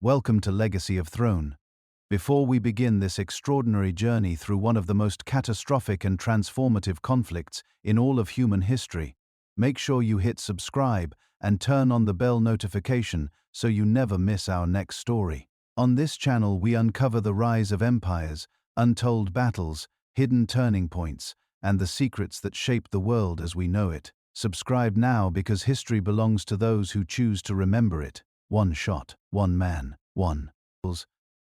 Welcome to Legacy of Throne. Before we begin this extraordinary journey through one of the most catastrophic and transformative conflicts in all of human history, make sure you hit subscribe and turn on the bell notification so you never miss our next story. On this channel we uncover the rise of empires, untold battles, hidden turning points, and the secrets that shape the world as we know it. Subscribe now because history belongs to those who choose to remember it. One shot, one man, one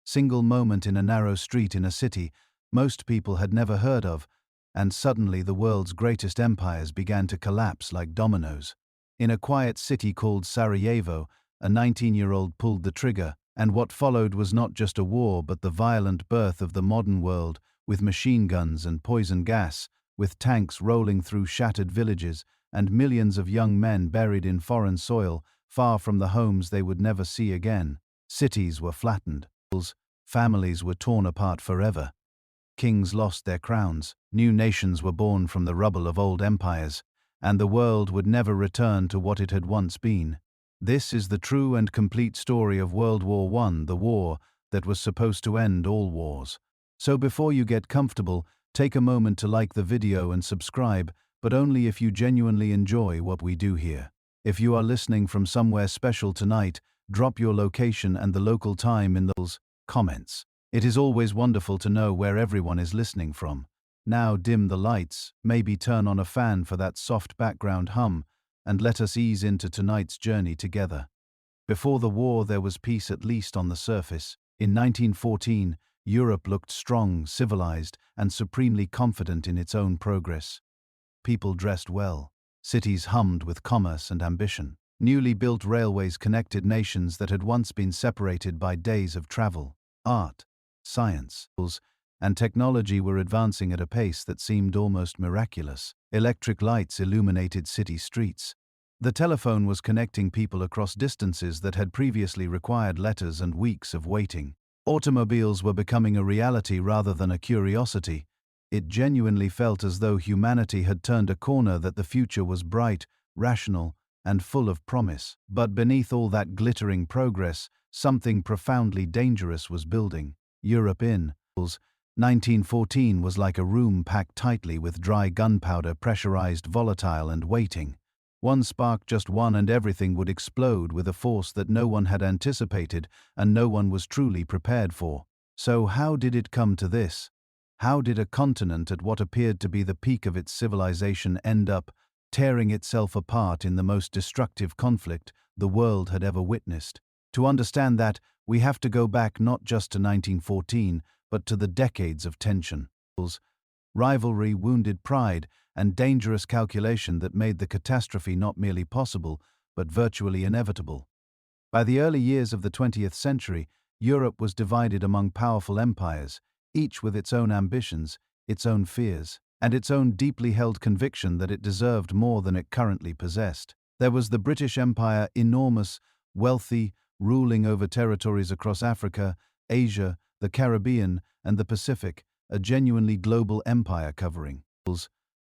single moment in a narrow street in a city most people had never heard of, and suddenly the world's greatest empires began to collapse like dominoes. In a quiet city called Sarajevo, a 19-year-old pulled the trigger, and what followed was not just a war but the violent birth of the modern world, with machine guns and poison gas, with tanks rolling through shattered villages, and millions of young men buried in foreign soil, far from the homes they would never see again. Cities were flattened. Families were torn apart forever. Kings lost their crowns. New nations were born from the rubble of old empires, and the world would never return to what it had once been. This is the true and complete story of World War I, the war that was supposed to end all wars. So before you get comfortable, take a moment to like the video and subscribe, but only if you genuinely enjoy what we do here. If you are listening from somewhere special tonight, drop your location and the local time in the comments. It is always wonderful to know where everyone is listening from. Now dim the lights, maybe turn on a fan for that soft background hum, and let us ease into tonight's journey together. Before the war there was peace, at least on the surface. In 1914, Europe looked strong, civilized, and supremely confident in its own progress. People dressed well. Cities hummed with commerce and ambition. Newly built railways connected nations that had once been separated by days of travel. Art, science, and technology were advancing at a pace that seemed almost miraculous. Electric lights illuminated city streets. The telephone was connecting people across distances that had previously required letters and weeks of waiting. Automobiles were becoming a reality rather than a curiosity. It genuinely felt as though humanity had turned a corner, that the future was bright, rational, and full of promise. But beneath all that glittering progress, something profoundly dangerous was building. Europe in 1914 was like a room packed tightly with dry gunpowder, pressurized, volatile, and waiting. One spark, just one, and everything would explode with a force that no one had anticipated and no one was truly prepared for. So how did it come to this? How did a continent at what appeared to be the peak of its civilization end up tearing itself apart in the most destructive conflict the world had ever witnessed? To understand that, we have to go back not just to 1914, but to the decades of tension, rivalry, wounded pride, and dangerous calculation that made the catastrophe not merely possible, but virtually inevitable. By the early years of the 20th century, Europe was divided among powerful empires, each with its own ambitions, its own fears, and its own deeply held conviction that it deserved more than it currently possessed. There was the British Empire, enormous, wealthy, ruling over territories across Africa, Asia, the Caribbean, and the Pacific, a genuinely global empire covering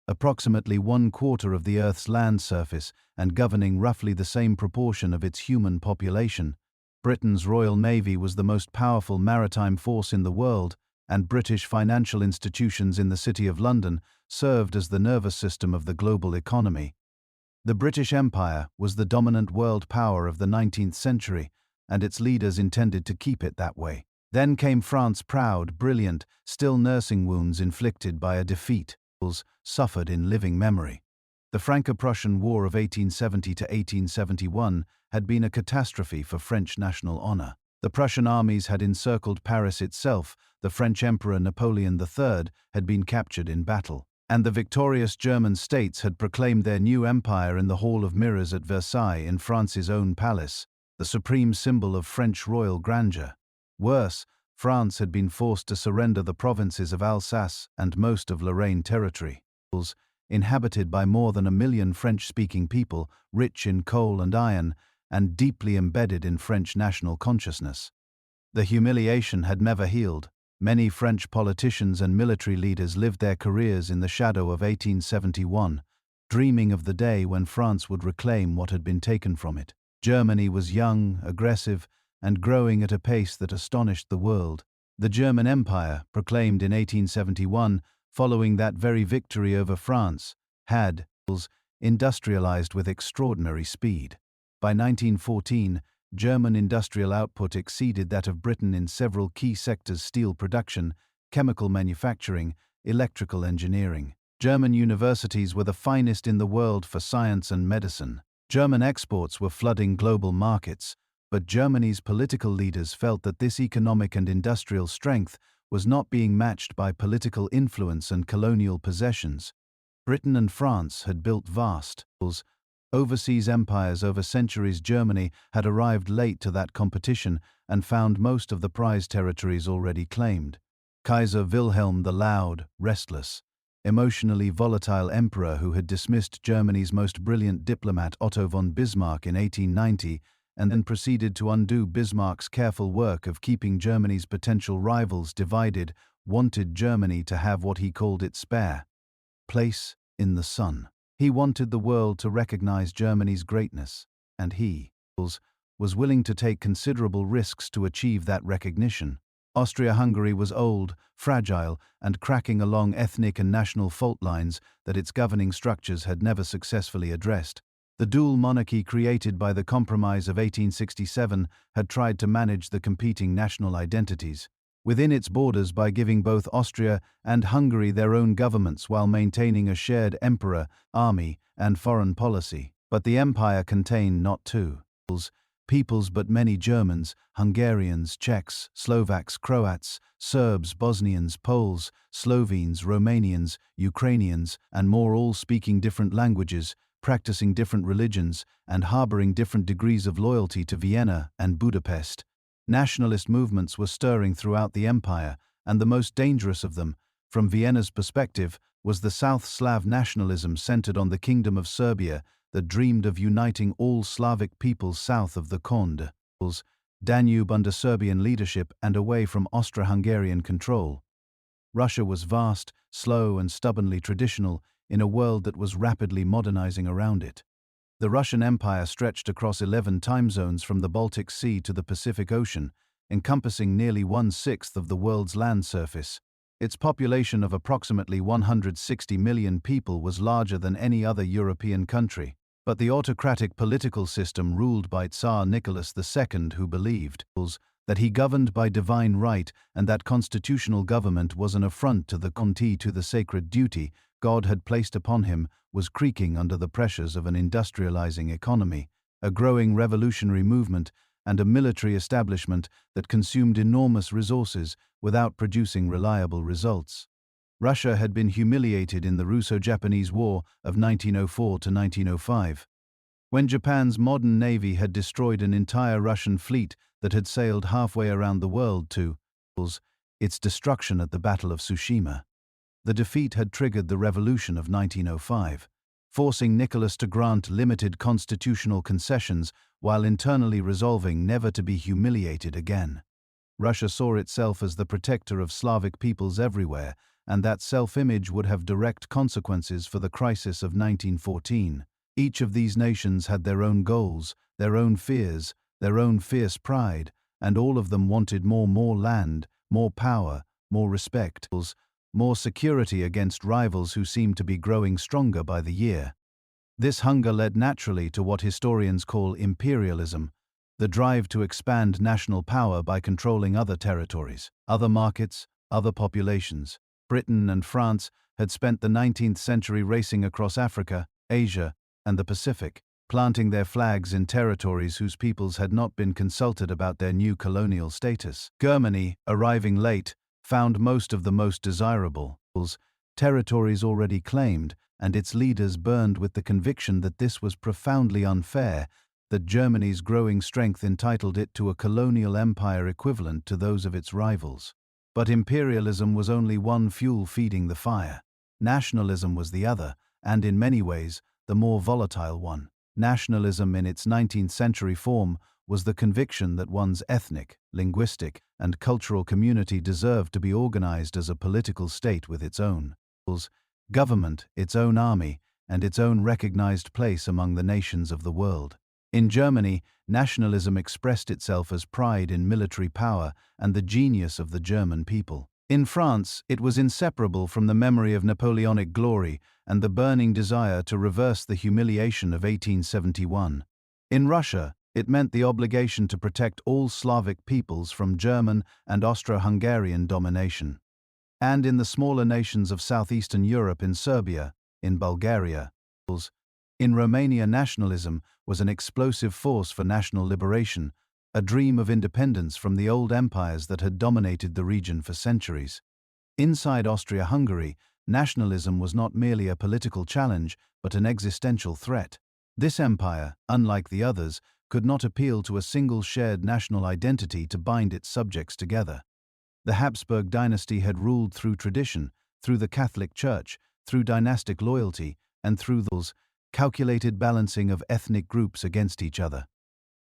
approximately 1/4 of the Earth's land surface and governing roughly the same proportion of its human population. Britain's Royal Navy was the most powerful maritime force in the world, and British financial institutions in the City of London served as the nervous system of the global economy. The British Empire was the dominant world power of the 19th century, and its leaders intended to keep it that way. Then came France, proud, brilliant, still nursing wounds inflicted by a defeat suffered in living memory. The Franco-Prussian War of 1870 to 1871 had been a catastrophe for French national honor. The Prussian armies had encircled Paris itself, the French Emperor Napoleon III had been captured in battle, and the victorious German states had proclaimed their new empire in the Hall of Mirrors at Versailles, in France's own palace, the supreme symbol of French royal grandeur. Worse, France had been forced to surrender the provinces of Alsace and most of Lorraine territory, inhabited by more than 1 million French-speaking people, rich in coal and iron, and deeply embedded in French national consciousness. The humiliation had never healed. Many French politicians and military leaders lived their careers in the shadow of 1871, dreaming of the day when France would reclaim what had been taken from it. Germany was young, aggressive, and growing at a pace that astonished the world. The German Empire, proclaimed in 1871, following that very victory over France, had industrialized with extraordinary speed. By 1914, German industrial output exceeded that of Britain in several key sectors: steel production, chemical manufacturing, electrical engineering. German universities were the finest in the world for science and medicine. German exports were flooding global markets, but Germany's political leaders felt that this economic and industrial strength was not being matched by political influence and colonial possessions. Britain and France had built vast overseas empires over centuries. Germany had arrived late to that competition and found most of the prize territories already claimed. Kaiser Wilhelm the loud, restless, emotionally volatile emperor who had dismissed Germany's most brilliant diplomat Otto von Bismarck in 1890 and then proceeded to undo Bismarck's careful work of keeping Germany's potential rivals divided, wanted Germany to have what he called its spare place in the sun. He wanted the world to recognize Germany's greatness, and he was willing to take considerable risks to achieve that recognition. Austria-Hungary was old, fragile, and cracking along ethnic and national fault lines that its governing structures had never successfully addressed. The dual monarchy created by the Compromise of 1867 had tried to manage the competing national identities within its borders by giving both Austria and Hungary their own governments while maintaining a shared emperor, army, and foreign policy. But the empire contained not two peoples but many: Germans, Hungarians, Czechs, Slovaks, Croats, Serbs, Bosnians, Poles, Slovenes, Romanians, Ukrainians, and more, all speaking different languages, practicing different religions, and harboring different degrees of loyalty to Vienna and Budapest. Nationalist movements were stirring throughout the empire, and the most dangerous of them, from Vienna's perspective, was the South Slav nationalism centered on the Kingdom of Serbia that dreamed of uniting all Slavic peoples south of the Konde Danube under Serbian leadership and away from Austro-Hungarian control. Russia was vast, slow, and stubbornly traditional in a world that was rapidly modernizing around it. The Russian Empire stretched across 11 time zones from the Baltic Sea to the Pacific Ocean, encompassing nearly 1/6 of the world's land surface. Its population of approximately 160 million people was larger than any other European country. But the autocratic political system ruled by Tsar Nicholas II, who believed that he governed by divine right and that constitutional government was an affront to the sacred duty God had placed upon him, was creaking under the pressures of an industrializing economy, a growing revolutionary movement, and a military establishment that consumed enormous resources without producing reliable results. Russia had been humiliated in the Russo-Japanese War of 1904 to 1905. When Japan's modern navy had destroyed an entire Russian fleet that had sailed halfway around the world to its destruction at the Battle of Tsushima. The defeat had triggered the revolution of 1905, forcing Nicholas to grant limited constitutional concessions while internally resolving never to be humiliated again. Russia saw itself as the protector of Slavic peoples everywhere, and that self-image would have direct consequences for the crisis of 1914. Each of these nations had their own goals, their own fears, their own fierce pride, and all of them wanted more land, more power, more respect, more security against rivals who seemed to be growing stronger by the year. This hunger led naturally to what historians call imperialism, the drive to expand national power by controlling other territories, other markets, other populations. Britain and France had spent the 19th century racing across Africa, Asia, and the Pacific, planting their flags in territories whose peoples had not been consulted about their new colonial status. Germany, arriving late, found most of the most desirable territories already claimed, and its leaders burned with the conviction that this was profoundly unfair, that Germany's growing strength entitled it to a colonial empire equivalent to those of its rivals. But imperialism was only one fuel feeding the fire. Nationalism was the other, and in many ways, the more volatile one. Nationalism in its 19th century form was the conviction that one's ethnic, linguistic, and cultural community deserved to be organized as a political state with its own government, its own army, and its own recognized place among the nations of the world. In Germany, nationalism expressed itself as pride in military power and the genius of the German people. In France, it was inseparable from the memory of Napoleonic glory and the burning desire to reverse the humiliation of 1871. In Russia, it meant the obligation to protect all Slavic peoples from German and Austro-Hungarian domination. And in the smaller nations of southeastern Europe, in Serbia, in Bulgaria, in Romania, nationalism was an explosive force for national liberation, a dream of independence from the old empires that had dominated the region for centuries. Inside Austria-Hungary, nationalism was not merely a political challenge, but an existential threat. This empire, unlike the others, could not appeal to a single shared national identity to bind its subjects together. The Habsburg dynasty had ruled through tradition, through the Catholic Church, through dynastic loyalty, and through the calculated balancing of ethnic groups against each other.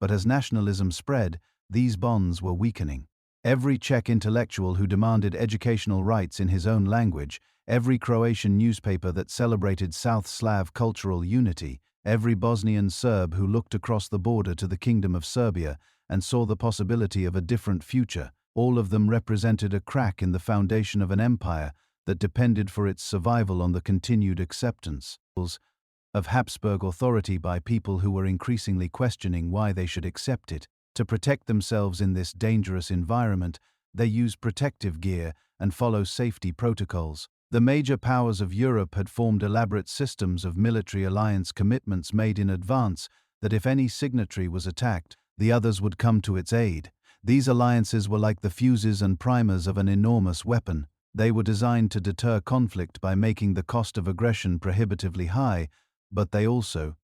But as nationalism spread, these bonds were weakening. Every Czech intellectual who demanded educational rights in his own language, every Croatian newspaper that celebrated South Slav cultural unity, every Bosnian Serb who looked across the border to the Kingdom of Serbia and saw the possibility of a different future, all of them represented a crack in the foundation of an empire that depended for its survival on the continued acceptance of Habsburg authority by people who were increasingly questioning why they should accept it. To protect themselves in this dangerous environment, they used protective gear and follow safety protocols. The major powers of Europe had formed elaborate systems of military alliance commitments made in advance that if any signatory was attacked, the others would come to its aid. These alliances were like the fuses and primers of an enormous weapon. They were designed to deter conflict by making the cost of aggression prohibitively high, but they also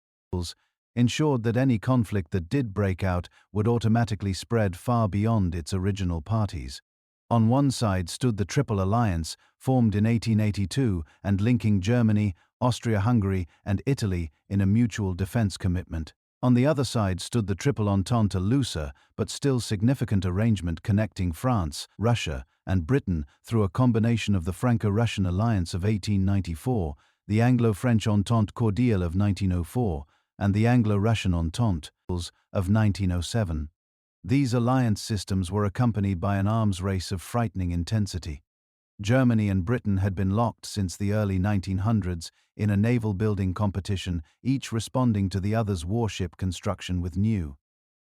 ensured that any conflict that did break out would automatically spread far beyond its original parties. On one side stood the Triple Alliance, formed in 1882 and linking Germany, Austria-Hungary, and Italy in a mutual defense commitment. On the other side stood the Triple Entente, a looser but still significant arrangement connecting France, Russia, and Britain through a combination of the Franco-Russian alliance of 1894, the Anglo-French Entente Cordiale of 1904, and the Anglo-Russian Entente of 1907. These alliance systems were accompanied by an arms race of frightening intensity. Germany and Britain had been locked since the early 1900s in a naval building competition, each responding to the other's warship construction with new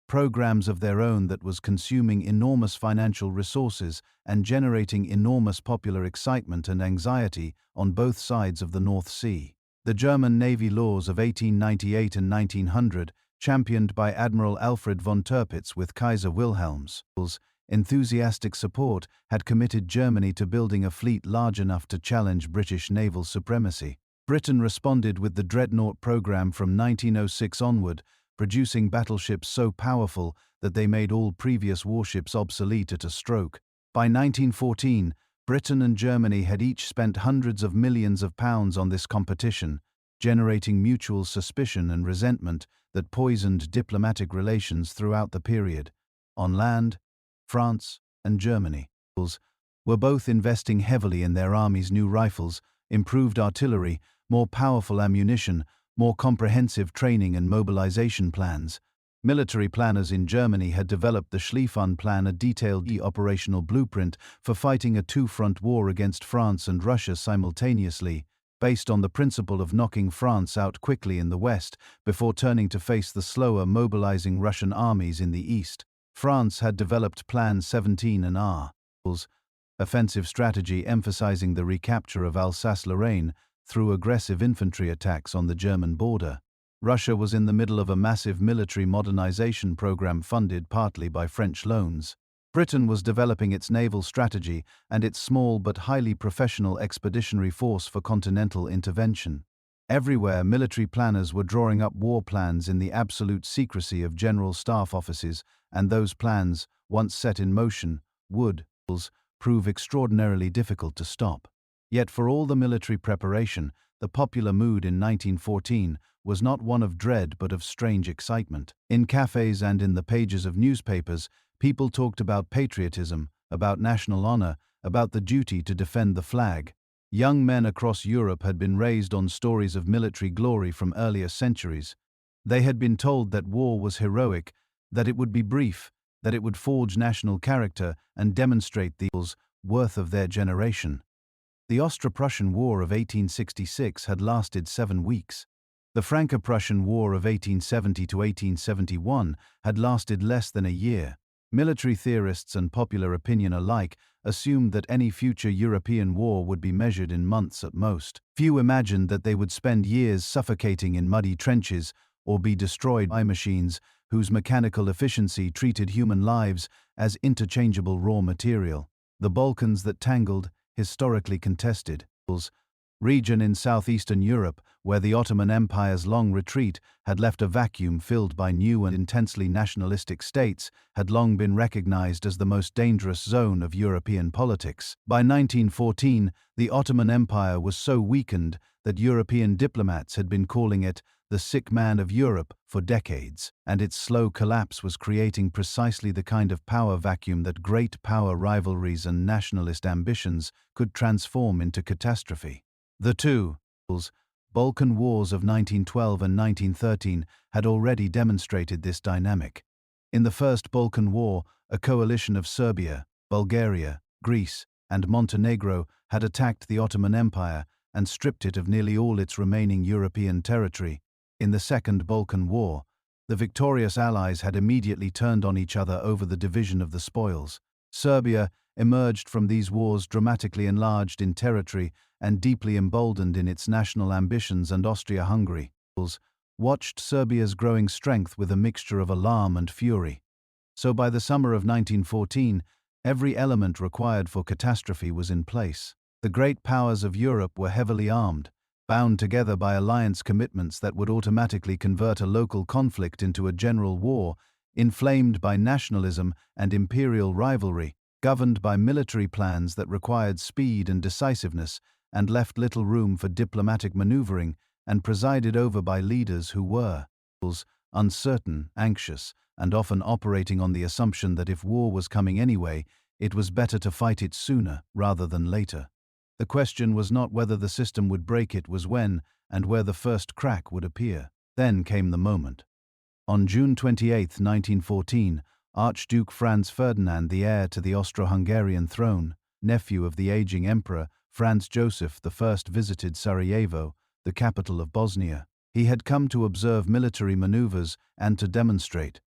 programs of their own that was consuming enormous financial resources and generating enormous popular excitement and anxiety on both sides of the North Sea. The German Navy laws of 1898 and 1900, championed by Admiral Alfred von Tirpitz with Kaiser Wilhelm's enthusiastic support, had committed Germany to building a fleet large enough to challenge British naval supremacy. Britain responded with the Dreadnought program from 1906 onward, producing battleships so powerful that they made all previous warships obsolete at a stroke. By 1914, Britain and Germany had each spent hundreds of millions of pounds on this competition, generating mutual suspicion and resentment that poisoned diplomatic relations throughout the period. On land, France and Germany were both investing heavily in their army's new rifles, improved artillery, more powerful ammunition, more comprehensive training and mobilization plans. Military planners in Germany had developed the Schlieffen Plan, a detailed operational blueprint for fighting a two-front war against France and Russia simultaneously, based on the principle of knocking France out quickly in the west before turning to face the slower mobilizing Russian armies in the east. France had developed Plan 17 and R's offensive strategy emphasizing the recapture of Alsace-Lorraine through aggressive infantry attacks on the German border. Russia was in the middle of a massive military modernization program funded partly by French loans. Britain was developing its naval strategy and its small but highly professional expeditionary force for continental intervention. Everywhere, military planners were drawing up war plans in the absolute secrecy of general staff offices, and those plans, once set in motion, would prove extraordinarily difficult to stop. Yet for all the military preparation, the popular mood in 1914 was not one of dread but of strange excitement. In cafes and in the pages of newspapers, people talked about patriotism, about national honor, about the duty to defend the flag. Young men across Europe had been raised on stories of military glory from earlier centuries. They had been told that war was heroic, that it would be brief, that it would forge national character and demonstrate the worth of their generation. The Austro-Prussian War of 1866 had lasted 7 weeks. The Franco-Prussian War of 1870 to 1871 had lasted less than a year. Military theorists and popular opinion alike assumed that any future European war would be measured in months at most. Few imagined that they would spend years suffocating in muddy trenches or be destroyed by machines whose mechanical efficiency treated human lives as interchangeable raw material. The Balkans that tangled, historically contested, region in southeastern Europe, where the Ottoman Empire's long retreat had left a vacuum filled by new and intensely nationalistic states, had long been recognized as the most dangerous zone of European politics. By 1914, the Ottoman Empire was so weakened that European diplomats had been calling it the sick man of Europe for decades, and its slow collapse was creating precisely the kind of power vacuum that great power rivalries and nationalist ambitions could transform into catastrophe. The two Balkan Wars of 1912 and 1913 had already demonstrated this dynamic. In the First Balkan War, a coalition of Serbia, Bulgaria, Greece, and Montenegro had attacked the Ottoman Empire and stripped it of nearly all its remaining European territory. In the Second Balkan War, the victorious allies had immediately turned on each other over the division of the spoils. Serbia emerged from these wars dramatically enlarged in territory and deeply emboldened in its national ambitions, and Austria-Hungary watched Serbia's growing strength with a mixture of alarm and fury. So by the summer of 1914, every element required for catastrophe was in place. The great powers of Europe were heavily armed, bound together by alliance commitments that would automatically convert a local conflict into a general war, inflamed by nationalism and imperial rivalry, governed by military plans that required speed and decisiveness and left little room for diplomatic maneuvering, and presided over by leaders who were uncertain, anxious, and often operating on the assumption that if war was coming anyway, it was better to fight it sooner rather than later. The question was not whether the system would break, it was when and where the first crack would appear. Then came the moment. On June 28, 1914, Archduke Franz Ferdinand, the heir to the Austro-Hungarian throne, nephew of the aging emperor Franz Joseph I, visited Sarajevo, the capital of Bosnia. He had come to observe military maneuvers and to demonstrate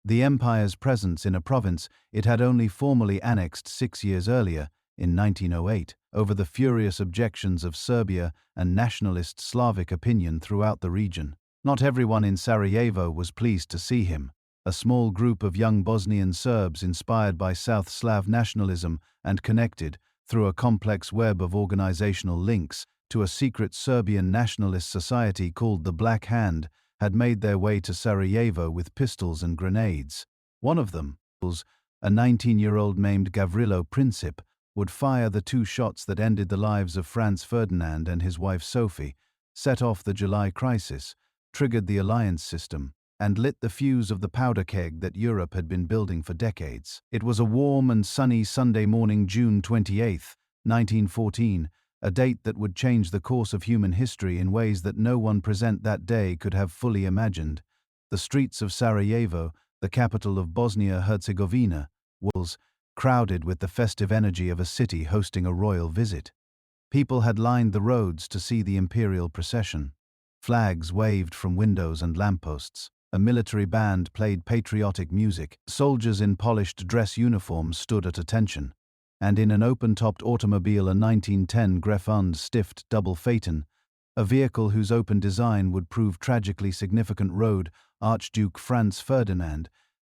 the empire's presence in a province it had only formally annexed 6 years earlier, in 1908, over the furious objections of Serbia and nationalist Slavic opinion throughout the region. Not everyone in Sarajevo was pleased to see him. A small group of young Bosnian Serbs, inspired by South Slav nationalism and connected, through a complex web of organizational links, to a secret Serbian nationalist society called the Black Hand, had made their way to Sarajevo with pistols and grenades. One of them, a 19-year-old named Gavrilo Princip, would fire the 2 shots that ended the lives of Franz Ferdinand and his wife Sophie, set off the July crisis, triggered the alliance system, and lit the fuse of the powder keg that Europe had been building for decades. It was a warm and sunny Sunday morning, June 28, 1914, a date that would change the course of human history in ways that no one present that day could have fully imagined. The streets of Sarajevo, the capital of Bosnia-Herzegovina, was crowded with the festive energy of a city hosting a royal visit. People had lined the roads to see the imperial procession. Flags waved from windows and lampposts. A military band played patriotic music. Soldiers in polished dress uniforms stood at attention. And in an open-topped automobile, a 1910 Greffund Stift double phaeton, a vehicle whose open design would prove tragically significant, rode Archduke Franz Ferdinand,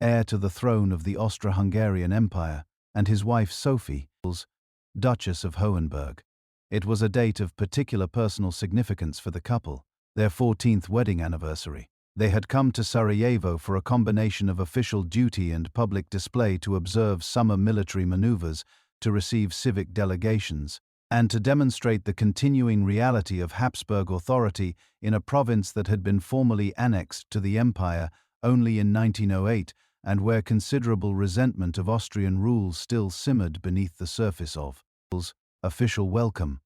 heir to the throne of the Austro-Hungarian Empire, and his wife Sophie, Duchess of Hohenberg. It was a date of particular personal significance for the couple, their 14th wedding anniversary. They had come to Sarajevo for a combination of official duty and public display to observe summer military maneuvers, to receive civic delegations, and to demonstrate the continuing reality of Habsburg authority in a province that had been formally annexed to the empire only in 1908, and where considerable resentment of Austrian rule still simmered beneath the surface of official welcome.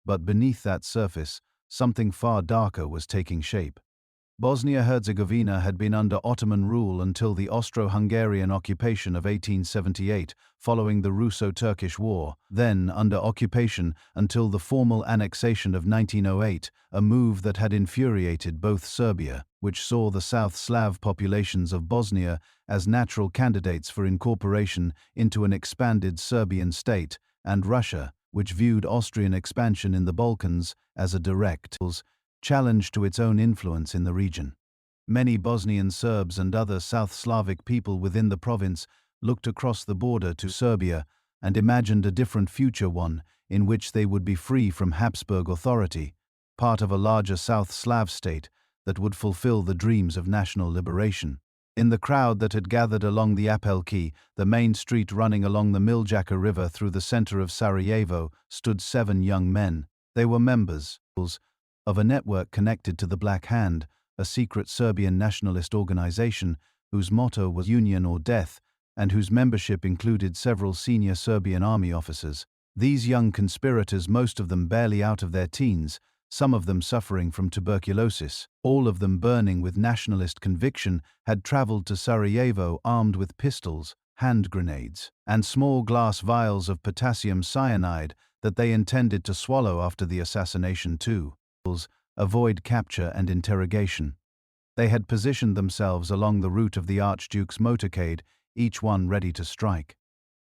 But beneath that surface, something far darker was taking shape. Bosnia-Herzegovina had been under Ottoman rule until the Austro-Hungarian occupation of 1878, following the Russo-Turkish War, then under occupation until the formal annexation of 1908, a move that had infuriated both Serbia, which saw the South Slav populations of Bosnia as natural candidates for incorporation into an expanded Serbian state, and Russia, which viewed Austrian expansion in the Balkans as a direct challenge to its own influence in the region. Many Bosnian Serbs and other South Slavic people within the province looked across the border to Serbia and imagined a different future, one in which they would be free from Habsburg authority, part of a larger South Slav state that would fulfill the dreams of national liberation. In the crowd that had gathered along the Apelki, the main street running along the Miljacka River through the center of Sarajevo, stood 7 young men. They were members of a network connected to the Black Hand, a secret Serbian nationalist organization whose motto was Union or Death, and whose membership included several senior Serbian army officers. These young conspirators, most of them barely out of their teens, some of them suffering from tuberculosis, all of them burning with nationalist conviction, had traveled to Sarajevo armed with pistols, hand grenades, and small glass vials of potassium cyanide that they intended to swallow after the assassination to avoid capture and interrogation. They had positioned themselves along the route of the Archduke's motorcade, each one ready to strike.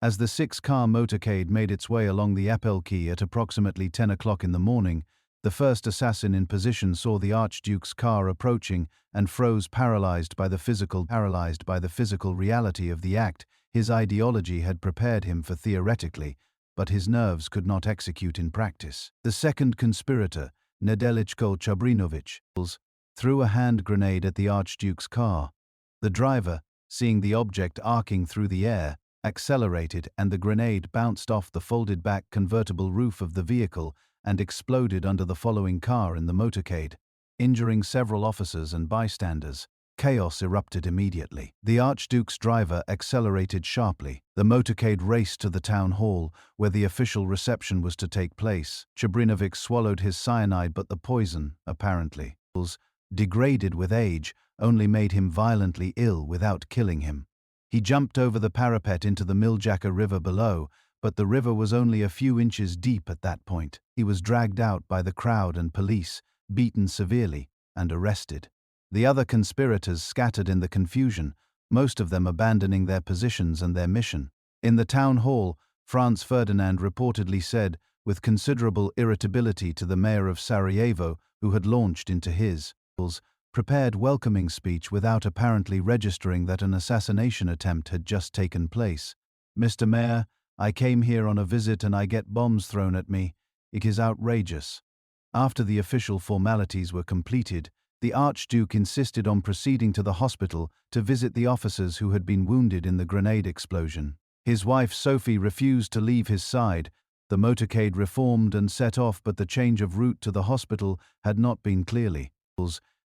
As the 6-car motorcade made its way along the Apelki at approximately 10 o'clock in the morning, the first assassin in position saw the Archduke's car approaching and froze, paralyzed by the physical reality of the act. His ideology had prepared him for theoretically, but his nerves could not execute in practice. The second conspirator, Nedelichko Chabrinovic, threw a hand grenade at the Archduke's car. The driver, seeing the object arcing through the air, accelerated, and the grenade bounced off the folded-back convertible roof of the vehicle and exploded under the following car in the motorcade, injuring several officers and bystanders. Chaos erupted immediately. The Archduke's driver accelerated sharply. The motorcade raced to the town hall, where the official reception was to take place. Chabrinovic swallowed his cyanide, but the poison, apparently, degraded with age, only made him violently ill without killing him. He jumped over the parapet into the Miljacka River below, but the river was only a few inches deep at that point. He was dragged out by the crowd and police, beaten severely, and arrested. The other conspirators scattered in the confusion, most of them abandoning their positions and their mission. In the town hall, Franz Ferdinand reportedly said, with considerable irritability, to the mayor of Sarajevo, who had launched into his prepared welcoming speech without apparently registering that an assassination attempt had just taken place. "Mr. Mayor, I came here on a visit and I get bombs thrown at me. It is outrageous." After the official formalities were completed, the Archduke insisted on proceeding to the hospital to visit the officers who had been wounded in the grenade explosion. His wife Sophie refused to leave his side. The motorcade reformed and set off, but the change of route to the hospital had not been clearly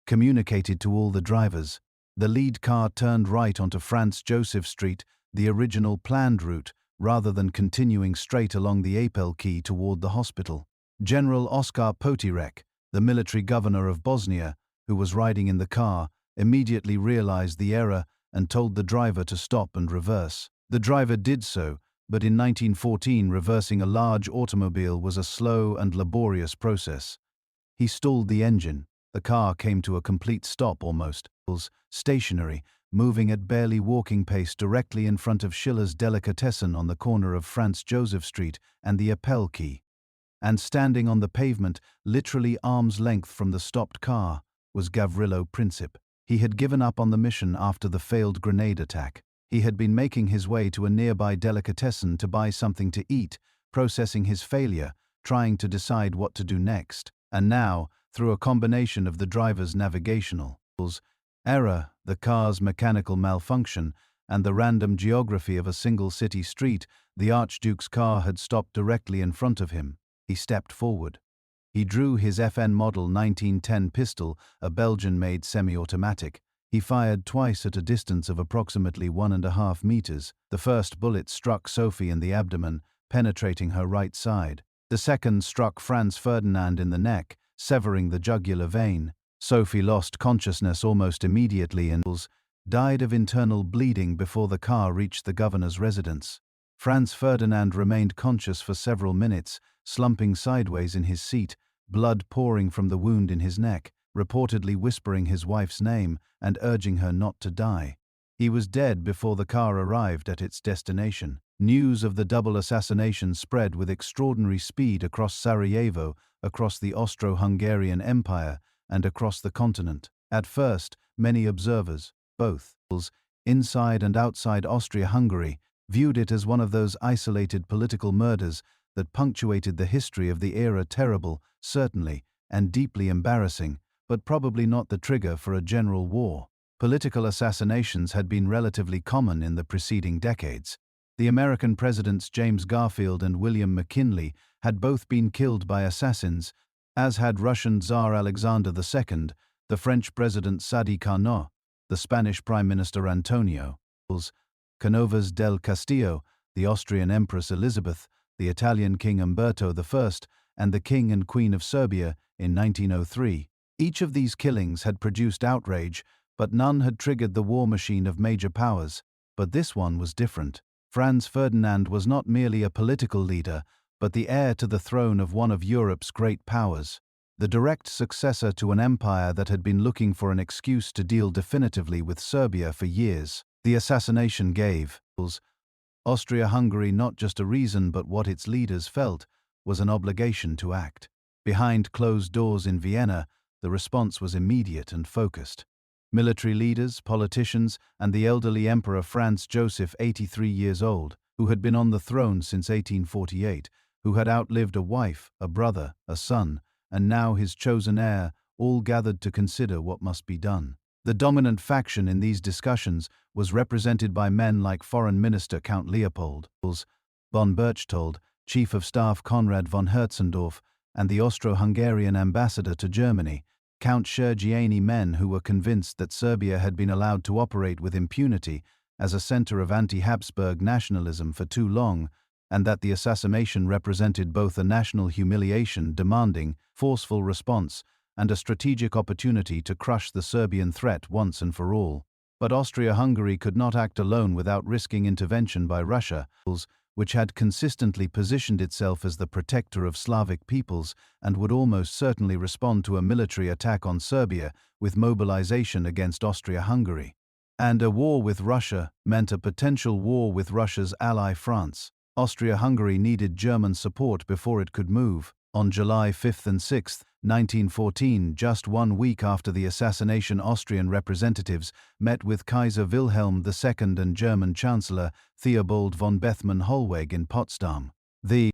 communicated to all the drivers. The lead car turned right onto Franz Joseph Street, the original planned route, rather than continuing straight along the Apelki toward the hospital. General Oskar Potirek, the military governor of Bosnia, who was riding in the car, immediately realized the error and told the driver to stop and reverse. The driver did so, but in 1914 reversing a large automobile was a slow and laborious process. He stalled the engine. The car came to a complete stop, almost stationary, moving at barely walking pace directly in front of Schiller's Delicatessen on the corner of Franz Joseph Street and the Apelki. And standing on the pavement, literally arm's length from the stopped car, was Gavrilo Princip. He had given up on the mission after the failed grenade attack. He had been making his way to a nearby delicatessen to buy something to eat, processing his failure, trying to decide what to do next. And now, through a combination of the driver's navigational error, the car's mechanical malfunction, and the random geography of a single city street, the Archduke's car had stopped directly in front of him. He stepped forward. He drew his FN Model 1910 pistol, a Belgian-made semi-automatic. He fired twice at a distance of approximately 1.5 meters. The first bullet struck Sophie in the abdomen, penetrating her right side. The second struck Franz Ferdinand in the neck, severing the jugular vein. Sophie lost consciousness almost immediately and died of internal bleeding before the car reached the governor's residence. Franz Ferdinand remained conscious for several minutes, slumping sideways in his seat, blood pouring from the wound in his neck, reportedly whispering his wife's name and urging her not to die. He was dead before the car arrived at its destination. News of the double assassination spread with extraordinary speed across Sarajevo, across the Austro-Hungarian Empire, and across the continent. At first, many observers, both inside and outside Austria-Hungary, viewed it as one of those isolated political murders that punctuated the history of the era. Terrible, certainly, and deeply embarrassing, but probably not the trigger for a general war. Political assassinations had been relatively common in the preceding decades. The American presidents James Garfield and William McKinley had both been killed by assassins, as had Russian Tsar Alexander II, the French president Sadi Carnot, the Spanish Prime Minister Antonio Canovas del Castillo, the Austrian Empress Elizabeth, the Italian King Umberto I, and the King and Queen of Serbia in 1903. Each of these killings had produced outrage, but none had triggered the war machine of major powers. But this one was different. Franz Ferdinand was not merely a political leader, but the heir to the throne of one of Europe's great powers, the direct successor to an empire that had been looking for an excuse to deal definitively with Serbia for years. The assassination gave Austria-Hungary not just a reason, but what its leaders felt was an obligation to act. Behind closed doors in Vienna, the response was immediate and focused. Military leaders, politicians, and the elderly Emperor Franz Joseph, 83 years old, who had been on the throne since 1848, who had outlived a wife, a brother, a son, and now his chosen heir, all gathered to consider what must be done. The dominant faction in these discussions was represented by men like Foreign Minister Count Leopold von Berchtold, Chief of Staff Konrad von Hertzendorf, and the Austro-Hungarian ambassador to Germany, Count Shergiani, men who were convinced that Serbia had been allowed to operate with impunity as a center of anti-Habsburg nationalism for too long, and that the assassination represented both a national humiliation demanding forceful response and a strategic opportunity to crush the Serbian threat once and for all. But Austria-Hungary could not act alone without risking intervention by Russia, which had consistently positioned itself as the protector of Slavic peoples and would almost certainly respond to a military attack on Serbia with mobilization against Austria-Hungary. And a war with Russia meant a potential war with Russia's ally France. Austria-Hungary needed German support before it could move. On July 5 and 6, 1914, just 1 week after the assassination, Austrian representatives met with Kaiser Wilhelm II and German Chancellor Theobald von Bethmann-Hollweg in Potsdam. The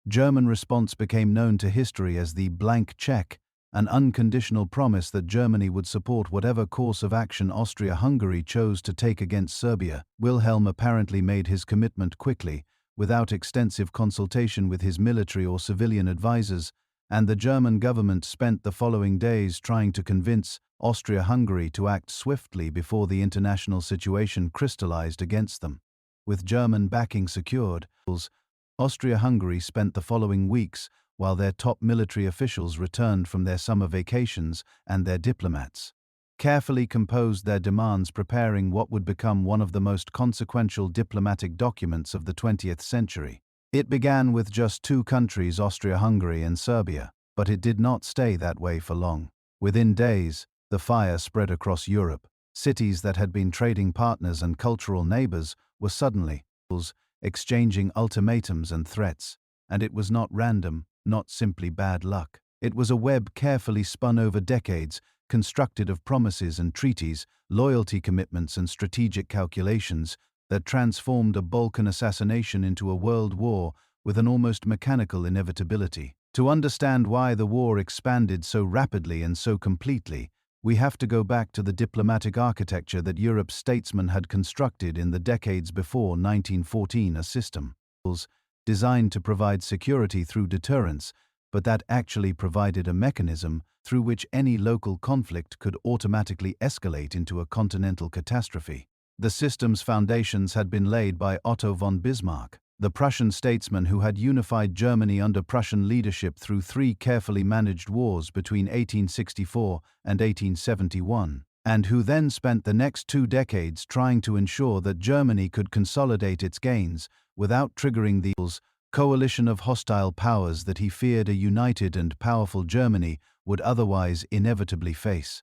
German response became known to history as the blank check, an unconditional promise that Germany would support whatever course of action Austria-Hungary chose to take against Serbia. Wilhelm apparently made his commitment quickly, without extensive consultation with his military or civilian advisors, and the German government spent the following days trying to convince Austria-Hungary to act swiftly before the international situation crystallized against them. With German backing secured, Austria-Hungary spent the following weeks while their top military officials returned from their summer vacations and their diplomats carefully composed their demands, preparing what would become one of the most consequential diplomatic documents of the 20th century. It began with just two countries, Austria-Hungary and Serbia, but it did not stay that way for long. Within days, the fire spread across Europe. Cities that had been trading partners and cultural neighbors were suddenly exchanging ultimatums and threats. And it was not random, not simply bad luck. It was a web carefully spun over decades, constructed of promises and treaties, loyalty commitments and strategic calculations, that transformed a Balkan assassination into a world war with an almost mechanical inevitability. To understand why the war expanded so rapidly and so completely, we have to go back to the diplomatic architecture that Europe's statesmen had constructed in the decades before 1914, a system designed to provide security through deterrence, but that actually provided a mechanism through which any local conflict could automatically escalate into a continental catastrophe. The system's foundations had been laid by Otto von Bismarck. the Prussian statesman who had unified Germany under Prussian leadership through three carefully managed wars between 1864 and 1871, and who then spent the next 2 decades trying to ensure that Germany could consolidate its gains without triggering the coalition of hostile powers that he feared a united and powerful Germany would otherwise inevitably face.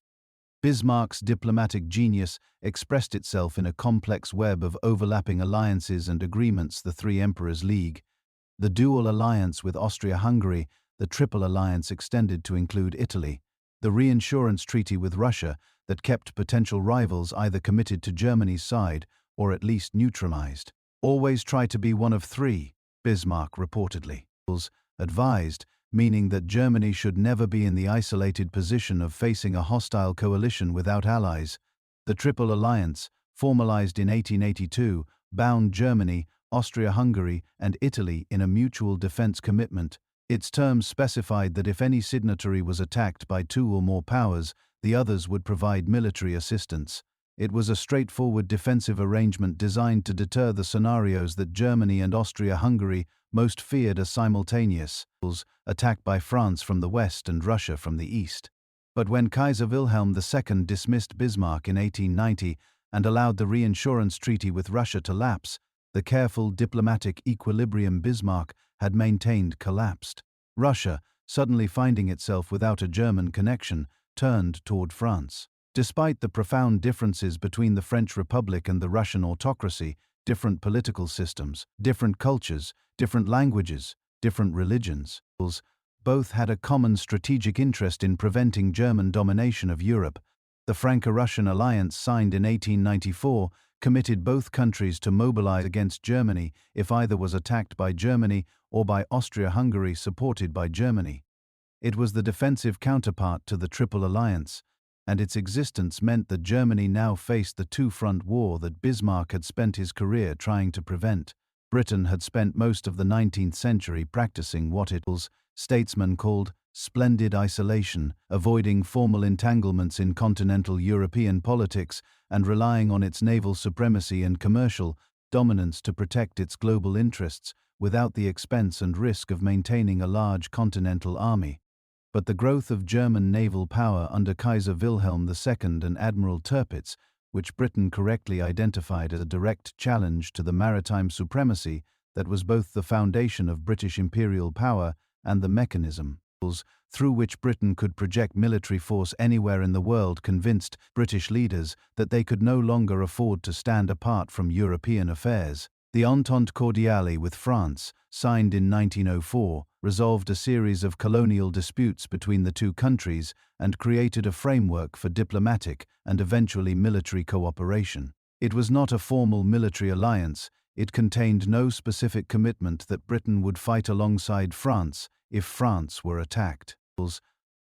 Bismarck's diplomatic genius expressed itself in a complex web of overlapping alliances and agreements: the Three Emperors League, the dual alliance with Austria-Hungary, the Triple Alliance extended to include Italy, the reinsurance treaty with Russia that kept potential rivals either committed to Germany's side or at least neutralized. Always try to be one of three, Bismarck reportedly advised, meaning that Germany should never be in the isolated position of facing a hostile coalition without allies. The Triple Alliance, formalized in 1882, bound Germany, Austria-Hungary, and Italy in a mutual defense commitment. Its terms specified that if any signatory was attacked by two or more powers, the others would provide military assistance. It was a straightforward defensive arrangement designed to deter the scenarios that Germany and Austria-Hungary most feared: a simultaneous attack by France from the west and Russia from the east. But when Kaiser Wilhelm II dismissed Bismarck in 1890 and allowed the reinsurance treaty with Russia to lapse, the careful diplomatic equilibrium Bismarck had maintained collapsed. Russia, suddenly finding itself without a German connection, turned toward France. Despite the profound differences between the French Republic and the Russian autocracy, different political systems, different cultures, different languages, different religions, both had a common strategic interest in preventing German domination of Europe. The Franco-Russian alliance, signed in 1894, committed both countries to mobilize against Germany if either was attacked by Germany or by Austria-Hungary supported by Germany. It was the defensive counterpart to the Triple Alliance, and its existence meant that Germany now faced the two-front war that Bismarck had spent his career trying to prevent. Britain had spent most of the 19th century practicing what statesmen called splendid isolation, avoiding formal entanglements in continental European politics and relying on its naval supremacy and commercial dominance to protect its global interests without the expense and risk of maintaining a large continental army. But the growth of German naval power under Kaiser Wilhelm II and Admiral Tirpitz, which Britain correctly identified as a direct challenge to the maritime supremacy that was both the foundation of British imperial power and the mechanism through which Britain could project military force anywhere in the world, convinced British leaders that they could no longer afford to stand apart from European affairs. The Entente Cordiale with France, signed in 1904, resolved a series of colonial disputes between the two countries and created a framework for diplomatic and eventually military cooperation. It was not a formal military alliance. It contained no specific commitment that Britain would fight alongside France if France were attacked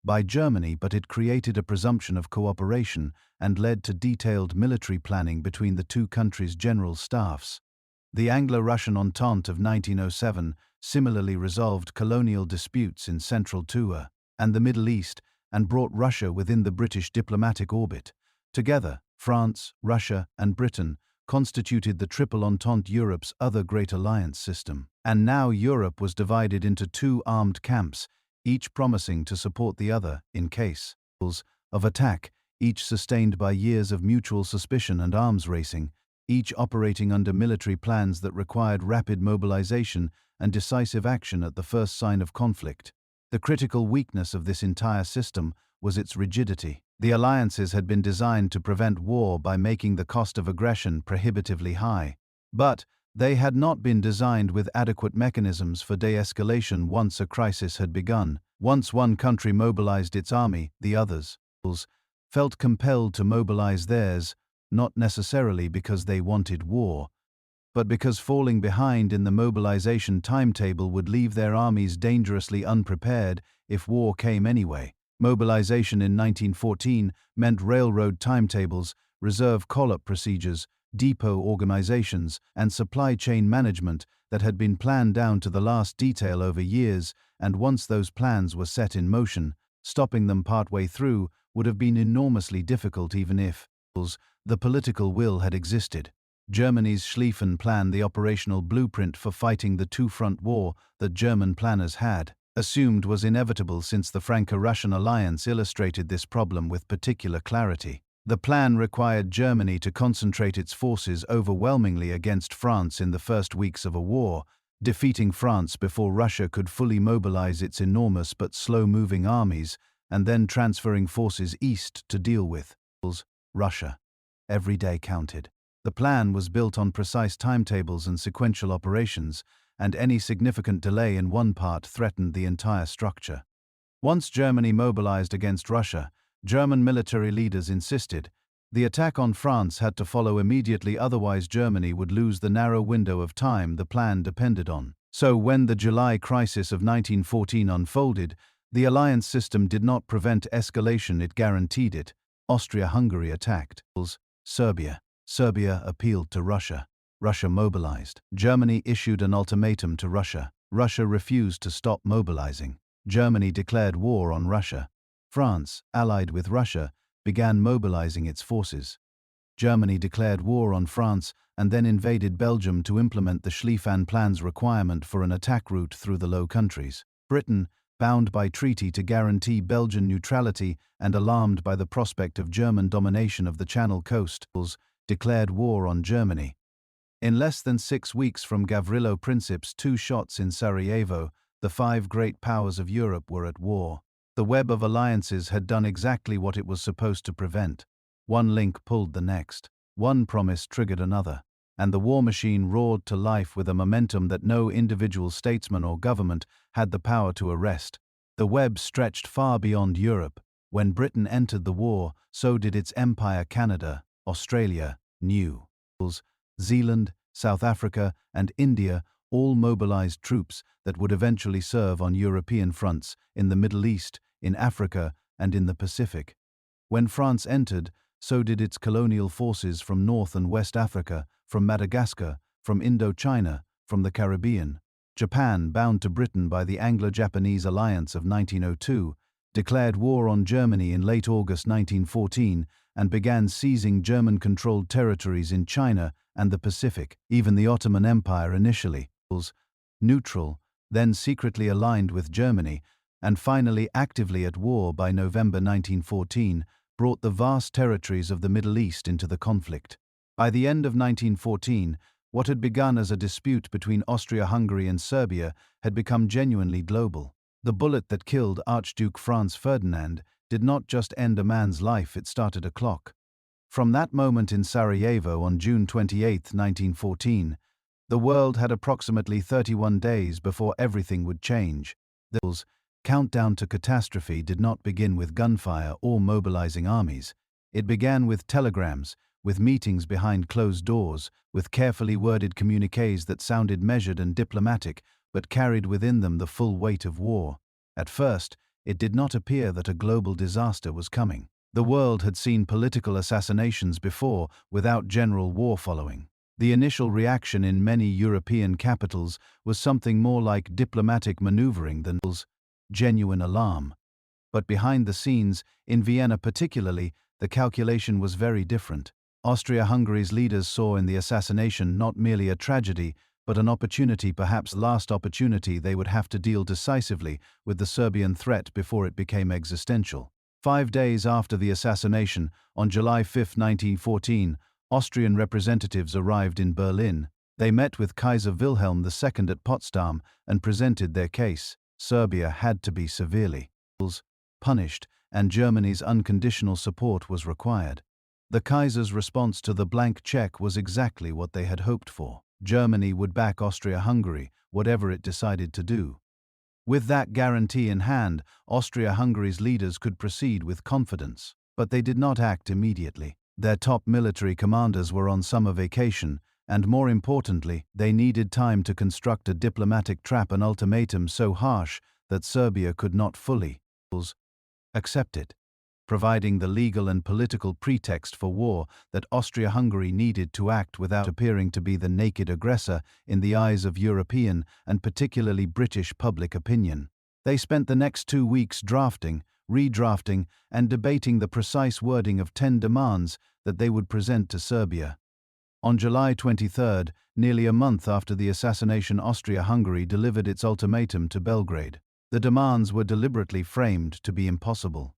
by Germany, but it created a presumption of cooperation and led to detailed military planning between the two countries' general staffs. The Anglo-Russian Entente of 1907 similarly resolved colonial disputes in Central Asia and the Middle East and brought Russia within the British diplomatic orbit. Together, France, Russia, and Britain constituted the Triple Entente, Europe's other great alliance system. And now Europe was divided into two armed camps, each promising to support the other in case of attack, each sustained by years of mutual suspicion and arms racing, each operating under military plans that required rapid mobilization and decisive action at the first sign of conflict. The critical weakness of this entire system was its rigidity. The alliances had been designed to prevent war by making the cost of aggression prohibitively high. But they had not been designed with adequate mechanisms for de-escalation once a crisis had begun. Once one country mobilized its army, the others felt compelled to mobilize theirs, not necessarily because they wanted war, but because falling behind in the mobilization timetable would leave their armies dangerously unprepared if war came anyway. Mobilization in 1914 meant railroad timetables, reserve call-up procedures, depot organizations, and supply chain management that had been planned down to the last detail over years, and once those plans were set in motion, stopping them partway through would have been enormously difficult even if the political will had existed. Germany's Schlieffen Plan, the operational blueprint for fighting the two-front war that German planners had assumed was inevitable since the Franco-Russian alliance illustrated this problem with particular clarity. The plan required Germany to concentrate its forces overwhelmingly against France in the first weeks of a war, defeating France before Russia could fully mobilize its enormous but slow-moving armies, and then transferring forces east to deal with Russia. Every day counted. The plan was built on precise timetables and sequential operations, and any significant delay in one part threatened the entire structure. Once Germany mobilized against Russia, German military leaders insisted the attack on France had to follow immediately, otherwise Germany would lose the narrow window of time the plan depended on. So when the July crisis of 1914 unfolded, the alliance system did not prevent escalation, it guaranteed it. Austria-Hungary attacked Serbia. Serbia appealed to Russia. Russia mobilized. Germany issued an ultimatum to Russia. Russia refused to stop mobilizing. Germany declared war on Russia. France, allied with Russia, began mobilizing its forces. Germany declared war on France and then invaded Belgium to implement the Schlieffen Plan's requirement for an attack route through the Low Countries. Britain, bound by treaty to guarantee Belgian neutrality and alarmed by the prospect of German domination of the Channel coast, declared war on Germany. In less than 6 weeks from Gavrilo Princip's 2 shots in Sarajevo, the 5 great powers of Europe were at war. The web of alliances had done exactly what it was supposed to prevent. One link pulled the next. One promise triggered another. And the war machine roared to life with a momentum that no individual statesman or government had the power to arrest. The web stretched far beyond Europe. When Britain entered the war, so did its empire. Canada, Australia, New Zealand, South Africa, and India all mobilized troops that would eventually serve on European fronts, in the Middle East, in Africa, and in the Pacific. When France entered, so did its colonial forces from North and West Africa, from Madagascar, from Indochina, from the Caribbean. Japan, bound to Britain by the Anglo-Japanese alliance of 1902, declared war on Germany in late August 1914 and began seizing German-controlled territories in China and the Pacific. Even the Ottoman Empire, initially neutral, then secretly aligned with Germany, and finally actively at war by November 1914, brought the vast territories of the Middle East into the conflict. By the end of 1914, what had begun as a dispute between Austria-Hungary and Serbia had become genuinely global. The bullet that killed Archduke Franz Ferdinand did not just end a man's life, it started a clock. From that moment in Sarajevo on June 28, 1914, the world had approximately 31 days before everything would change. The countdown to catastrophe did not begin with gunfire or mobilizing armies. It began with telegrams, with meetings behind closed doors, with carefully worded communiques that sounded measured and diplomatic, but carried within them the full weight of war. At first, it did not appear that a global disaster was coming. The world had seen political assassinations before, without general war following. The initial reaction in many European capitals was something more like diplomatic maneuvering than genuine alarm. But behind the scenes, in Vienna particularly, the calculation was very different. Austria-Hungary's leaders saw in the assassination not merely a tragedy, but an opportunity, perhaps last opportunity they would have to deal decisively with the Serbian threat before it became existential. 5 days after the assassination, on July 5, 1914, Austrian representatives arrived in Berlin. They met with Kaiser Wilhelm II at Potsdam and presented their case. Serbia had to be severely punished, and Germany's unconditional support was required. The Kaiser's response to the blank check was exactly what they had hoped for. Germany would back Austria-Hungary, whatever it decided to do. With that guarantee in hand, Austria-Hungary's leaders could proceed with confidence. But they did not act immediately. Their top military commanders were on summer vacation, and more importantly, they needed time to construct a diplomatic trap, an ultimatum so harsh that Serbia could not fully accept it, providing the legal and political pretext for war that Austria-Hungary needed to act without appearing to be the naked aggressor in the eyes of European and particularly British public opinion. They spent the next 2 weeks drafting, redrafting, and debating the precise wording of 10 demands that they would present to Serbia. On July 23, nearly a month after the assassination, Austria-Hungary delivered its ultimatum to Belgrade. The demands were deliberately framed to be impossible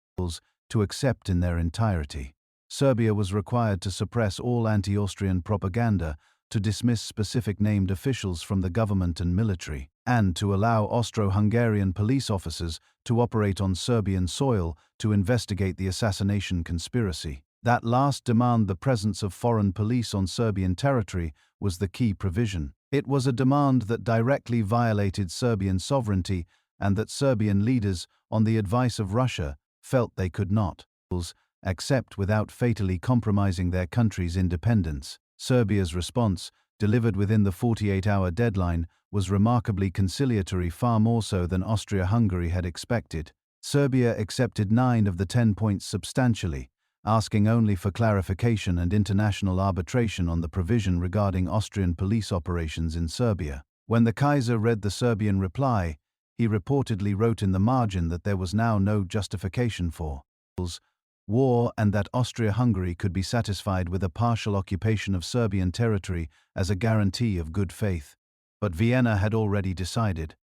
to accept in their entirety. Serbia was required to suppress all anti-Austrian propaganda, to dismiss specific named officials from the government and military, and to allow Austro-Hungarian police officers to operate on Serbian soil to investigate the assassination conspiracy. That last demand, the presence of foreign police on Serbian territory, was the key provision. It was a demand that directly violated Serbian sovereignty and that Serbian leaders, on the advice of Russia, felt they could not accept without fatally compromising their country's independence. Serbia's response, delivered within the 48-hour deadline, was remarkably conciliatory, far more so than Austria-Hungary had expected. Serbia accepted 9 of the 10 points substantially, asking only for clarification and international arbitration on the provision regarding Austrian police operations in Serbia. When the Kaiser read the Serbian reply, he reportedly wrote in the margin that there was now no justification for war and that Austria-Hungary could be satisfied with a partial occupation of Serbian territory as a guarantee of good faith. But Vienna had already decided.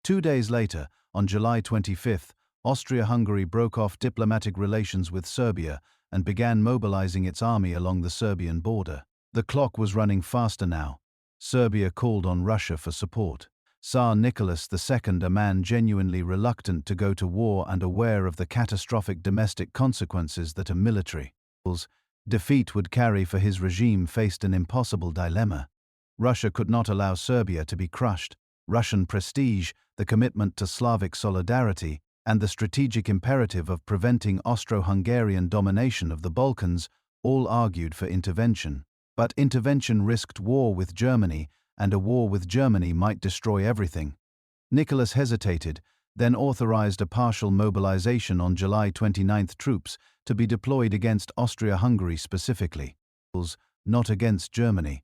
2 days later, on July 25, Austria-Hungary broke off diplomatic relations with Serbia and began mobilizing its army along the Serbian border. The clock was running faster now. Serbia called on Russia for support. Tsar Nicholas II, a man genuinely reluctant to go to war and aware of the catastrophic domestic consequences that a military defeat would carry for his regime, faced an impossible dilemma. Russia could not allow Serbia to be crushed. Russian prestige, the commitment to Slavic solidarity, and the strategic imperative of preventing Austro-Hungarian domination of the Balkans all argued for intervention. But intervention risked war with Germany, and a war with Germany might destroy everything. Nicholas hesitated, then authorized a partial mobilization on July 29, troops to be deployed against Austria-Hungary specifically, not against Germany.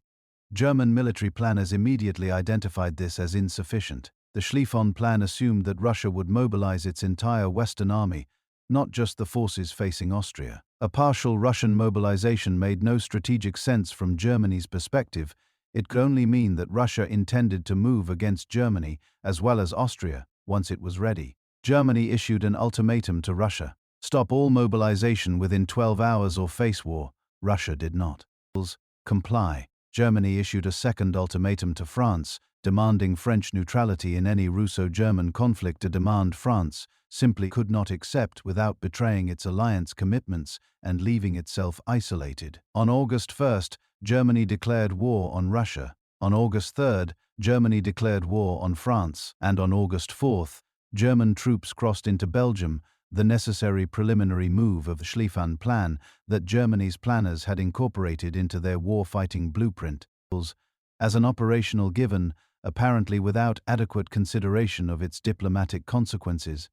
German military planners immediately identified this as insufficient. The Schlieffen Plan assumed that Russia would mobilize its entire Western army, not just the forces facing Austria. A partial Russian mobilization made no strategic sense from Germany's perspective. It could only mean that Russia intended to move against Germany as well as Austria once it was ready. Germany issued an ultimatum to Russia: stop all mobilization within 12 hours or face war. Russia did not comply. Germany issued a second ultimatum to France, demanding French neutrality in any Russo-German conflict, a demand France simply could not accept without betraying its alliance commitments and leaving itself isolated. On August 1, Germany declared war on Russia. On August 3, Germany declared war on France. And on August 4, German troops crossed into Belgium, the necessary preliminary move of the Schlieffen Plan that Germany's planners had incorporated into their war-fighting blueprint. As an operational given, apparently without adequate consideration of its diplomatic consequences.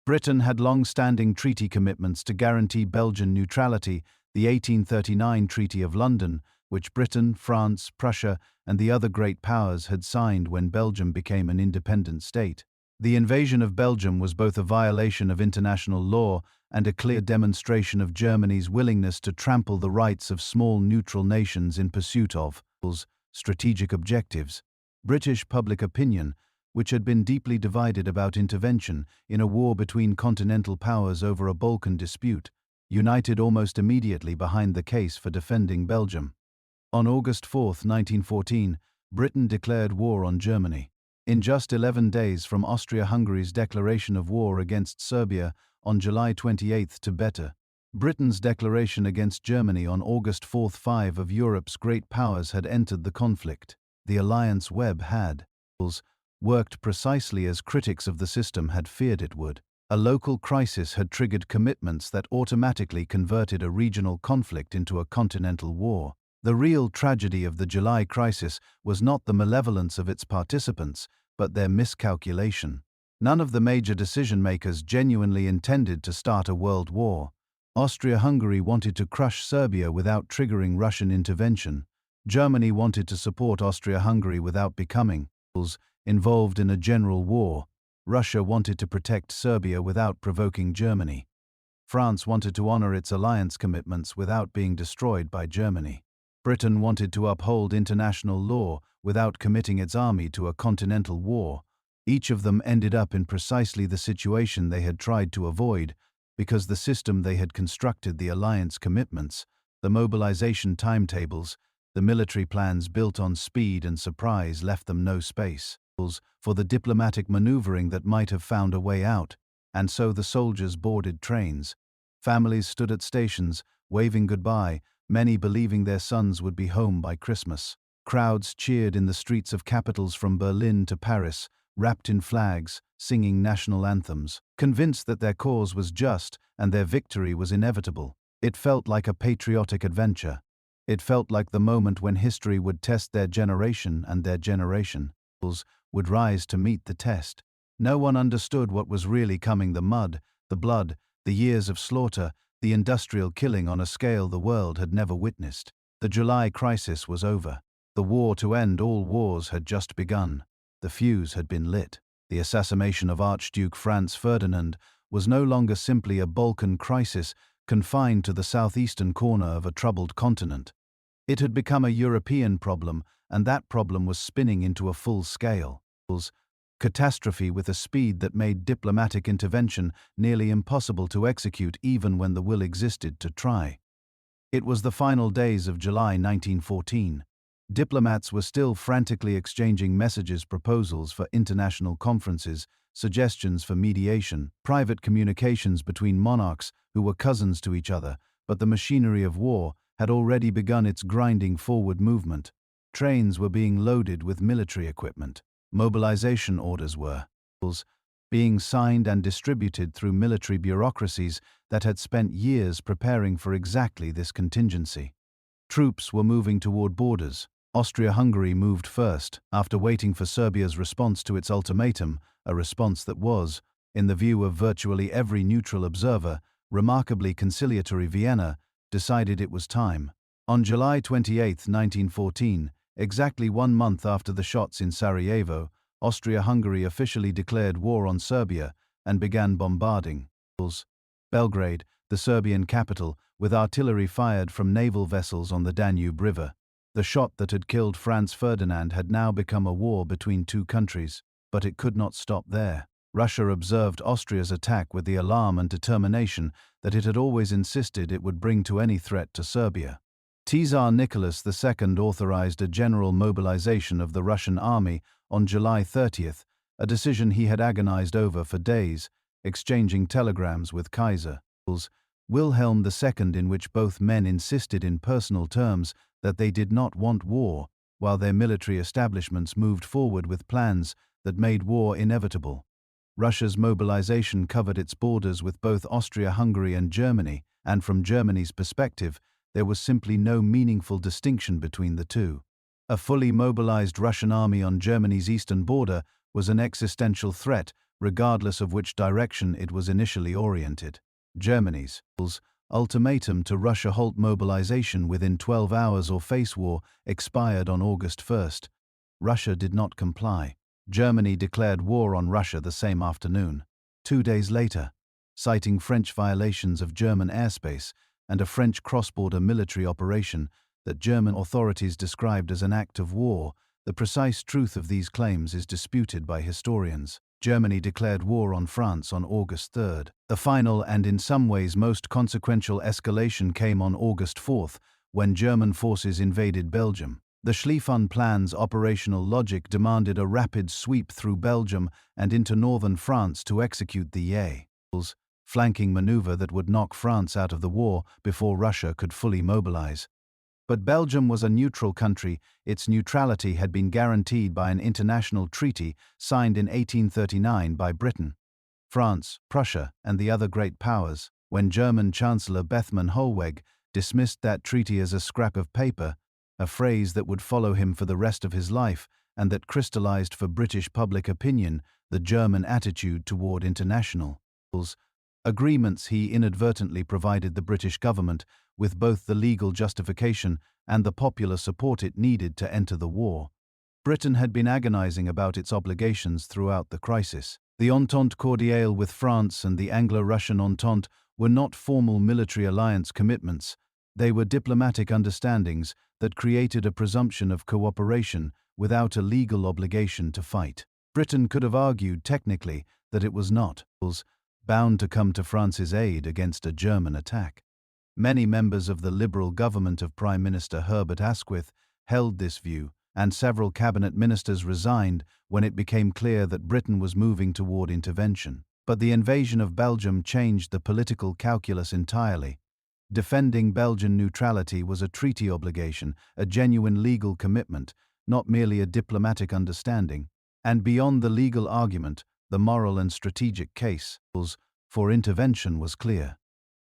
Britain had long-standing treaty commitments to guarantee Belgian neutrality, the 1839 Treaty of London, which Britain, France, Prussia, and the other great powers had signed when Belgium became an independent state. The invasion of Belgium was both a violation of international law and a clear demonstration of Germany's willingness to trample the rights of small neutral nations in pursuit of strategic objectives. British public opinion, which had been deeply divided about intervention in a war between continental powers over a Balkan dispute, united almost immediately behind the case for defending Belgium. On August 4, 1914, Britain declared war on Germany. In just 11 days from Austria-Hungary's declaration of war against Serbia on July 28 to better, Britain's declaration against Germany on August 4, 5 of Europe's great powers had entered the conflict. The alliance web had worked precisely as critics of the system had feared it would. A local crisis had triggered commitments that automatically converted a regional conflict into a continental war. The real tragedy of the July crisis was not the malevolence of its participants, but their miscalculation. None of the major decision-makers genuinely intended to start a world war. Austria-Hungary wanted to crush Serbia without triggering Russian intervention. Germany wanted to support Austria-Hungary without becoming involved in a general war. Russia wanted to protect Serbia without provoking Germany. France wanted to honor its alliance commitments without being destroyed by Germany. Britain wanted to uphold international law without committing its army to a continental war. Each of them ended up in precisely the situation they had tried to avoid, because the system they had constructed, the alliance commitments, the mobilization timetables, the military plans built on speed and surprise, left them no space for the diplomatic maneuvering that might have found a way out, and so the soldiers boarded trains. Families stood at stations, waving goodbye, many believing their sons would be home by Christmas. Crowds cheered in the streets of capitals from Berlin to Paris, wrapped in flags, singing national anthems, convinced that their cause was just and their victory was inevitable. It felt like a patriotic adventure. It felt like the moment when history would test their generation, and their generation would rise to meet the test. No one understood what was really coming: the mud, the blood, the years of slaughter, the industrial killing on a scale the world had never witnessed. The July crisis was over. The war to end all wars had just begun. The fuse had been lit. The assassination of Archduke Franz Ferdinand was no longer simply a Balkan crisis confined to the southeastern corner of a troubled continent. It had become a European problem, and that problem was spinning into a full-scale catastrophe with a speed that made diplomatic intervention nearly impossible to execute, even when the will existed to try. It was the final days of July 1914. Diplomats were still frantically exchanging messages, proposals for international conferences, suggestions for mediation, private communications between monarchs who were cousins to each other, but the machinery of war had already begun its grinding forward movement. Trains were being loaded with military equipment. Mobilization orders were being signed and distributed through military bureaucracies that had spent years preparing for exactly this contingency. Troops were moving toward borders. Austria-Hungary moved first, after waiting for Serbia's response to its ultimatum, a response that was, in the view of virtually every neutral observer, remarkably conciliatory. Vienna decided it was time. On July 28, 1914, exactly 1 month after the shots in Sarajevo, Austria-Hungary officially declared war on Serbia and began bombarding Belgrade, the Serbian capital, with artillery fired from naval vessels on the Danube River. The shot that had killed Franz Ferdinand had now become a war between two countries, but it could not stop there. Russia observed Austria's attack with the alarm and determination that it had always insisted it would bring to any threat to Serbia. Tsar Nicholas II authorized a general mobilization of the Russian army on July 30th, a decision he had agonized over for days, exchanging telegrams with Kaiser Wilhelm II, in which both men insisted in personal terms that they did not want war, while their military establishments moved forward with plans that made war inevitable. Russia's mobilization covered its borders with both Austria-Hungary and Germany, and from Germany's perspective, there was simply no meaningful distinction between the two. A fully mobilized Russian army on Germany's eastern border was an existential threat, regardless of which direction it was initially oriented. Germany's ultimatum to Russia, halt mobilization within 12 hours or face war, expired on August 1st. Russia did not comply. Germany declared war on Russia the same afternoon. 2 days later, citing French violations of German airspace and a French cross-border military operation that German authorities described as an act of war, the precise truth of these claims is disputed by historians. Germany declared war on France on August 3rd. The final and in some ways most consequential escalation came on August 4th, when German forces invaded Belgium. The Schlieffen Plan's operational logic demanded a rapid sweep through Belgium and into northern France to execute the flanking maneuver that would knock France out of the war before Russia could fully mobilize. But Belgium was a neutral country. Its neutrality had been guaranteed by an international treaty signed in 1839 by Britain, France, Prussia, and the other great powers. When German Chancellor Bethmann Hollweg dismissed that treaty as a scrap of paper, a phrase that would follow him for the rest of his life and that crystallized for British public opinion the German attitude toward international agreements, he inadvertently provided the British government with both the legal justification and the popular support it needed to enter the war. Britain had been agonizing about its obligations throughout the crisis. The Entente Cordiale with France and the Anglo-Russian Entente were not formal military alliance commitments, They were diplomatic understandings that created a presumption of cooperation without a legal obligation to fight. Britain could have argued technically that it was not bound to come to France's aid against a German attack. Many members of the Liberal government of Prime Minister Herbert Asquith held this view, and several cabinet ministers resigned when it became clear that Britain was moving toward intervention. But the invasion of Belgium changed the political calculus entirely. Defending Belgian neutrality was a treaty obligation, a genuine legal commitment, not merely a diplomatic understanding. And beyond the legal argument, the moral and strategic case for intervention was clear.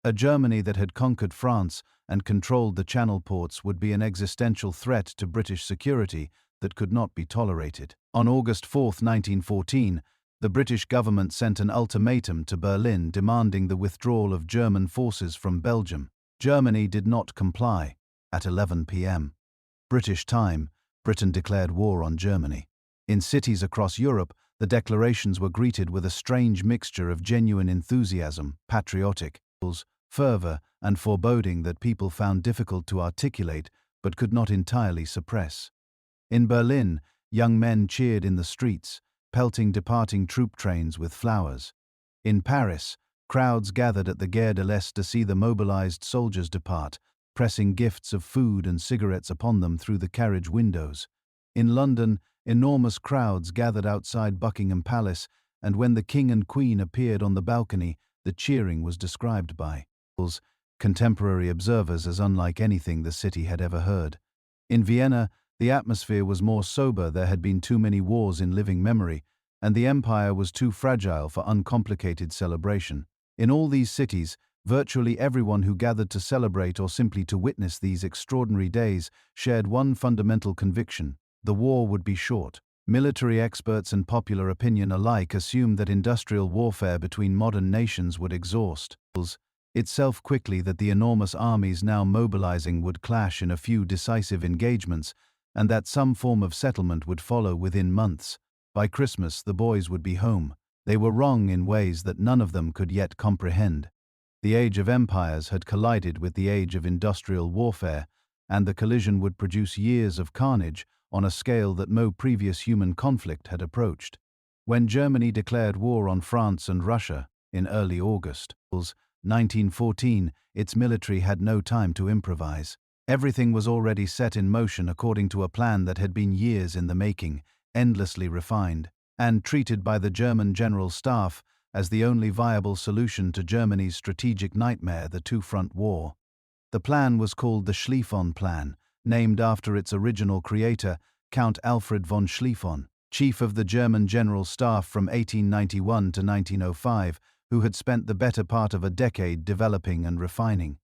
A Germany that had conquered France and controlled the Channel ports would be an existential threat to British security that could not be tolerated. On August 4, 1914, the British government sent an ultimatum to Berlin demanding the withdrawal of German forces from Belgium. Germany did not comply. At 11 p.m. British time, Britain declared war on Germany. In cities across Europe, the declarations were greeted with a strange mixture of genuine enthusiasm, patriotic fervor, and foreboding that people found difficult to articulate but could not entirely suppress. In Berlin, young men cheered in the streets, pelting departing troop trains with flowers. In Paris, crowds gathered at the Gare de l'Est to see the mobilized soldiers depart, pressing gifts of food and cigarettes upon them through the carriage windows. In London, enormous crowds gathered outside Buckingham Palace, and when the King and Queen appeared on the balcony, the cheering was described by contemporary observers as unlike anything the city had ever heard. In Vienna, the atmosphere was more sober. There had been too many wars in living memory, and the empire was too fragile for uncomplicated celebration. In all these cities, virtually everyone who gathered to celebrate or simply to witness these extraordinary days shared one fundamental conviction: the war would be short. Military experts and popular opinion alike assumed that industrial warfare between modern nations would exhaust itself quickly, that the enormous armies now mobilizing would clash in a few decisive engagements, and that some form of settlement would follow within months. By Christmas, the boys would be home. They were wrong in ways that none of them could yet comprehend. The age of empires had collided with the age of industrial warfare, and the collision would produce years of carnage on a scale that no previous human conflict had approached. When Germany declared war on France and Russia in early August 1914, its military had no time to improvise. Everything was already set in motion according to a plan that had been years in the making, endlessly refined, and treated by the German General Staff as the only viable solution to Germany's strategic nightmare, the two-front war. The plan was called the Schlieffen Plan, named after its original creator, Count Alfred von Schlieffen, chief of the German General Staff from 1891 to 1905, who had spent the better part of a decade developing and refining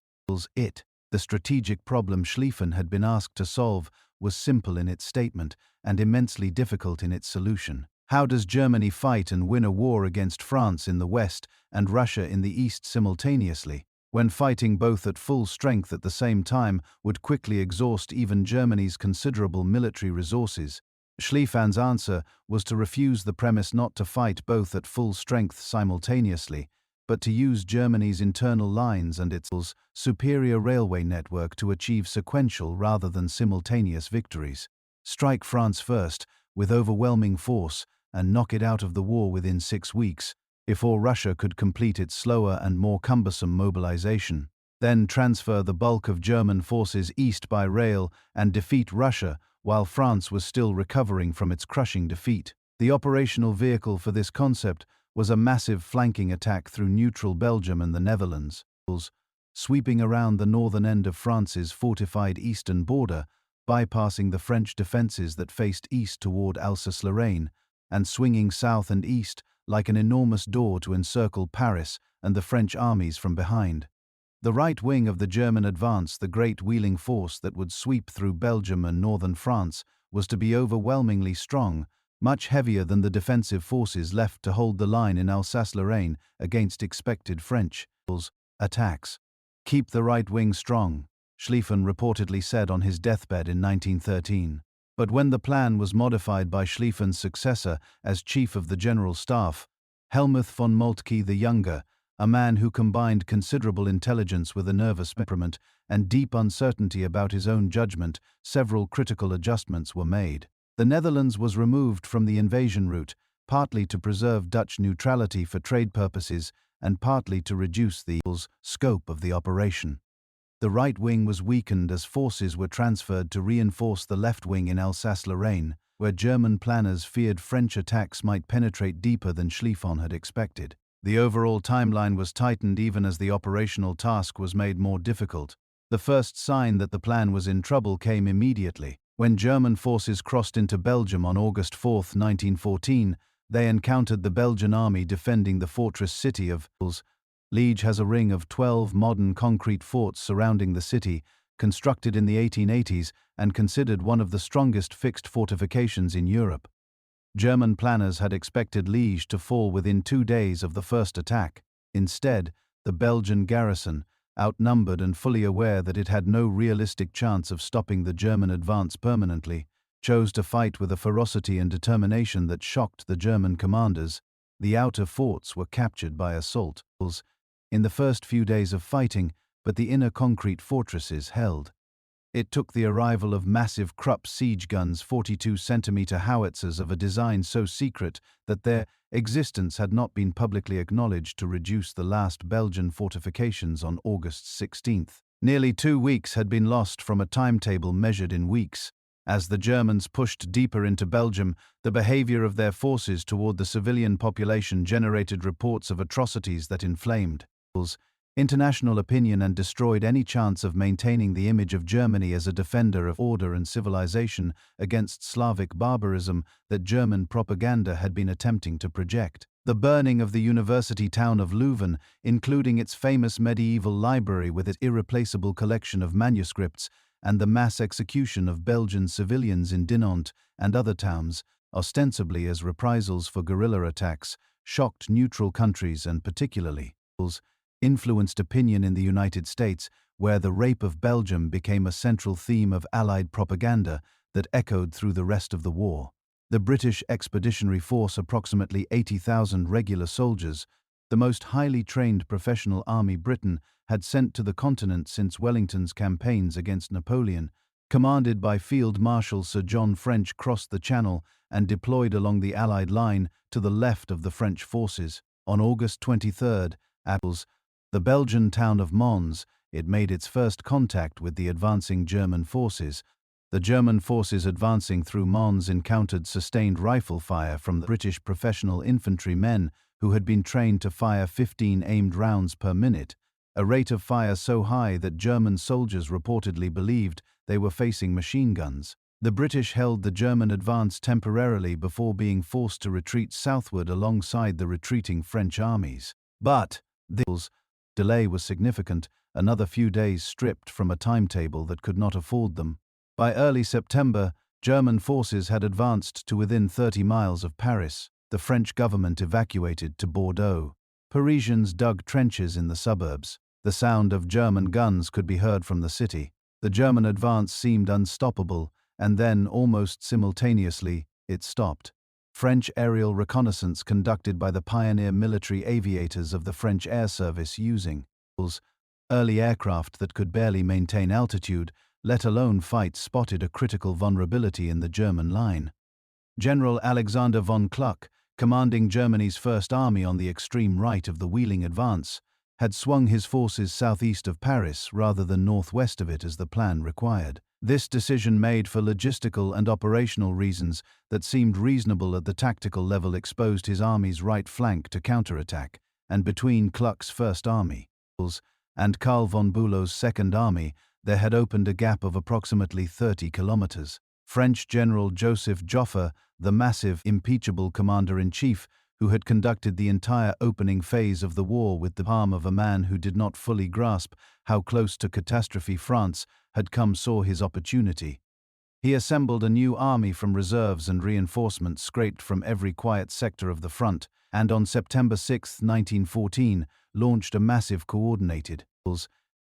it. The strategic problem Schlieffen had been asked to solve was simple in its statement and immensely difficult in its solution. How does Germany fight and win a war against France in the west and Russia in the east simultaneously, when fighting both at full strength at the same time would quickly exhaust even Germany's considerable military resources? Schlieffen's answer was to refuse the premise not to fight both at full strength simultaneously, but to use Germany's internal lines and its superior railway network to achieve sequential rather than simultaneous victories. Strike France first, with overwhelming force, and knock it out of the war within 6 weeks, before Russia could complete its slower and more cumbersome mobilization. Then transfer the bulk of German forces east by rail and defeat Russia while France was still recovering from its crushing defeat. The operational vehicle for this concept was a massive flanking attack through neutral Belgium and the Netherlands, sweeping around the northern end of France's fortified eastern border, bypassing the French defenses that faced east toward Alsace-Lorraine, and swinging south and east like an enormous door to encircle Paris and the French armies from behind. The right wing of the German advance, the great wheeling force that would sweep through Belgium and northern France, was to be overwhelmingly strong, much heavier than the defensive forces left to hold the line in Alsace-Lorraine against expected French attacks. "Keep the right wing strong," Schlieffen reportedly said on his deathbed in 1913. But when the plan was modified by Schlieffen's successor as chief of the General Staff, Helmuth von Moltke the Younger, a man who combined considerable intelligence with a nervous temperament and deep uncertainty about his own judgment. Several critical adjustments were made. The Netherlands was removed from the invasion route, partly to preserve Dutch neutrality for trade purposes and partly to reduce the scope of the operation. The right wing was weakened as forces were transferred to reinforce the left wing in Alsace-Lorraine, where German planners feared French attacks might penetrate deeper than Schlieffen had expected. The overall timeline was tightened even as the operational task was made more difficult. The first sign that the plan was in trouble came immediately. When German forces crossed into Belgium on August 4, 1914, they encountered the Belgian army defending the fortress city of Liege. Has a ring of 12 modern concrete forts surrounding the city, constructed in the 1880s and considered one of the strongest fixed fortifications in Europe. German planners had expected Liege to fall within 2 days of the first attack. Instead, the Belgian garrison, outnumbered and fully aware that it had no realistic chance of stopping the German advance permanently, chose to fight with a ferocity and determination that shocked the German commanders. The outer forts were captured by assault in the first few days of fighting, but the inner concrete fortresses held. It took the arrival of massive Krupp siege guns, 42-centimeter howitzers of a design so secret that their existence had not been publicly acknowledged, to reduce the last Belgian fortifications on August 16. Nearly 2 weeks had been lost from a timetable measured in weeks. As the Germans pushed deeper into Belgium, the behavior of their forces toward the civilian population generated reports of atrocities that inflamed international opinion and destroyed any chance of maintaining the image of Germany as a defender of order and civilization against Slavic barbarism that German propaganda had been attempting to project. The burning of the university town of Leuven, including its famous medieval library with its irreplaceable collection of manuscripts, and the mass execution of Belgian civilians in Dinant and other towns, ostensibly as reprisals for guerrilla attacks, shocked neutral countries and particularly influenced opinion in the United States, where the rape of Belgium became a central theme of Allied propaganda that echoed through the rest of the war. The British Expeditionary Force, approximately 80,000 regular soldiers, the most highly trained professional army Britain had sent to the continent since Wellington's campaigns against Napoleon, commanded by Field Marshal Sir John French, crossed the Channel and deployed along the Allied line to the left of the French forces. On August 23, at the Belgian town of Mons, it made its first contact with the advancing German forces. The German forces advancing through Mons encountered sustained rifle fire from the British professional infantry men who had been trained to fire 15 aimed rounds per minute, a rate of fire so high that German soldiers reportedly believed they were facing machine guns. The British held the German advance temporarily before being forced to retreat southward alongside the retreating French armies. But this delay was significant, another few days stripped from a timetable that could not afford them. By early September, German forces had advanced to within 30 miles of Paris. The French government evacuated to Bordeaux. Parisians dug trenches in the suburbs. The sound of German guns could be heard from the city. The German advance seemed unstoppable, and then, almost simultaneously, it stopped. French aerial reconnaissance conducted by the pioneer military aviators of the French Air Service using early aircraft that could barely maintain altitude, let alone fight, spotted a critical vulnerability in the German line. General Alexander von Kluck, commanding Germany's First Army on the extreme right of the wheeling advance, had swung his forces southeast of Paris rather than northwest of it as the plan required. This decision, made for logistical and operational reasons that seemed reasonable at the tactical level, exposed his army's right flank to counterattack, and between Kluck's First Army and Karl von Bülow's Second Army, there had opened a gap of approximately 30 kilometers. French General Joseph Joffre, the massive, impeachable commander-in-chief, who had conducted the entire opening phase of the war with the calm of a man who did not fully grasp how close to catastrophe France had come, saw his opportunity. He assembled a new army from reserves and reinforcements scraped from every quiet sector of the front, and on September 6, 1914, launched a massive coordinated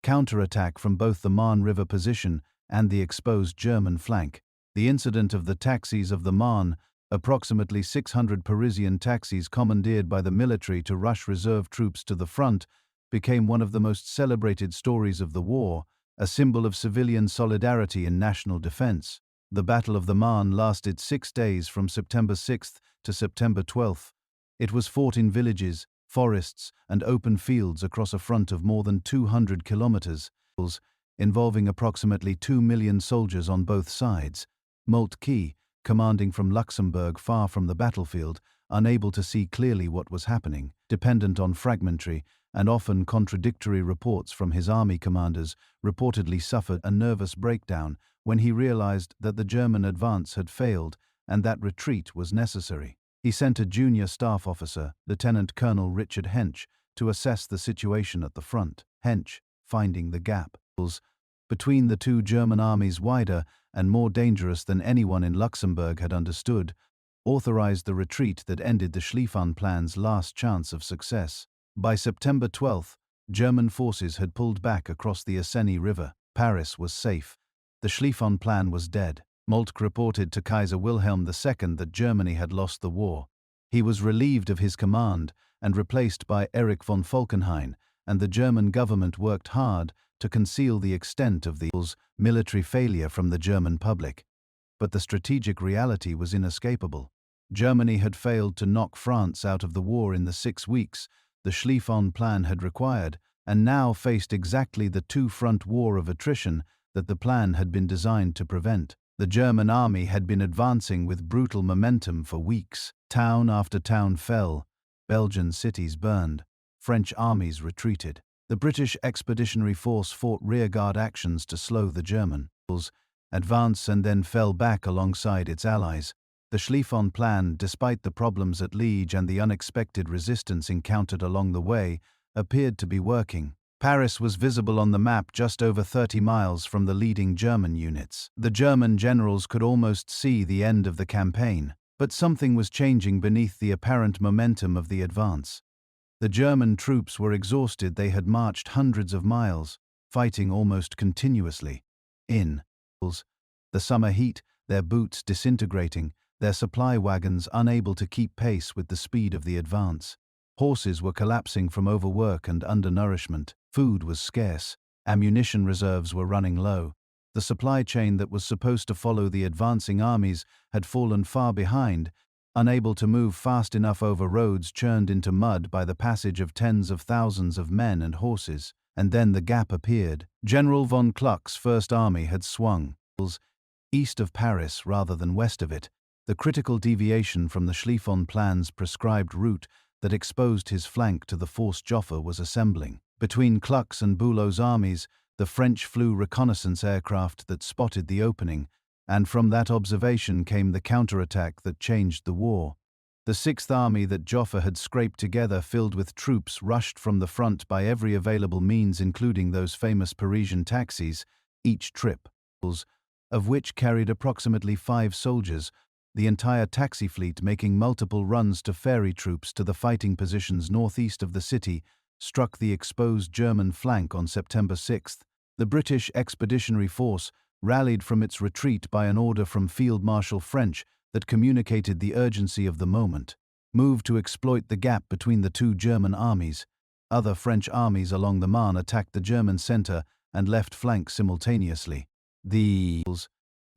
counterattack from both the Marne River position and the exposed German flank. The incident of the taxis of the Marne Approximately 600 Parisian taxis commandeered by the military to rush reserve troops to the front became one of the most celebrated stories of the war, a symbol of civilian solidarity in national defense. The Battle of the Marne lasted 6 days from September 6 to September 12. It was fought in villages, forests, and open fields across a front of more than 200 kilometers, involving approximately 2 million soldiers on both sides. Moltke, commanding from Luxembourg far from the battlefield, unable to see clearly what was happening, dependent on fragmentary and often contradictory reports from his army commanders, reportedly suffered a nervous breakdown when he realized that the German advance had failed and that retreat was necessary. He sent a junior staff officer, Lieutenant Colonel Richard Hench, to assess the situation at the front. Hench, finding the gap between the two German armies wider and more dangerous than anyone in Luxembourg had understood, authorized the retreat that ended the Schlieffen Plan's last chance of success. By September 12, German forces had pulled back across the Assassination River. Paris was safe. The Schlieffen Plan was dead. Moltke reported to Kaiser Wilhelm II that Germany had lost the war. He was relieved of his command and replaced by Erich von Falkenhayn, and the German government worked hard to conceal the extent of the military failure from the German public. But the strategic reality was inescapable. Germany had failed to knock France out of the war in the 6 weeks the Schlieffen Plan had required, and now faced exactly the two-front war of attrition that the plan had been designed to prevent. The German army had been advancing with brutal momentum for weeks. Town after town fell, Belgian cities burned, French armies retreated. The British Expeditionary Force fought rearguard actions to slow the German advance and then fell back alongside its allies. The Schlieffen Plan, despite the problems at Liege and the unexpected resistance encountered along the way, appeared to be working. Paris was visible on the map just over 30 miles from the leading German units. The German generals could almost see the end of the campaign, but something was changing beneath the apparent momentum of the advance. The German troops were exhausted. They had marched hundreds of miles, fighting almost continuously. In the summer heat, their boots disintegrating, their supply wagons unable to keep pace with the speed of the advance. Horses were collapsing from overwork and undernourishment. Food was scarce. Ammunition reserves were running low. The supply chain that was supposed to follow the advancing armies had fallen far behind, unable to move fast enough over roads churned into mud by the passage of tens of thousands of men and horses. And then the gap appeared. General von Kluck's First Army had swung east of Paris rather than west of it, the critical deviation from the Schlieffen Plan's prescribed route that exposed his flank to the force Joffre was assembling. Between Kluck's and Bülow's armies, the French flew reconnaissance aircraft that spotted the opening, and from that observation came the counterattack that changed the war. The Sixth Army that Joffre had scraped together, filled with troops, rushed from the front by every available means, including those famous Parisian taxis, each trip of which carried approximately 5 soldiers, the entire taxi fleet making multiple runs to ferry troops to the fighting positions northeast of the city, struck the exposed German flank on September 6. The British Expeditionary Force rallied from its retreat by an order from Field Marshal French that communicated the urgency of the moment, moved to exploit the gap between the two German armies. Other French armies along the Marne attacked the German center and left flank simultaneously. The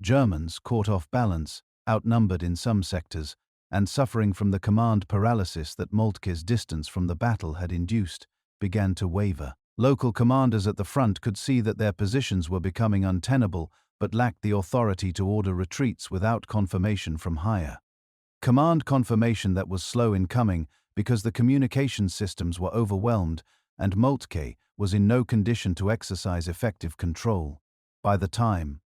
Germans, caught off balance, outnumbered in some sectors, and suffering from the command paralysis that Moltke's distance from the battle had induced, began to waver. Local commanders at the front could see that their positions were becoming untenable, but lacked the authority to order retreats without confirmation from higher command, confirmation that was slow in coming because the communications systems were overwhelmed, and Moltke was in no condition to exercise effective control. By the time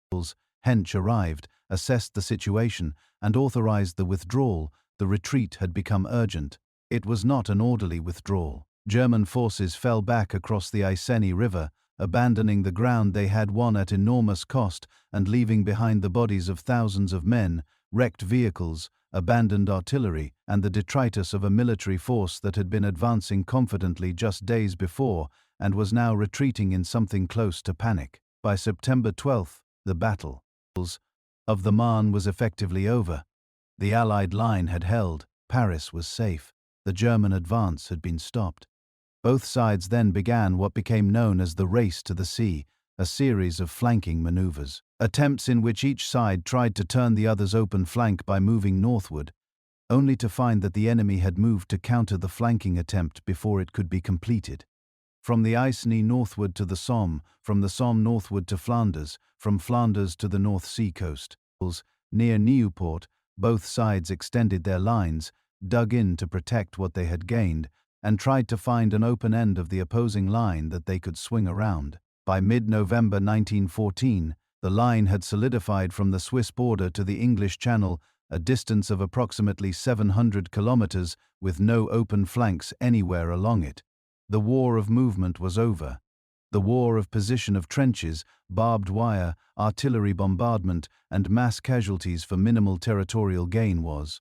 Hench arrived, assessed the situation, and authorized the withdrawal, the retreat had become urgent. It was not an orderly withdrawal. German forces fell back across the Iceni River, abandoning the ground they had won at enormous cost and leaving behind the bodies of thousands of men, wrecked vehicles, abandoned artillery, and the detritus of a military force that had been advancing confidently just days before and was now retreating in something close to panic. By September 12, the battle of the Marne was effectively over. The Allied line had held, Paris was safe, the German advance had been stopped. Both sides then began what became known as the Race to the Sea, a series of flanking maneuvers. Attempts in which each side tried to turn the other's open flank by moving northward, only to find that the enemy had moved to counter the flanking attempt before it could be completed. From the Aisne northward to the Somme, from the Somme northward to Flanders, from Flanders to the North Sea coast. Near Nieuport, both sides extended their lines, dug in to protect what they had gained, and tried to find an open end of the opposing line that they could swing around. By mid-November 1914, the line had solidified from the Swiss border to the English Channel, a distance of approximately 700 kilometers with no open flanks anywhere along it. The war of movement was over. The war of position of trenches, barbed wire, artillery bombardment, and mass casualties for minimal territorial gain was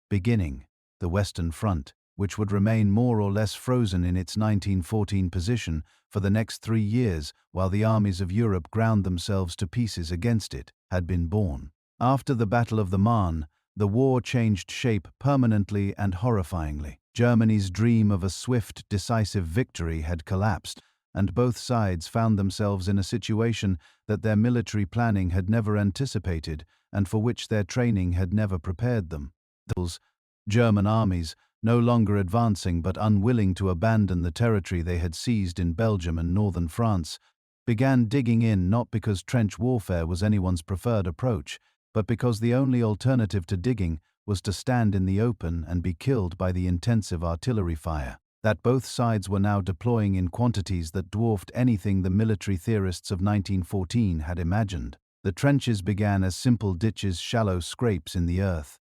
beginning. The Western Front, which would remain more or less frozen in its 1914 position for the next 3 years while the armies of Europe ground themselves to pieces against it, had been born. After the Battle of the Marne, the war changed shape permanently and horrifyingly. Germany's dream of a swift, decisive victory had collapsed, and both sides found themselves in a situation that their military planning had never anticipated and for which their training had never prepared them. Those German armies, no longer advancing but unwilling to abandon the territory they had seized in Belgium and northern France, began digging in not because trench warfare was anyone's preferred approach, but because the only alternative to digging was to stand in the open and be killed by the intensive artillery fire that both sides were now deploying in quantities that dwarfed anything the military theorists of 1914 had imagined. The trenches began as simple ditches, shallow scrapes in the earth,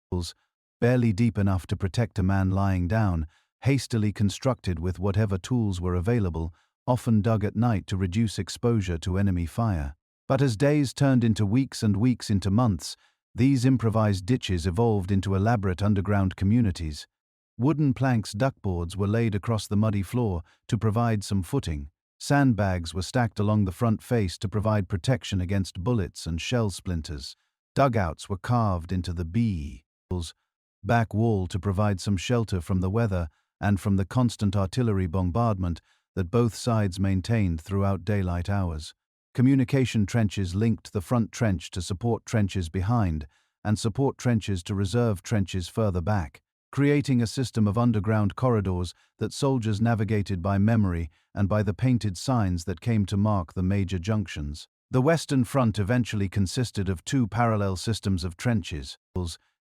barely deep enough to protect a man lying down, hastily constructed with whatever tools were available, often dug at night to reduce exposure to enemy fire. But as days turned into weeks and weeks into months, these improvised ditches evolved into elaborate underground communities. Wooden planks, duckboards were laid across the muddy floor to provide some footing. Sandbags were stacked along the front face to provide protection against bullets and shell splinters. Dugouts were carved into the back wall to provide some shelter from the weather and from the constant artillery bombardment that both sides maintained throughout daylight hours. Communication trenches linked the front trench to support trenches behind, and support trenches to reserve trenches further back, creating a system of underground corridors that soldiers navigated by memory and by the painted signs that came to mark the major junctions. The Western Front eventually consisted of 2 parallel systems of trenches,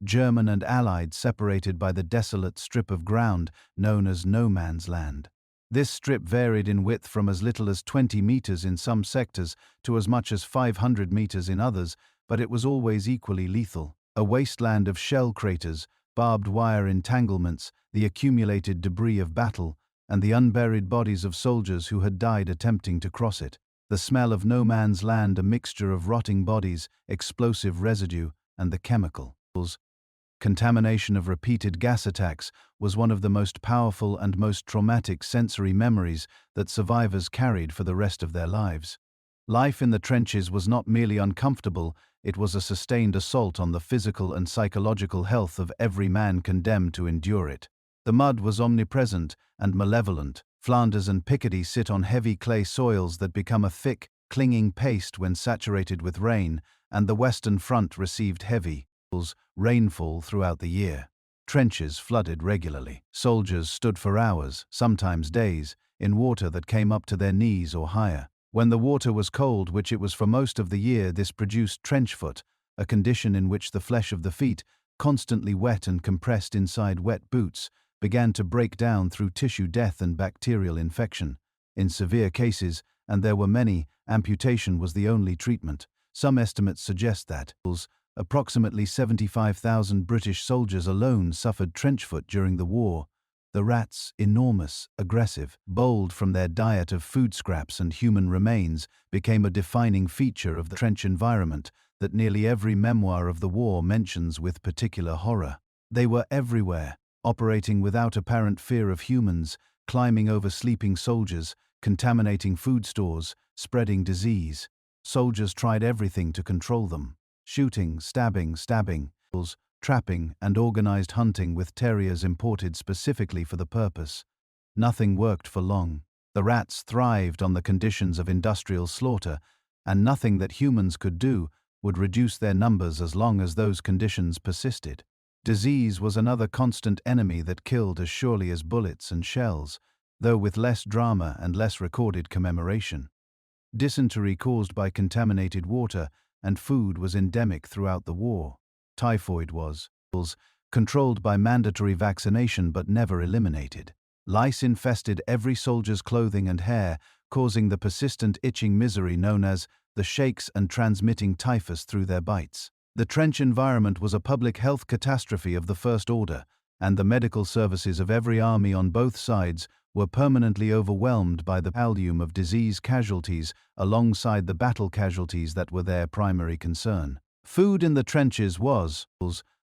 German and Allied, separated by the desolate strip of ground known as No Man's Land. This strip varied in width from as little as 20 meters in some sectors to as much as 500 meters in others, but it was always equally lethal. A wasteland of shell craters, barbed wire entanglements, the accumulated debris of battle, and the unburied bodies of soldiers who had died attempting to cross it. The smell of No Man's Land, a mixture of rotting bodies, explosive residue, and the chemicals. Contamination of repeated gas attacks was one of the most powerful and most traumatic sensory memories that survivors carried for the rest of their lives. Life in the trenches was not merely uncomfortable, it was a sustained assault on the physical and psychological health of every man condemned to endure it. The mud was omnipresent and malevolent. Flanders and Picardy sit on heavy clay soils that become a thick, clinging paste when saturated with rain, and the Western Front received heavy rainfall throughout the year. Trenches flooded regularly. Soldiers stood for hours, sometimes days, in water that came up to their knees or higher. When the water was cold, which it was for most of the year, this produced trench foot, a condition in which the flesh of the feet, constantly wet and compressed inside wet boots, began to break down through tissue death and bacterial infection. In severe cases, and there were many, amputation was the only treatment. Some estimates suggest that approximately 75,000 British soldiers alone suffered trench foot during the war. The rats, enormous, aggressive, bold from their diet of food scraps and human remains, became a defining feature of the trench environment that nearly every memoir of the war mentions with particular horror. They were everywhere, operating without apparent fear of humans, climbing over sleeping soldiers, contaminating food stores, spreading disease. Soldiers tried everything to control them. Shooting, stabbing, trapping, and organized hunting with terriers imported specifically for the purpose. Nothing worked for long. The rats thrived on the conditions of industrial slaughter, and nothing that humans could do would reduce their numbers as long as those conditions persisted. Disease was another constant enemy that killed as surely as bullets and shells, though with less drama and less recorded commemoration. Dysentery caused by contaminated water and food was endemic throughout the war. Typhoid was controlled by mandatory vaccination but never eliminated. Lice infested every soldier's clothing and hair, causing the persistent itching misery known as the shakes and transmitting typhus through their bites. The trench environment was a public health catastrophe of the first order, and the medical services of every army on both sides were permanently overwhelmed by the volume of disease casualties alongside the battle casualties that were their primary concern. Food in the trenches was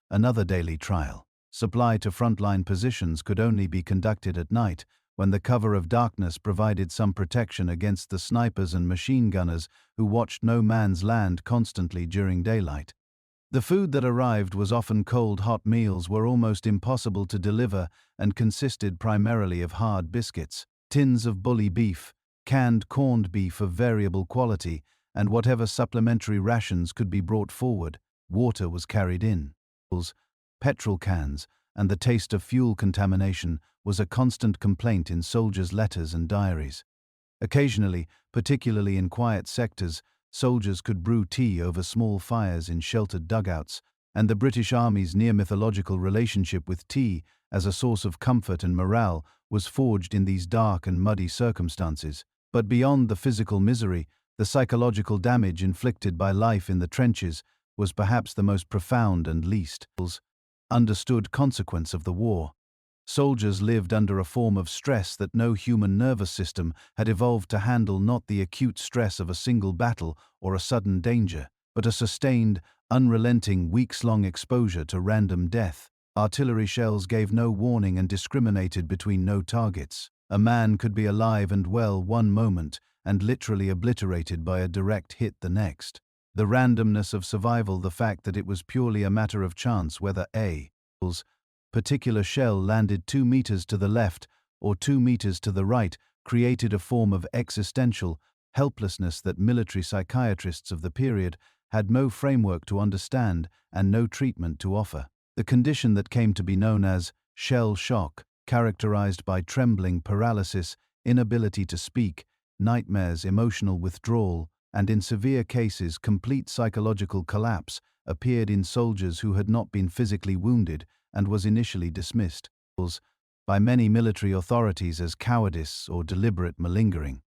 another daily trial. Supply to frontline positions could only be conducted at night, when the cover of darkness provided some protection against the snipers and machine gunners who watched no man's land constantly during daylight. The food that arrived was often cold. Hot meals were almost impossible to deliver and consisted primarily of hard biscuits, tins of bully beef, canned corned beef of variable quality, and whatever supplementary rations could be brought forward. Water was carried in. Petrol cans, and the taste of fuel contamination was a constant complaint in soldiers' letters and diaries. Occasionally, particularly in quiet sectors, soldiers could brew tea over small fires in sheltered dugouts, and the British Army's near-mythological relationship with tea as a source of comfort and morale was forged in these dark and muddy circumstances. But beyond the physical misery, the psychological damage inflicted by life in the trenches was perhaps the most profound and least understood consequence of the war. Soldiers lived under a form of stress that no human nervous system had evolved to handle, not the acute stress of a single battle or a sudden danger, but a sustained, unrelenting, weeks-long exposure to random death. Artillery shells gave no warning and discriminated between no targets. A man could be alive and well one moment and literally obliterated by a direct hit the next. The randomness of survival, the fact that it was purely a matter of chance whether a particular shell landed 2 meters to the left or 2 meters to the right, created a form of existential helplessness that military psychiatrists of the period had no framework to understand and no treatment to offer. The condition that came to be known as shell shock, characterized by trembling, paralysis, inability to speak, nightmares, emotional withdrawal, and in severe cases complete psychological collapse, appeared in soldiers who had not been physically wounded and was initially dismissed by many military authorities as cowardice or deliberate malingering.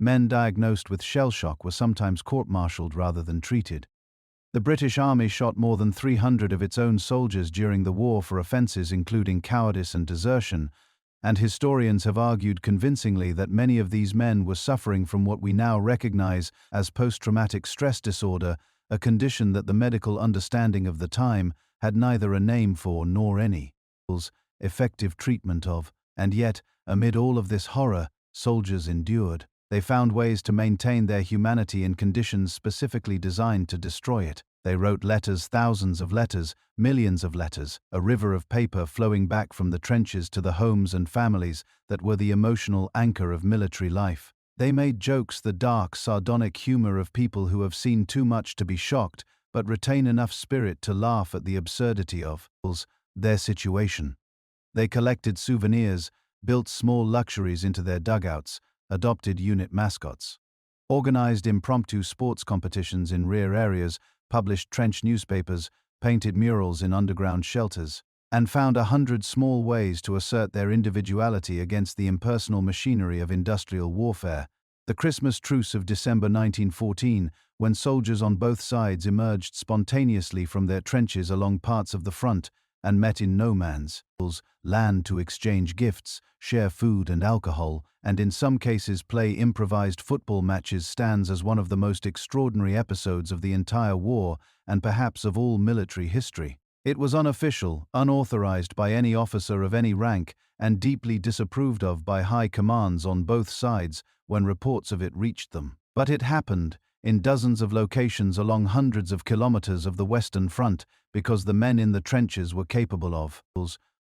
Men diagnosed with shell shock were sometimes court-martialed rather than treated. The British Army shot more than 300 of its own soldiers during the war for offences including cowardice and desertion, and historians have argued convincingly that many of these men were suffering from what we now recognize as post-traumatic stress disorder, a condition that the medical understanding of the time had neither a name for nor any effective treatment of. And yet, amid all of this horror, soldiers endured. They found ways to maintain their humanity in conditions specifically designed to destroy it. They wrote letters, thousands of letters, millions of letters, a river of paper flowing back from the trenches to the homes and families that were the emotional anchor of military life. They made jokes, the dark, sardonic humor of people who have seen too much to be shocked, but retain enough spirit to laugh at the absurdity of their situation. They collected souvenirs, built small luxuries into their dugouts, adopted unit mascots, organized impromptu sports competitions in rear areas, published trench newspapers, painted murals in underground shelters, and found 100 small ways to assert their individuality against the impersonal machinery of industrial warfare. The Christmas truce of December 1914, when soldiers on both sides emerged spontaneously from their trenches along parts of the front and met in no man's land to exchange gifts, share food and alcohol, and in some cases play improvised football matches, stands as one of the most extraordinary episodes of the entire war and perhaps of all military history. It was unofficial, unauthorized by any officer of any rank, and deeply disapproved of by high commands on both sides when reports of it reached them. But it happened, in dozens of locations along hundreds of kilometers of the Western Front because the men in the trenches were capable of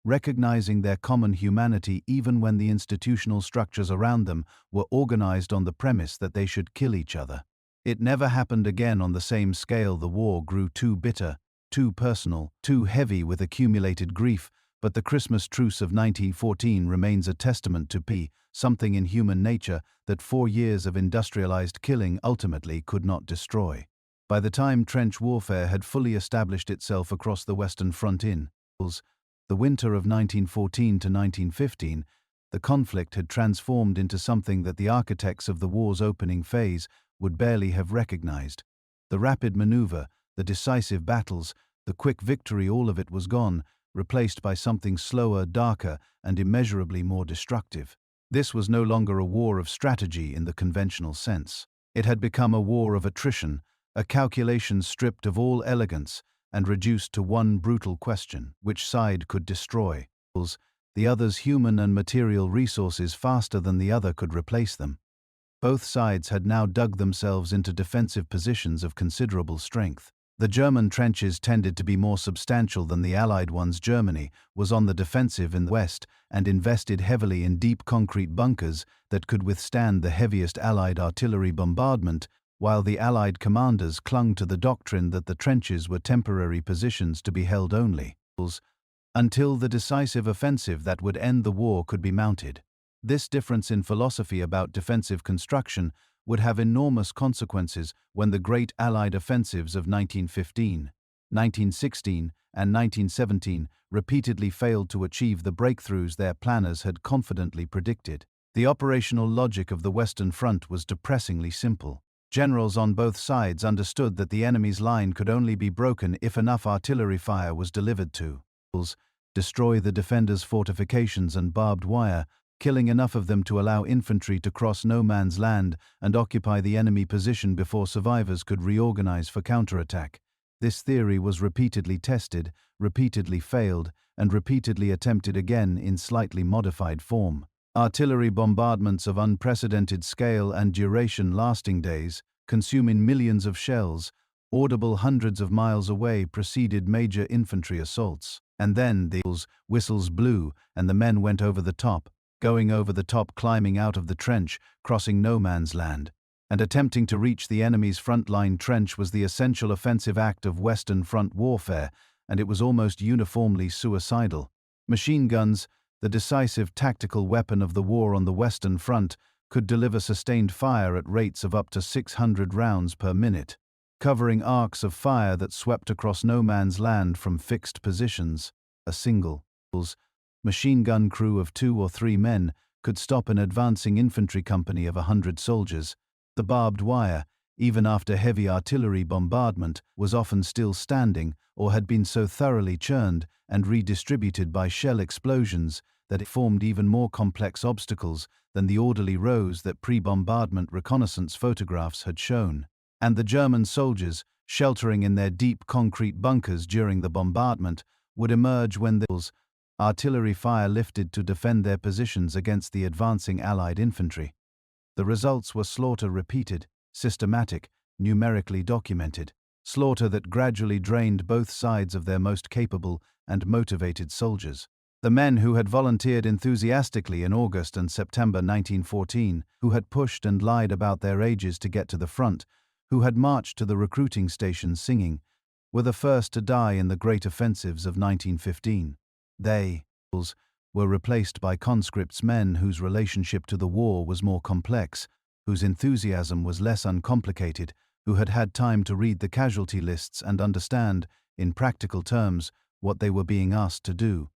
recognizing their common humanity even when the institutional structures around them were organized on the premise that they should kill each other. It never happened again on the same scale. The war grew too bitter, too personal, too heavy with accumulated grief, but the Christmas truce of 1914 remains a testament to something in human nature that 4 years of industrialized killing ultimately could not destroy. By the time trench warfare had fully established itself across the Western Front in the winter of 1914 to 1915, the conflict had transformed into something that the architects of the war's opening phase would barely have recognized. The rapid maneuver, the decisive battles, the quick victory, all of it was gone, replaced by something slower, darker, and immeasurably more destructive. This was no longer a war of strategy in the conventional sense. It had become a war of attrition, a calculation stripped of all elegance and reduced to one brutal question: which side could destroy the other's human and material resources faster than the other could replace them. Both sides had now dug themselves into defensive positions of considerable strength. The German trenches tended to be more substantial than the Allied ones. Germany was on the defensive in the west and invested heavily in deep concrete bunkers that could withstand the heaviest Allied artillery bombardment, while the Allied commanders clung to the doctrine that the trenches were temporary positions to be held only until the decisive offensive that would end the war could be mounted. This difference in philosophy about defensive construction would have enormous consequences when the great Allied offensives of 1915, 1916, and 1917 repeatedly failed to achieve the breakthroughs their planners had confidently predicted. The operational logic of the Western Front was depressingly simple. Generals on both sides understood that the enemy's line could only be broken if enough artillery fire was delivered to destroy the defenders' fortifications and barbed wire, killing enough of them to allow infantry to cross no man's land and occupy the enemy position before survivors could reorganize for counterattack. This theory was repeatedly tested, repeatedly failed, and repeatedly attempted again in slightly modified form. Artillery bombardments of unprecedented scale and duration, lasting days, consuming millions of shells, audible hundreds of miles away, preceded major infantry assaults. And then the whistles blew and the men went over the top, going over the top, climbing out of the trench, crossing no man's land. And attempting to reach the enemy's front-line trench was the essential offensive act of Western Front warfare, and it was almost uniformly suicidal. Machine guns, the decisive tactical weapon of the war on the Western Front, could deliver sustained fire at rates of up to 600 rounds per minute, covering arcs of fire that swept across no man's land from fixed positions. A single machine gun crew of 2 or 3 men could stop an advancing infantry company of 100 soldiers. The barbed wire, even after heavy artillery bombardment, was often still standing or had been so thoroughly churned and redistributed by shell explosions that it formed even more complex obstacles than the orderly rows that pre-bombardment reconnaissance photographs had shown. And the German soldiers, sheltering in their deep concrete bunkers during the bombardment, would emerge when the artillery fire lifted to defend their positions against the advancing Allied infantry. The results were slaughter repeated, systematic, numerically documented, slaughter that gradually drained both sides of their most capable and motivated soldiers. The men who had volunteered enthusiastically in August and September 1914, who had pushed and lied about their ages to get to the front, who had marched to the recruiting stations singing, were the first to die in the great offensives of 1915. They were replaced by conscripts, men whose relationship to the war was more complex, whose enthusiasm was less uncomplicated, who had had time to read the casualty lists and understand, in practical terms, what they were being asked to do.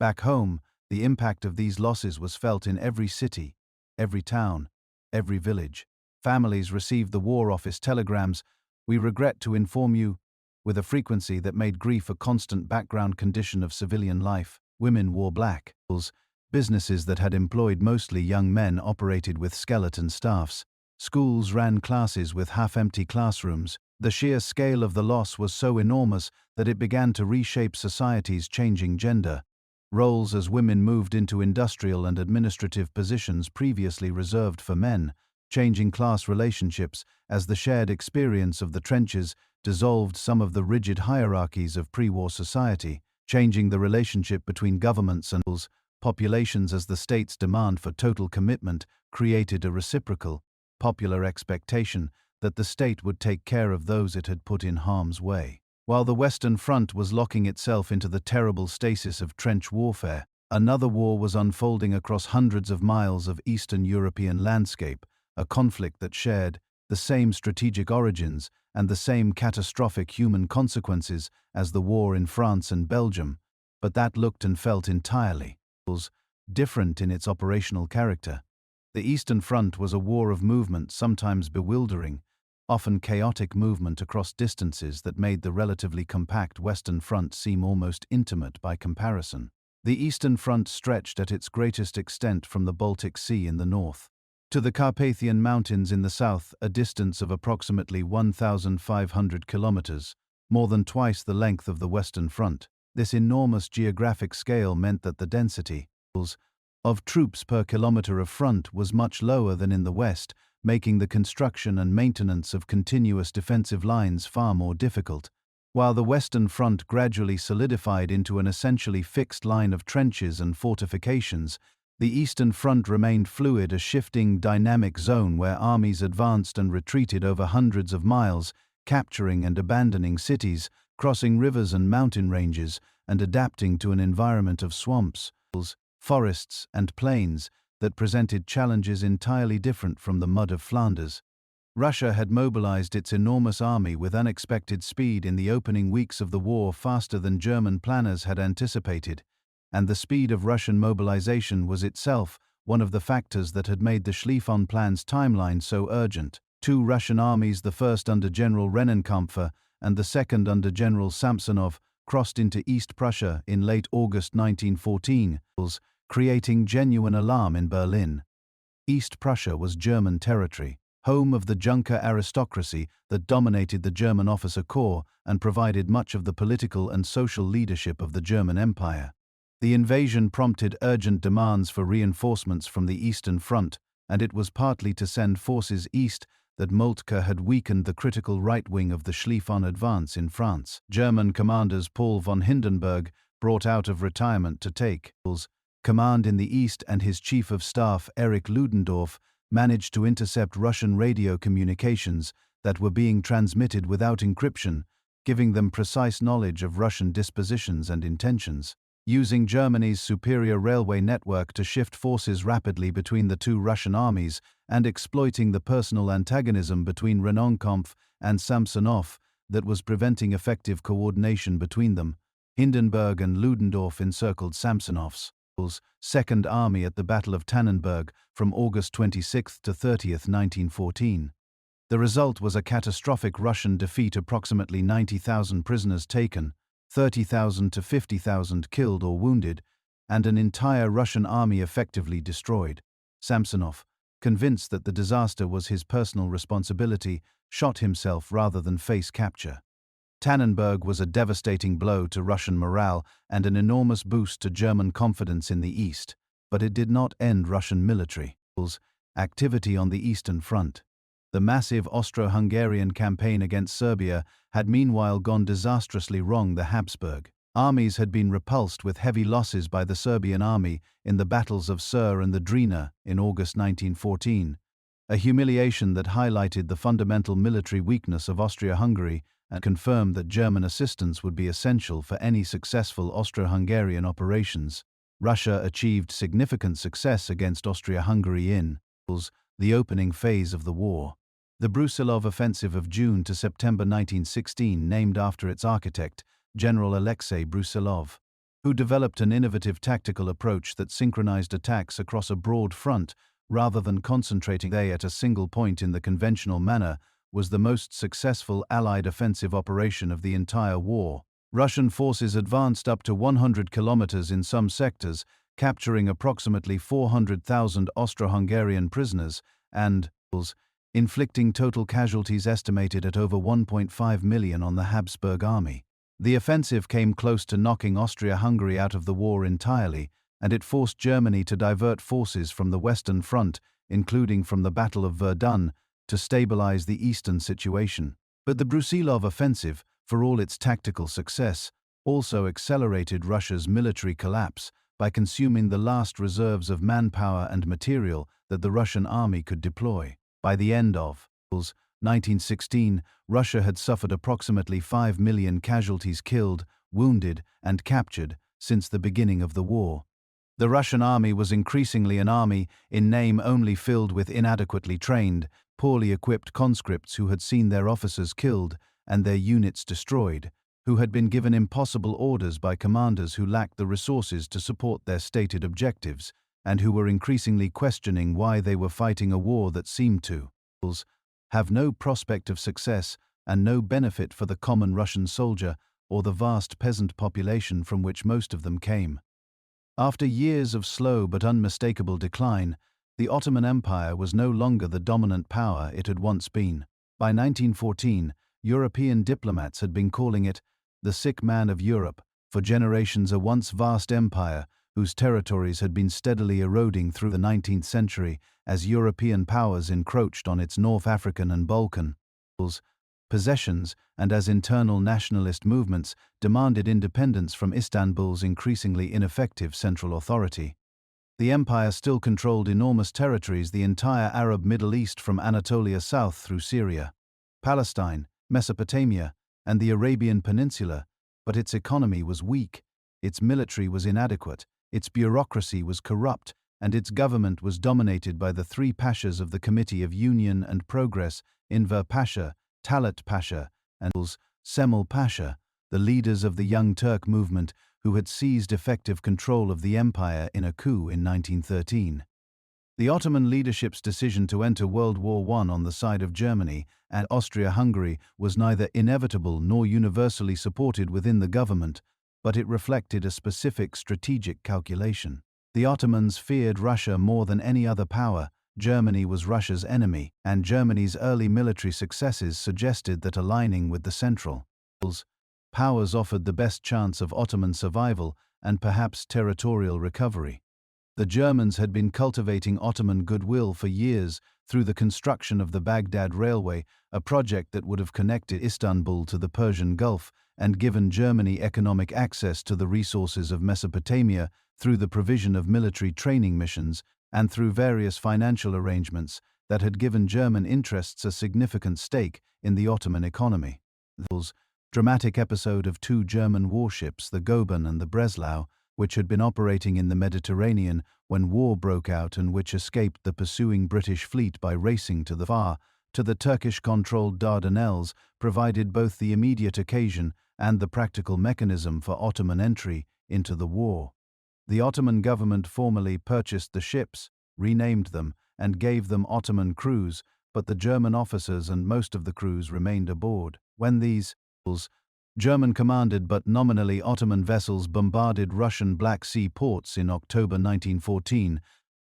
Back home, the impact of these losses was felt in every city, every town, every village. Families received the War Office telegrams, "We regret to inform you," with a frequency that made grief a constant background condition of civilian life. Women wore black. Businesses that had employed mostly young men operated with skeleton staffs. Schools ran classes with half-empty classrooms. The sheer scale of the loss was so enormous that it began to reshape society's changing gender roles as women moved into industrial and administrative positions previously reserved for men. changing class relationships as the shared experience of the trenches dissolved some of the rigid hierarchies of pre-war society, changing the relationship between governments and populations as the state's demand for total commitment created a reciprocal, popular expectation that the state would take care of those it had put in harm's way. While the Western Front was locking itself into the terrible stasis of trench warfare, another war was unfolding across hundreds of miles of Eastern European landscape, a conflict that shared the same strategic origins and the same catastrophic human consequences as the war in France and Belgium, but that looked and felt entirely different in its operational character. The Eastern Front was a war of movement, sometimes bewildering, often chaotic movement across distances that made the relatively compact Western Front seem almost intimate by comparison. The Eastern Front stretched at its greatest extent from the Baltic Sea in the north to the Carpathian Mountains in the south, a distance of approximately 1,500 kilometers, more than twice the length of the Western Front. This enormous geographic scale meant that the density of troops per kilometer of front was much lower than in the West, making the construction and maintenance of continuous defensive lines far more difficult. While the Western Front gradually solidified into an essentially fixed line of trenches and fortifications, the Eastern Front remained fluid, a shifting, dynamic zone where armies advanced and retreated over hundreds of miles, capturing and abandoning cities, crossing rivers and mountain ranges, and adapting to an environment of swamps, forests, and plains that presented challenges entirely different from the mud of Flanders. Russia had mobilized its enormous army with unexpected speed in the opening weeks of the war, faster than German planners had anticipated, and the speed of Russian mobilization was itself one of the factors that had made the Schlieffen Plan's timeline so urgent. Two Russian armies, the first under General Rennenkampfer and the second under General Samsonov, crossed into East Prussia in late August 1914, creating genuine alarm in Berlin. East Prussia was German territory, home of the Junker aristocracy that dominated the German officer corps and provided much of the political and social leadership of the German Empire. The invasion prompted urgent demands for reinforcements from the Eastern Front, and it was partly to send forces east that Moltke had weakened the critical right wing of the Schlieffen advance in France. German commanders Paul von Hindenburg, brought out of retirement to take command in the east, and his chief of staff Erich Ludendorff managed to intercept Russian radio communications that were being transmitted without encryption, giving them precise knowledge of Russian dispositions and intentions. Using Germany's superior railway network to shift forces rapidly between the two Russian armies and exploiting the personal antagonism between Rennenkampf and Samsonov that was preventing effective coordination between them, Hindenburg and Ludendorff encircled Samsonov's Second Army at the Battle of Tannenberg from August 26 to 30, 1914. The result was a catastrophic Russian defeat, approximately 90,000 prisoners taken, 30,000 to 50,000 killed or wounded, and an entire Russian army effectively destroyed. Samsonov, convinced that the disaster was his personal responsibility, shot himself rather than face capture. Tannenberg was a devastating blow to Russian morale and an enormous boost to German confidence in the East, but it did not end Russian military activity on the Eastern Front. The massive Austro-Hungarian campaign against Serbia had meanwhile gone disastrously wrong. The Habsburg armies had been repulsed with heavy losses by the Serbian army in the battles of Sur and the Drina in August 1914, a humiliation that highlighted the fundamental military weakness of Austria-Hungary and confirmed that German assistance would be essential for any successful Austro-Hungarian operations. Russia achieved significant success against Austria-Hungary in the opening phase of the war. The Brusilov Offensive of June to September 1916, named after its architect, General Alexei Brusilov, who developed an innovative tactical approach that synchronized attacks across a broad front rather than concentrating at a single point in the conventional manner, was the most successful Allied offensive operation of the entire war. Russian forces advanced up to 100 kilometers in some sectors, capturing approximately 400,000 Austro-Hungarian prisoners and inflicting total casualties estimated at over 1.5 million on the Habsburg army. The offensive came close to knocking Austria-Hungary out of the war entirely, and it forced Germany to divert forces from the Western Front including from the Battle of Verdun, to stabilize the eastern situation. But the Brusilov offensive, for all its tactical success, also accelerated Russia's military collapse by consuming the last reserves of manpower and material that the Russian army could deploy. By the end of 1916, Russia had suffered approximately 5 million casualties killed, wounded, and captured since the beginning of the war. The Russian army was increasingly an army in name only, filled with inadequately trained, poorly equipped conscripts who had seen their officers killed and their units destroyed, who had been given impossible orders by commanders who lacked the resources to support their stated objectives, and who were increasingly questioning why they were fighting a war that seemed to have no prospect of success and no benefit for the common Russian soldier or the vast peasant population from which most of them came. After years of slow but unmistakable decline, the Ottoman Empire was no longer the dominant power it had once been. By 1914, European diplomats had been calling it the sick man of Europe, for generations a once vast empire whose territories had been steadily eroding through the 19th century as European powers encroached on its North African and Balkan possessions, and as internal nationalist movements demanded independence from Istanbul's increasingly ineffective central authority. The empire still controlled enormous territories, the entire Arab Middle East from Anatolia south through Syria, Palestine, Mesopotamia, and the Arabian Peninsula, but its economy was weak, its military was inadequate, its bureaucracy was corrupt, and its government was dominated by the three pashas of the Committee of Union and Progress, Enver Pasha, Talat Pasha, and Cemal Pasha, the leaders of the Young Turk movement who had seized effective control of the empire in a coup in 1913. The Ottoman leadership's decision to enter World War I on the side of Germany and Austria-Hungary was neither inevitable nor universally supported within the government, but it reflected a specific strategic calculation. The Ottomans feared Russia more than any other power. Germany was Russia's enemy, and Germany's early military successes suggested that aligning with the Central Powers offered the best chance of Ottoman survival and perhaps territorial recovery. The Germans had been cultivating Ottoman goodwill for years through the construction of the Baghdad Railway, a project that would have connected Istanbul to the Persian Gulf and given Germany economic access to the resources of Mesopotamia through the provision of military training missions and through various financial arrangements that had given German interests a significant stake in the Ottoman economy. The dramatic episode of two German warships, the Goeben and the Breslau, which had been operating in the Mediterranean when war broke out and which escaped the pursuing British fleet by racing to the Turkish-controlled Dardanelles, provided both the immediate occasion and the practical mechanism for Ottoman entry into the war. The Ottoman government formally purchased the ships, renamed them, and gave them Ottoman crews, but the German officers and most of the crews remained aboard. When these German-commanded but nominally Ottoman vessels bombarded Russian Black Sea ports in October 1914,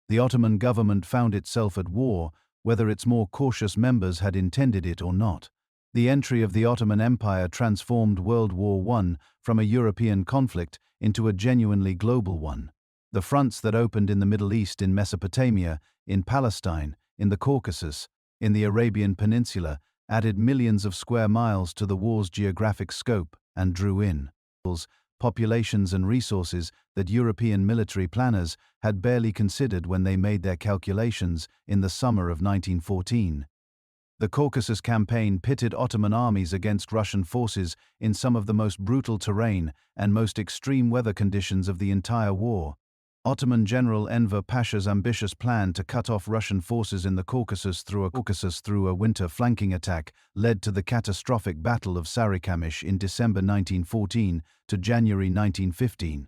the Ottoman government found itself at war, whether its more cautious members had intended it or not. The entry of the Ottoman Empire transformed World War I from a European conflict into a genuinely global one. The fronts that opened in the Middle East, in Mesopotamia, in Palestine, in the Caucasus, in the Arabian Peninsula, added millions of square miles to the war's geographic scope and drew in populations and resources that European military planners had barely considered when they made their calculations in the summer of 1914. The Caucasus campaign pitted Ottoman armies against Russian forces in some of the most brutal terrain and most extreme weather conditions of the entire war. Ottoman General Enver Pasha's ambitious plan to cut off Russian forces in the Caucasus through a winter flanking attack led to the catastrophic Battle of Sarikamish in December 1914 to January 1915.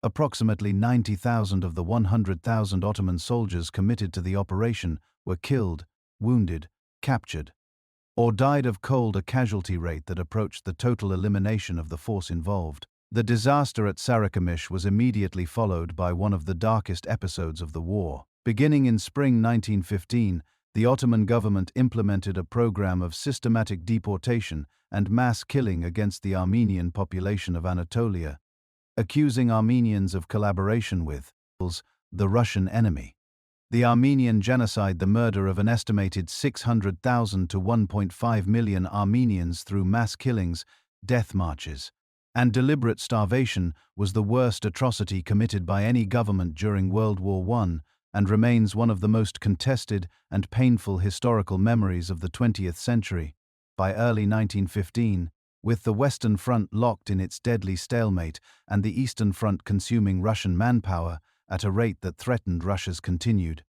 Approximately 90,000 of the 100,000 Ottoman soldiers committed to the operation were killed, wounded, captured, or died of cold, a casualty rate that approached the total elimination of the force involved. The disaster at Sarikamish was immediately followed by one of the darkest episodes of the war. Beginning in spring 1915, the Ottoman government implemented a program of systematic deportation and mass killing against the Armenian population of Anatolia, accusing Armenians of collaboration with the Russian enemy. The Armenian genocide, the murder of an estimated 600,000 to 1.5 million Armenians through mass killings, death marches, and deliberate starvation, was the worst atrocity committed by any government during World War I, and remains one of the most contested and painful historical memories of the 20th century. By early 1915, with the Western Front locked in its deadly stalemate and the Eastern Front consuming Russian manpower at a rate that threatened Russia's continued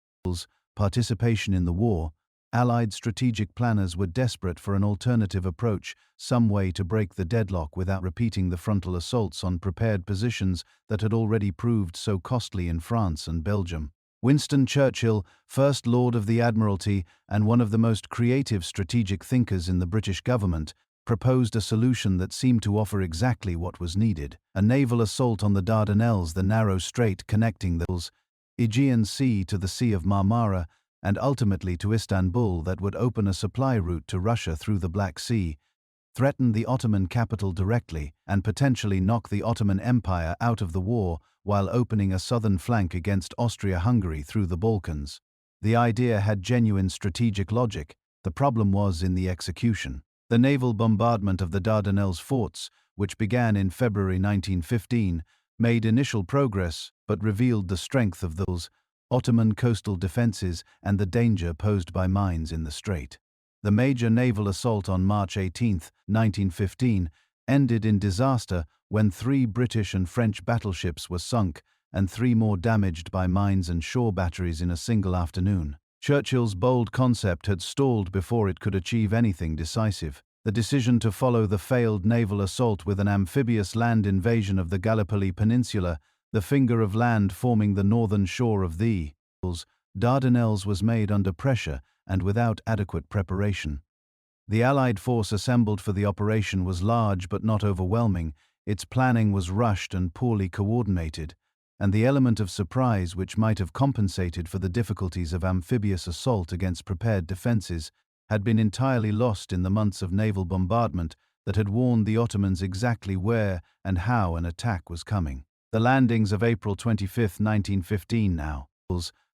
participation in the war, Allied strategic planners were desperate for an alternative approach, some way to break the deadlock without repeating the frontal assaults on prepared positions that had already proved so costly in France and Belgium. Winston Churchill, First Lord of the Admiralty and one of the most creative strategic thinkers in the British government, proposed a solution that seemed to offer exactly what was needed: a naval assault on the Dardanelles, the narrow strait connecting the Aegean Sea to the Sea of Marmara, and ultimately to Istanbul, that would open a supply route to Russia through the Black Sea, threaten the Ottoman capital directly, and potentially knock the Ottoman Empire out of the war while opening a southern flank against Austria-Hungary through the Balkans. The idea had genuine strategic logic. The problem was in the execution. The naval bombardment of the Dardanelles forts, which began in February 1915, made initial progress but revealed the strength of those Ottoman coastal defenses and the danger posed by mines in the strait. The major naval assault on March 18, 1915, ended in disaster when 3 British and French battleships were sunk and 3 more damaged by mines and shore batteries in a single afternoon. Churchill's bold concept had stalled before it could achieve anything decisive. The decision to follow the failed naval assault with an amphibious land invasion of the Gallipoli Peninsula, the finger of land forming the northern shore of the Dardanelles, was made under pressure and without adequate preparation. The Allied force assembled for the operation was large but not overwhelming, its planning was rushed and poorly coordinated, and the element of surprise which might have compensated for the difficulties of amphibious assault against prepared defenses had been entirely lost in the months of naval bombardment that had warned the Ottomans exactly where and how an attack was coming. The landings of April 25, 1915 now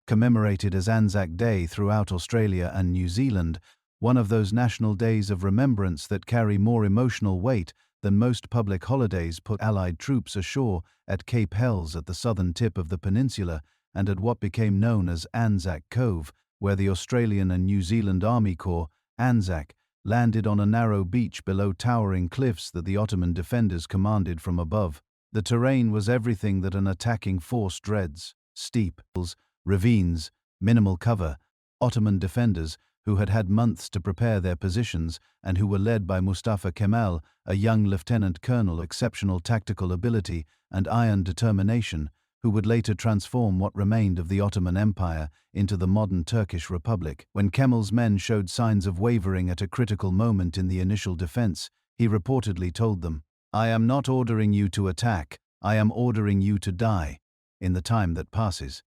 commemorated as Anzac Day throughout Australia and New Zealand, one of those national days of remembrance that carry more emotional weight than most public holidays, put Allied troops ashore at Cape Helles at the southern tip of the peninsula and at what became known as Anzac Cove, where the Australian and New Zealand Army Corps, Anzac, landed on a narrow beach below towering cliffs that the Ottoman defenders commanded from above. The terrain was everything that an attacking force dreads: steep hills, ravines, minimal cover. Ottoman defenders, who had had months to prepare their positions and who were led by Mustafa Kemal, a young lieutenant colonel, exceptional tactical ability and iron determination, who would later transform what remained of the Ottoman Empire into the modern Turkish Republic. When Kemal's men showed signs of wavering at a critical moment in the initial defense, he reportedly told them, "I am not ordering you to attack, I am ordering you to die. In the time that passes,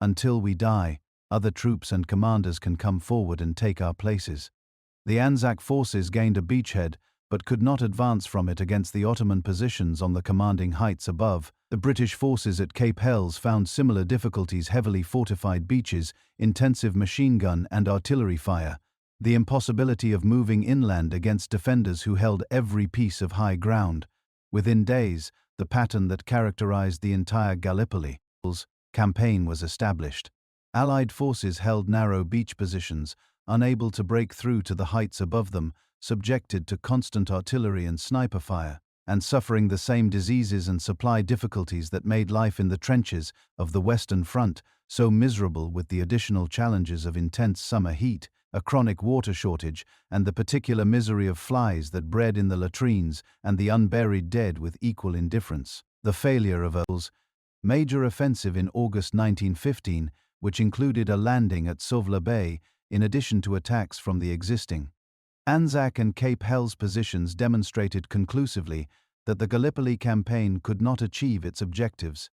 until we die, other troops and commanders can come forward and take our places." The Anzac forces gained a beachhead, but could not advance from it against the Ottoman positions on the commanding heights above. The British forces at Cape Helles found similar difficulties: heavily fortified beaches, intensive machine gun and artillery fire, the impossibility of moving inland against defenders who held every piece of high ground. Within days, the pattern that characterized the entire Gallipoli campaign was established. Allied forces held narrow beach positions, unable to break through to the heights above them, subjected to constant artillery and sniper fire, and suffering the same diseases and supply difficulties that made life in the trenches of the Western Front so miserable, with the additional challenges of intense summer heat, a chronic water shortage, and the particular misery of flies that bred in the latrines and the unburied dead with equal indifference. The failure of Earl's major offensive in August 1915, which included a landing at Suvla Bay, in addition to attacks from the existing Anzac and Cape Helles positions, demonstrated conclusively that the Gallipoli campaign could not achieve its objectives.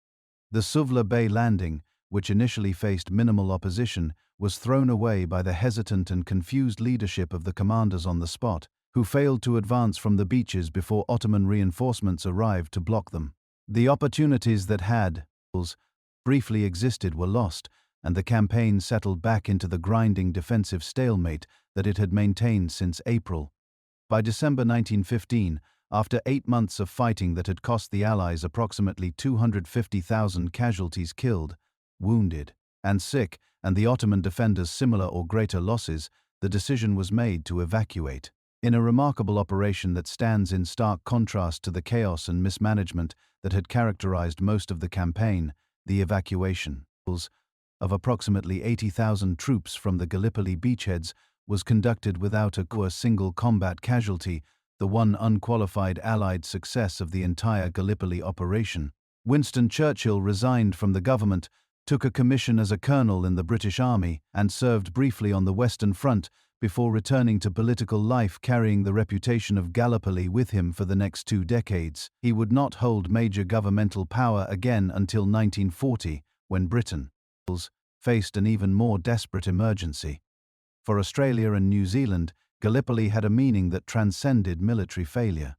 The Suvla Bay landing, which initially faced minimal opposition, was thrown away by the hesitant and confused leadership of the commanders on the spot, who failed to advance from the beaches before Ottoman reinforcements arrived to block them. The opportunities that had briefly existed were lost, and the campaign settled back into the grinding defensive stalemate that it had maintained since April. By December 1915, after 8 months of fighting that had cost the Allies approximately 250,000 casualties killed, wounded, and sick, and the Ottoman defenders similar or greater losses, the decision was made to evacuate. In a remarkable operation that stands in stark contrast to the chaos and mismanagement that had characterized most of the campaign, the evacuation of approximately 80,000 troops from the Gallipoli beachheads was conducted without a single combat casualty, the one unqualified Allied success of the entire Gallipoli operation. Winston Churchill resigned from the government, took a commission as a colonel in the British Army, and served briefly on the Western Front before returning to political life, carrying the reputation of Gallipoli with him for the next 2 decades. He would not hold major governmental power again until 1940, when Britain faced an even more desperate emergency. For Australia and New Zealand, Gallipoli had a meaning that transcended military failure.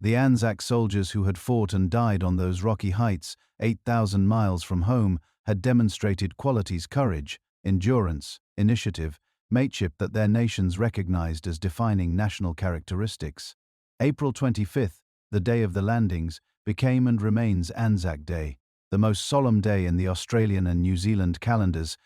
The Anzac soldiers who had fought and died on those rocky heights, 8,000 miles from home, had demonstrated qualities: courage, endurance, initiative, mateship that their nations recognized as defining national characteristics. April 25th, the day of the landings, became and remains Anzac Day, the most solemn day in the Australian and New Zealand calendars,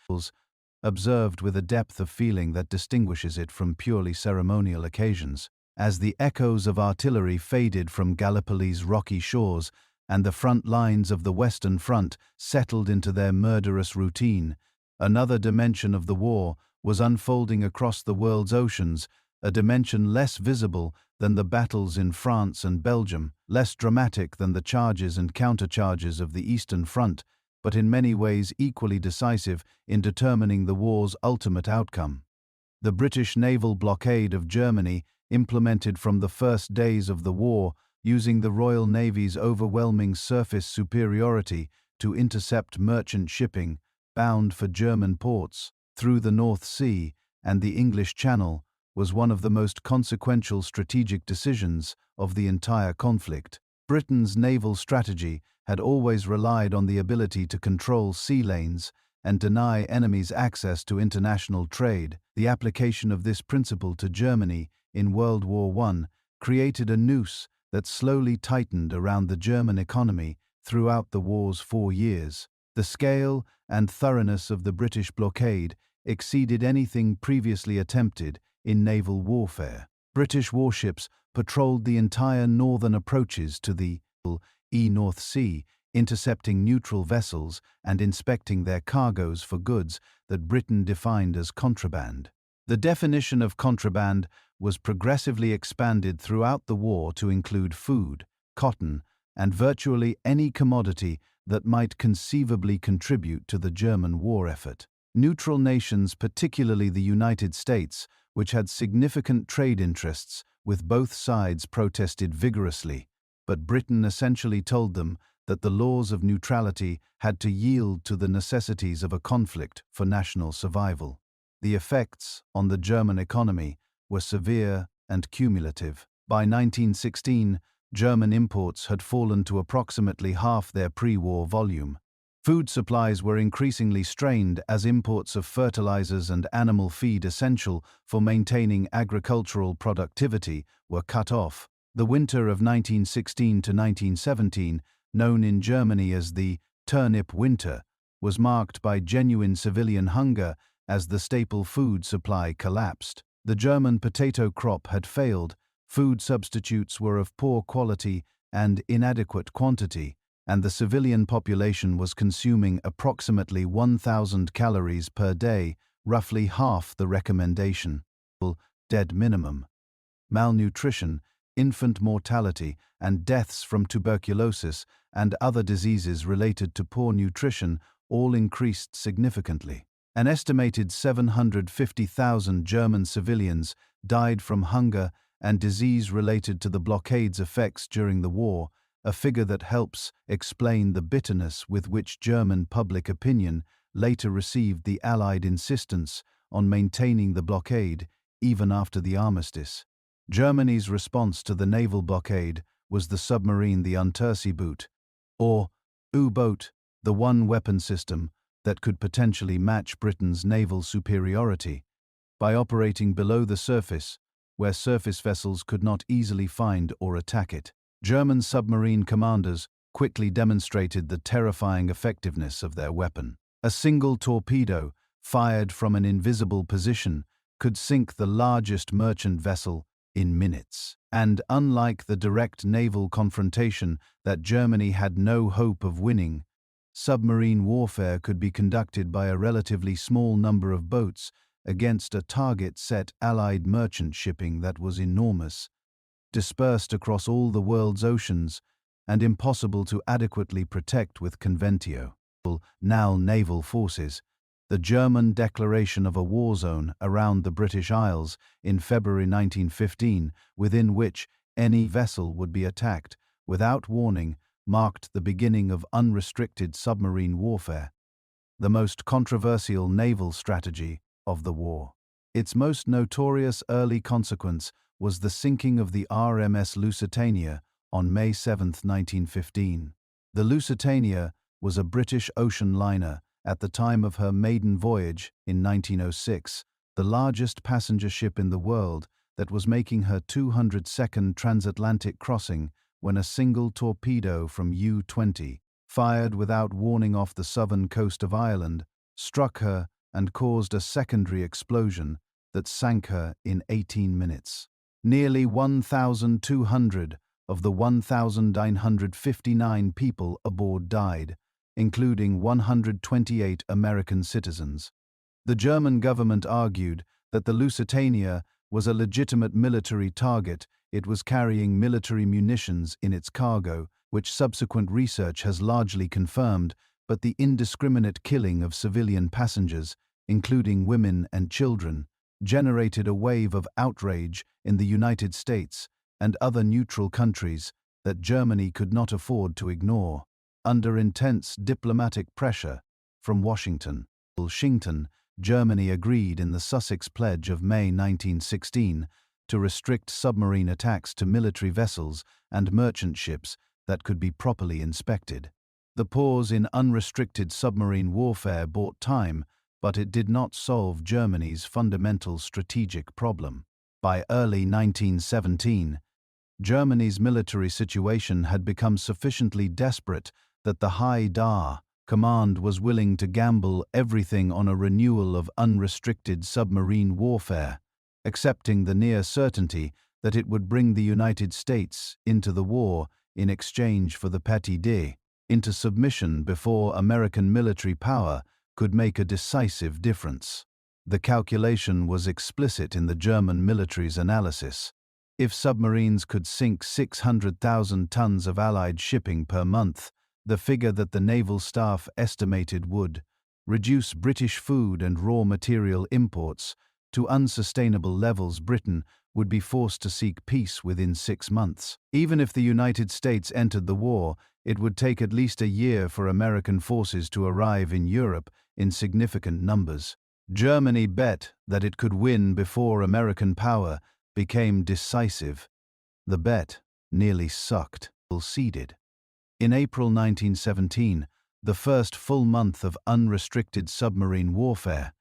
observed with a depth of feeling that distinguishes it from purely ceremonial occasions. As the echoes of artillery faded from Gallipoli's rocky shores and the front lines of the Western Front settled into their murderous routine, another dimension of the war was unfolding across the world's oceans, a dimension less visible than the battles in France and Belgium, less dramatic than the charges and countercharges of the Eastern Front, but in many ways equally decisive in determining the war's ultimate outcome. The British naval blockade of Germany, implemented from the first days of the war, using the Royal Navy's overwhelming surface superiority to intercept merchant shipping bound for German ports through the North Sea and the English Channel, was one of the most consequential strategic decisions of the entire conflict. Britain's naval strategy had always relied on the ability to control sea lanes and deny enemies access to international trade. The application of this principle to Germany in World War I created a noose that slowly tightened around the German economy throughout the war's 4 years. The scale and thoroughness of the British blockade exceeded anything previously attempted in naval warfare. British warships patrolled the entire northern approaches to the North Sea, intercepting neutral vessels and inspecting their cargoes for goods that Britain defined as contraband. The definition of contraband was progressively expanded throughout the war to include food, cotton, and virtually any commodity that might conceivably contribute to the German war effort. Neutral nations, particularly the United States, which had significant trade interests with both sides, protested vigorously, but Britain essentially told them that the laws of neutrality had to yield to the necessities of a conflict for national survival. The effects on the German economy were severe and cumulative. By 1916, German imports had fallen to approximately half their pre-war volume. Food supplies were increasingly strained as imports of fertilizers and animal feed essential for maintaining agricultural productivity were cut off. The winter of 1916 to 1917, known in Germany as the Turnip Winter, was marked by genuine civilian hunger as the staple food supply collapsed. The German potato crop had failed, food substitutes were of poor quality and inadequate quantity, and the civilian population was consuming approximately 1,000 calories per day, roughly half the recommendation, dead minimum. Malnutrition, infant mortality, and deaths from tuberculosis and other diseases related to poor nutrition all increased significantly. An estimated 750,000 German civilians died from hunger and disease related to the blockade's effects during the war, a figure that helps explain the bitterness with which German public opinion later received the Allied insistence on maintaining the blockade even after the armistice. Germany's response to the naval blockade was the submarine, the Unterseeboot, or U-boat, the one weapon system, that could potentially match Britain's naval superiority by operating below the surface, where surface vessels could not easily find or attack it. German submarine commanders quickly demonstrated the terrifying effectiveness of their weapon. A single torpedo, fired from an invisible position, could sink the largest merchant vessel in minutes. And unlike the direct naval confrontation that Germany had no hope of winning, submarine warfare could be conducted by a relatively small number of boats against a target-set Allied merchant shipping that was enormous, dispersed across all the world's oceans, and impossible to adequately protect with conventional, now naval forces. The German declaration of a war zone around the British Isles in February 1915, within which any vessel would be attacked without warning, marked the beginning of unrestricted submarine warfare, the most controversial naval strategy of the war. Its most notorious early consequence was the sinking of the RMS Lusitania on May 7, 1915. The Lusitania was a British ocean liner at the time of her maiden voyage in 1906, the largest passenger ship in the world that was making her 202nd transatlantic crossing when a single torpedo from U-20, fired without warning off the southern coast of Ireland, struck her and caused a secondary explosion that sank her in 18 minutes. Nearly 1,200 of the 1,959 people aboard died, including 128 American citizens. The German government argued that the Lusitania was a legitimate military target. It was carrying military munitions in its cargo, which subsequent research has largely confirmed, but the indiscriminate killing of civilian passengers, including women and children, generated a wave of outrage in the United States and other neutral countries that Germany could not afford to ignore. Under intense diplomatic pressure from Washington, Germany agreed in the Sussex Pledge of May 1916 to restrict submarine attacks to military vessels and merchant ships that could be properly inspected. The pause in unrestricted submarine warfare bought time, but it did not solve Germany's fundamental strategic problem. By early 1917, Germany's military situation had become sufficiently desperate that the High Da Command was willing to gamble everything on a renewal of unrestricted submarine warfare, accepting the near certainty that it would bring the United States into the war in exchange for the petit de, into submission before American military power could make a decisive difference. The calculation was explicit in the German military's analysis. If submarines could sink 600,000 tons of Allied shipping per month, the figure that the naval staff estimated would reduce British food and raw material imports to unsustainable levels. Britain would be forced to seek peace within 6 months. Even if the United States entered the war, it would take at least a year for American forces to arrive in Europe in significant numbers. Germany bet that it could win before American power became decisive. The bet nearly sucked, ceded. In April 1917, the first full month of unrestricted submarine warfare,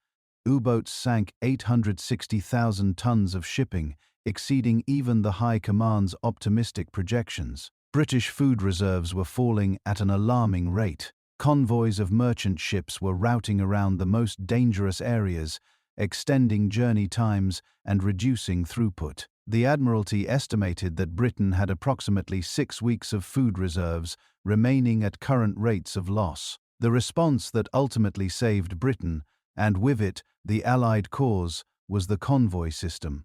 U-boats sank 860,000 tons of shipping, exceeding even the High Command's optimistic projections. British food reserves were falling at an alarming rate. Convoys of merchant ships were routing around the most dangerous areas, extending journey times and reducing throughput. The Admiralty estimated that Britain had approximately 6 weeks of food reserves remaining at current rates of loss. The response that ultimately saved Britain, and with it the Allied cause, was the convoy system.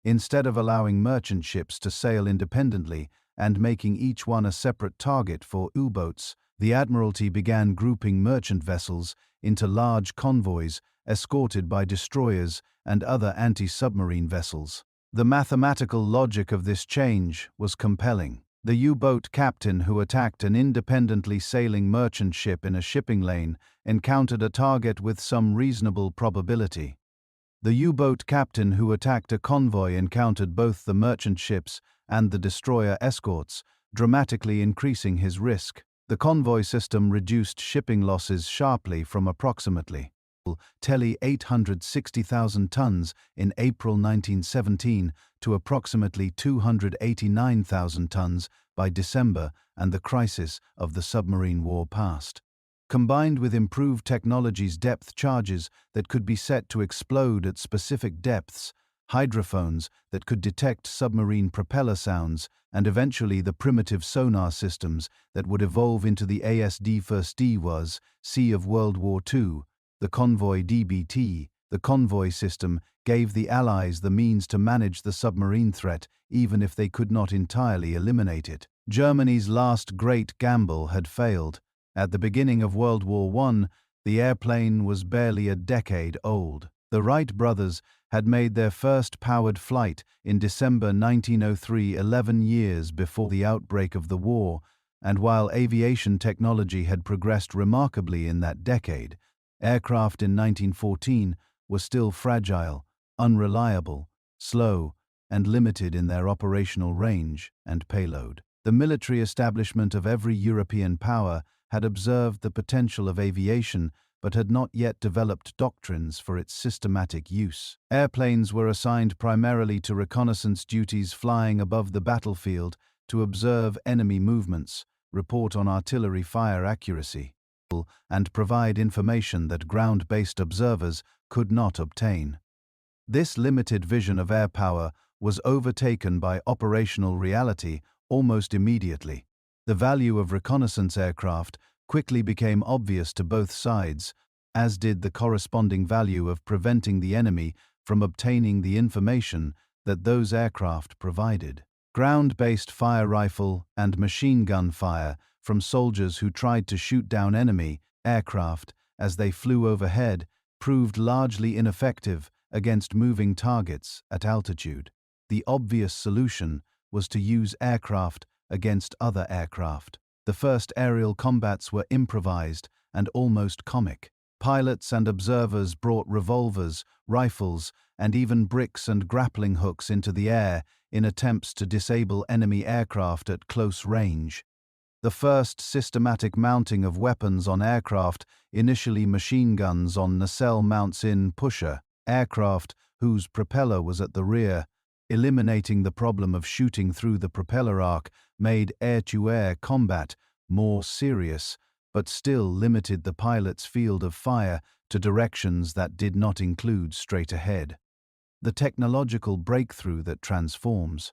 Instead of allowing merchant ships to sail independently and making each one a separate target for U-boats, the Admiralty began grouping merchant vessels into large convoys escorted by destroyers and other anti-submarine vessels. The mathematical logic of this change was compelling. The U-boat captain who attacked an independently sailing merchant ship in a shipping lane encountered a target with some reasonable probability. The U-boat captain who attacked a convoy encountered both the merchant ships and the destroyer escorts, dramatically increasing his risk. The convoy system reduced shipping losses sharply from approximately 860,000 tons in April 1917 to approximately 289,000 tons by December, and the crisis of the submarine war passed. Combined with improved technologies, depth charges that could be set to explode at specific depths, hydrophones that could detect submarine propeller sounds, and eventually the primitive sonar systems that would evolve into the ASD-1C of World War II, the convoy DBT, the convoy system gave the Allies the means to manage the submarine threat even if they could not entirely eliminate it. Germany's last great gamble had failed. At the beginning of World War I, the airplane was barely a decade old. The Wright brothers had made their first powered flight in December 1903, 11 years before the outbreak of the war, and while aviation technology had progressed remarkably in that decade, aircraft in 1914 were still fragile, unreliable, slow, and limited in their operational range and payload. The military establishment of every European power had observed the potential of aviation but had not yet developed doctrines for its systematic use. Airplanes were assigned primarily to reconnaissance duties, flying above the battlefield to observe enemy movements, report on artillery fire accuracy, and provide information that ground-based observers could not obtain. This limited vision of air power was overtaken by operational reality almost immediately. The value of reconnaissance aircraft quickly became obvious to both sides, as did the corresponding value of preventing the enemy from obtaining the information that those aircraft provided. Ground-based fire rifle and machine gun fire from soldiers who tried to shoot down enemy aircraft as they flew overhead proved largely ineffective against moving targets at altitude. The obvious solution was to use aircraft against other aircraft. The first aerial combats were improvised and almost comic. Pilots and observers brought revolvers, rifles, and even bricks and grappling hooks into the air in attempts to disable enemy aircraft at close range. The first systematic mounting of weapons on aircraft, initially machine guns on nacelle mounts in pusher aircraft whose propeller was at the rear, eliminating the problem of shooting through the propeller arc, made air-to-air combat more serious, but still limited the pilot's field of fire to directions that did not include straight ahead. The technological breakthrough that transforms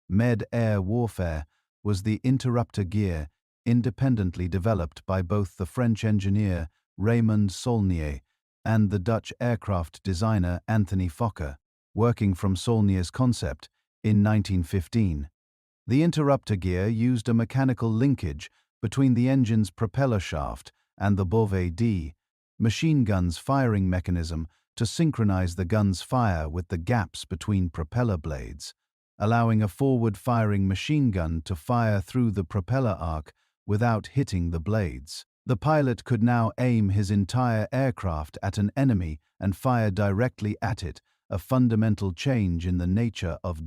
med-air warfare was the interrupter gear, independently developed by both the French engineer Raymond Saulnier and the Dutch aircraft designer Anthony Fokker, working from Saulnier's concept in 1915. The interrupter gear used a mechanical linkage between the engine's propeller shaft and the Beauvais machine gun's firing mechanism to synchronize the gun's fire with the gaps between propeller blades, allowing a forward-firing machine gun to fire through the propeller arc without hitting the blades. The pilot could now aim his entire aircraft at an enemy and fire directly at it, a fundamental change in the nature of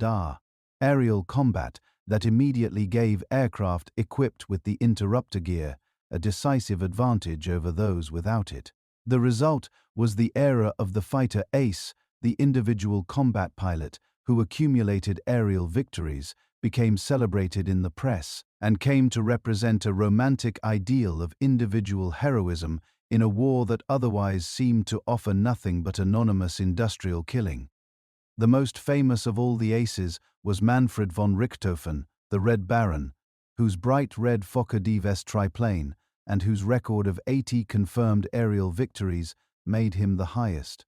aerial combat that immediately gave aircraft equipped with the interrupter gear a decisive advantage over those without it. The result was the era of the fighter ace, the individual combat pilot who accumulated aerial victories, became celebrated in the press, and came to represent a romantic ideal of individual heroism in a war that otherwise seemed to offer nothing but anonymous industrial killing. The most famous of all the aces was Manfred von Richthofen, the Red Baron, whose bright red Fokker-Divest triplane and whose record of 80 confirmed aerial victories made him the highest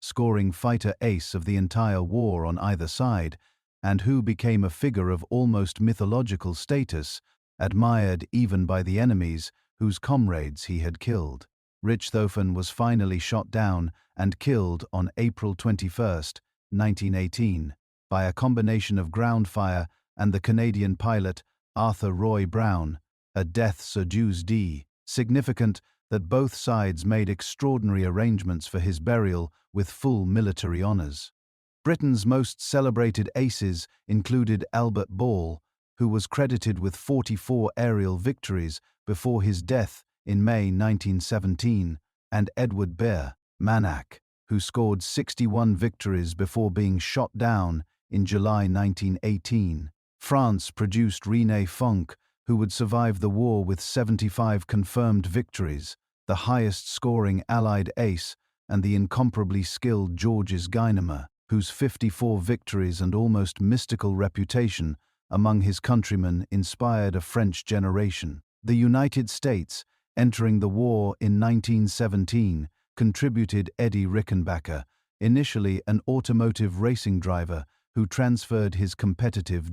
scoring fighter ace of the entire war on either side, and who became a figure of almost mythological status, admired even by the enemies whose comrades he had killed. Richthofen was finally shot down and killed on April 21, 1918, by a combination of ground fire and the Canadian pilot Arthur Roy Brown, a death sojourn significant that both sides made extraordinary arrangements for his burial with full military honors. Britain's most celebrated aces included Albert Ball, who was credited with 44 aerial victories before his death in May 1917, and Edward Bear, Manac, who scored 61 victories before being shot down in July 1918. France produced René Fonck, who would survive the war with 75 confirmed victories, the highest-scoring Allied ace, and the incomparably skilled Georges Guynemer, whose 54 victories and almost mystical reputation among his countrymen inspired a French generation. The United States, entering the war in 1917, contributed Eddie Rickenbacker, initially an automotive racing driver who transferred his competitive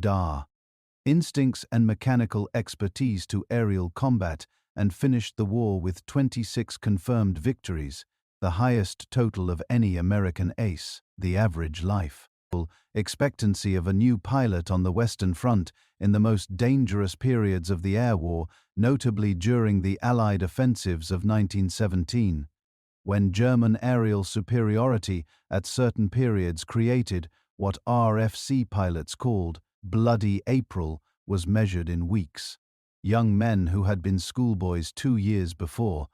instincts and mechanical expertise to aerial combat and finished the war with 26 confirmed victories, the highest total of any American ace. The average life expectancy of a new pilot on the Western Front in the most dangerous periods of the air war, notably during the Allied offensives of 1917, when German aerial superiority at certain periods created what RFC pilots called Bloody April, was measured in weeks. Young men who had been schoolboys 2 years before,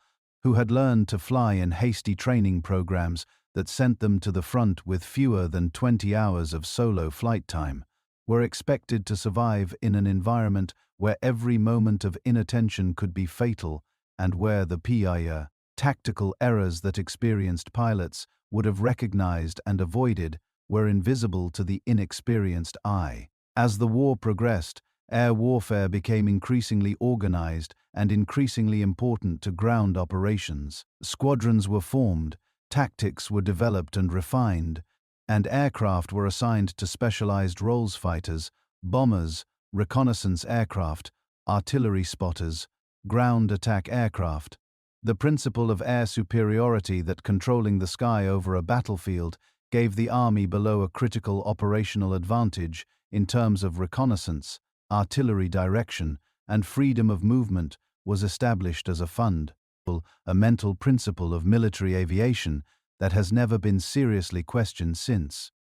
who had learned to fly in hasty training programs that sent them to the front with fewer than 20 hours of solo flight time, were expected to survive in an environment where every moment of inattention could be fatal and where the PIA, tactical errors that experienced pilots would have recognized and avoided, were invisible to the inexperienced eye. As the war progressed, air warfare became increasingly organized and increasingly important to ground operations. Squadrons were formed, tactics were developed and refined, and aircraft were assigned to specialized roles: fighters, bombers, reconnaissance aircraft, artillery spotters, ground attack aircraft. The principle of air superiority that controlling the sky over a battlefield gave the army below a critical operational advantage in terms of reconnaissance, artillery direction, and freedom of movement was established as a mental principle of military aviation that has never been seriously questioned since.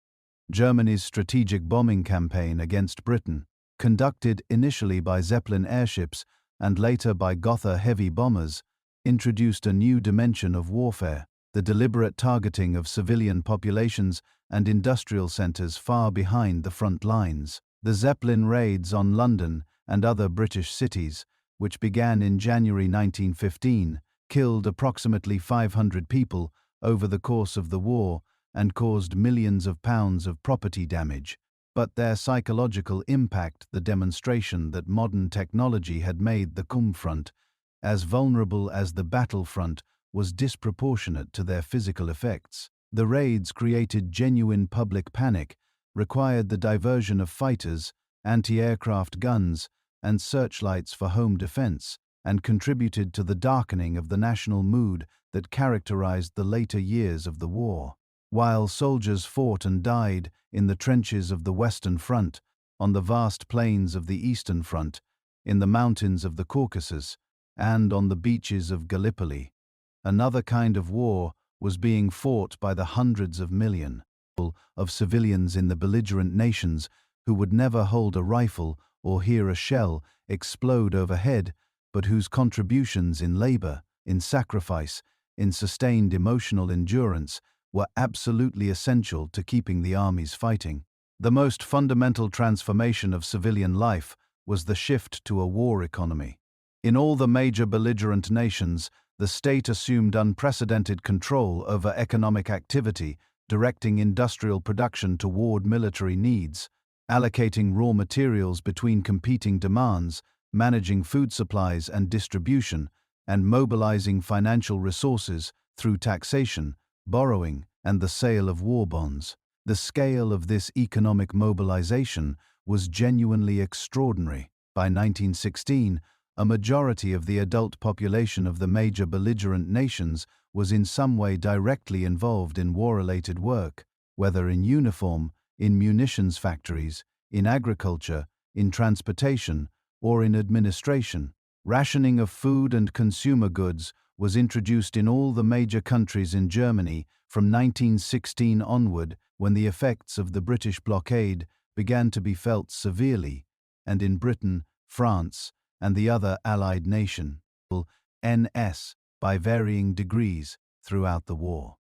Germany's strategic bombing campaign against Britain, conducted initially by Zeppelin airships and later by Gotha heavy bombers, introduced a new dimension of warfare: the deliberate targeting of civilian populations and industrial centers far behind the front lines. The Zeppelin raids on London and other British cities, which began in January 1915, killed approximately 500 people over the course of the war and caused millions of pounds of property damage, but their psychological impact, the demonstration that modern technology had made the front as vulnerable as the battlefront, was disproportionate to their physical effects. The raids created genuine public panic, required the diversion of fighters, anti-aircraft guns, and searchlights for home defense, and contributed to the darkening of the national mood that characterized the later years of the war. While soldiers fought and died in the trenches of the Western Front, on the vast plains of the Eastern Front, in the mountains of the Caucasus, and on the beaches of Gallipoli, another kind of war was being fought by the hundreds of millions of civilians in the belligerent nations who would never hold a rifle or hear a shell explode overhead, but whose contributions in labor, in sacrifice, in sustained emotional endurance were absolutely essential to keeping the armies fighting. The most fundamental transformation of civilian life was the shift to a war economy. In all the major belligerent nations, the state assumed unprecedented control over economic activity, directing industrial production toward military needs, allocating raw materials between competing demands, managing food supplies and distribution, and mobilizing financial resources through taxation, borrowing, and the sale of war bonds. The scale of this economic mobilization was genuinely extraordinary. By 1916, a majority of the adult population of the major belligerent nations was in some way directly involved in war-related work, whether in uniform, in munitions factories, in agriculture, in transportation, or in administration. Rationing of food and consumer goods was introduced in all the major countries in Germany from 1916 onward, when the effects of the British blockade began to be felt severely, and in Britain, France, and the other Allied nations. NS by varying degrees throughout the war.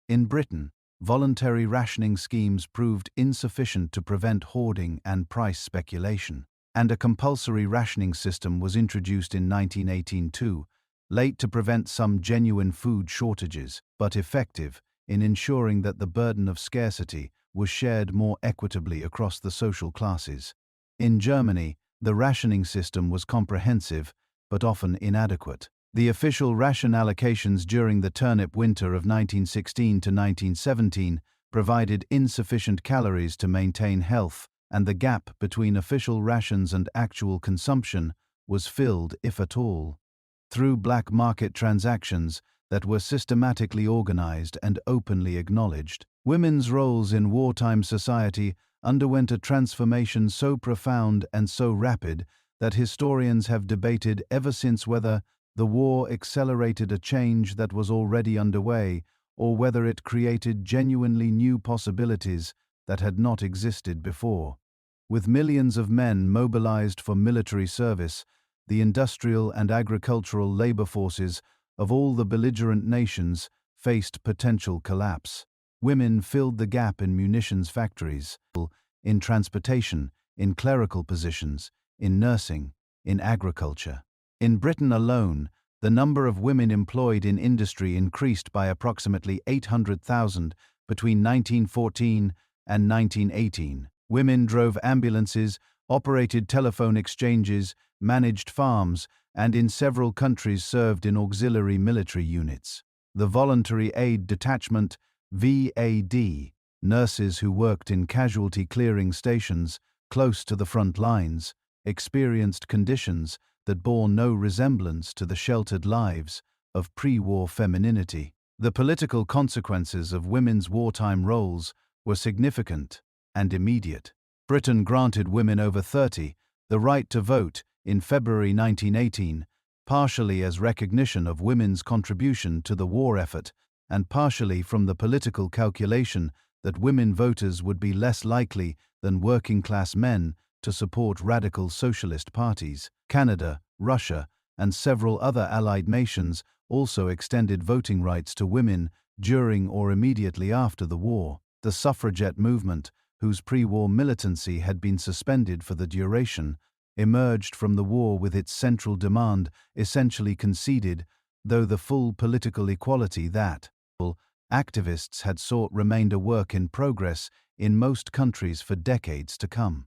In Britain, voluntary rationing schemes proved insufficient to prevent hoarding and price speculation, and a compulsory rationing system was introduced in 1918 too, late to prevent some genuine food shortages, but effective in ensuring that the burden of scarcity was shared more equitably across the social classes. In Germany, the rationing system was comprehensive, but often inadequate. The official ration allocations during the turnip winter of 1916 to 1917 provided insufficient calories to maintain health, and the gap between official rations and actual consumption was filled, if at all, through black market transactions that were systematically organized and openly acknowledged. Women's roles in wartime society underwent a transformation so profound and so rapid that historians have debated ever since whether the war accelerated a change that was already underway, or whether it created genuinely new possibilities that had not existed before. With millions of men mobilized for military service, the industrial and agricultural labor forces of all the belligerent nations faced potential collapse. Women filled the gap in munitions factories, in transportation, in clerical positions, in nursing, in agriculture. In Britain alone, the number of women employed in industry increased by approximately 800,000 between 1914 and 1918. Women drove ambulances, operated telephone exchanges, managed farms, and in several countries served in auxiliary military units. The Voluntary Aid Detachment, VAD, nurses who worked in casualty clearing stations close to the front lines, experienced conditions that bore no resemblance to the sheltered lives of pre-war femininity. The political consequences of women's wartime roles were significant and immediate. Britain granted women over 30 the right to vote in February 1918, partially as recognition of women's contribution to the war effort, and partially from the political calculation that women voters would be less likely than working-class men to support radical socialist parties. Canada, Russia, and several other allied nations also extended voting rights to women during or immediately after the war. The suffragette movement, whose pre-war militancy had been suspended for the duration, emerged from the war with its central demand essentially conceded, though the full political equality that activists had sought remained a work in progress in most countries for decades to come.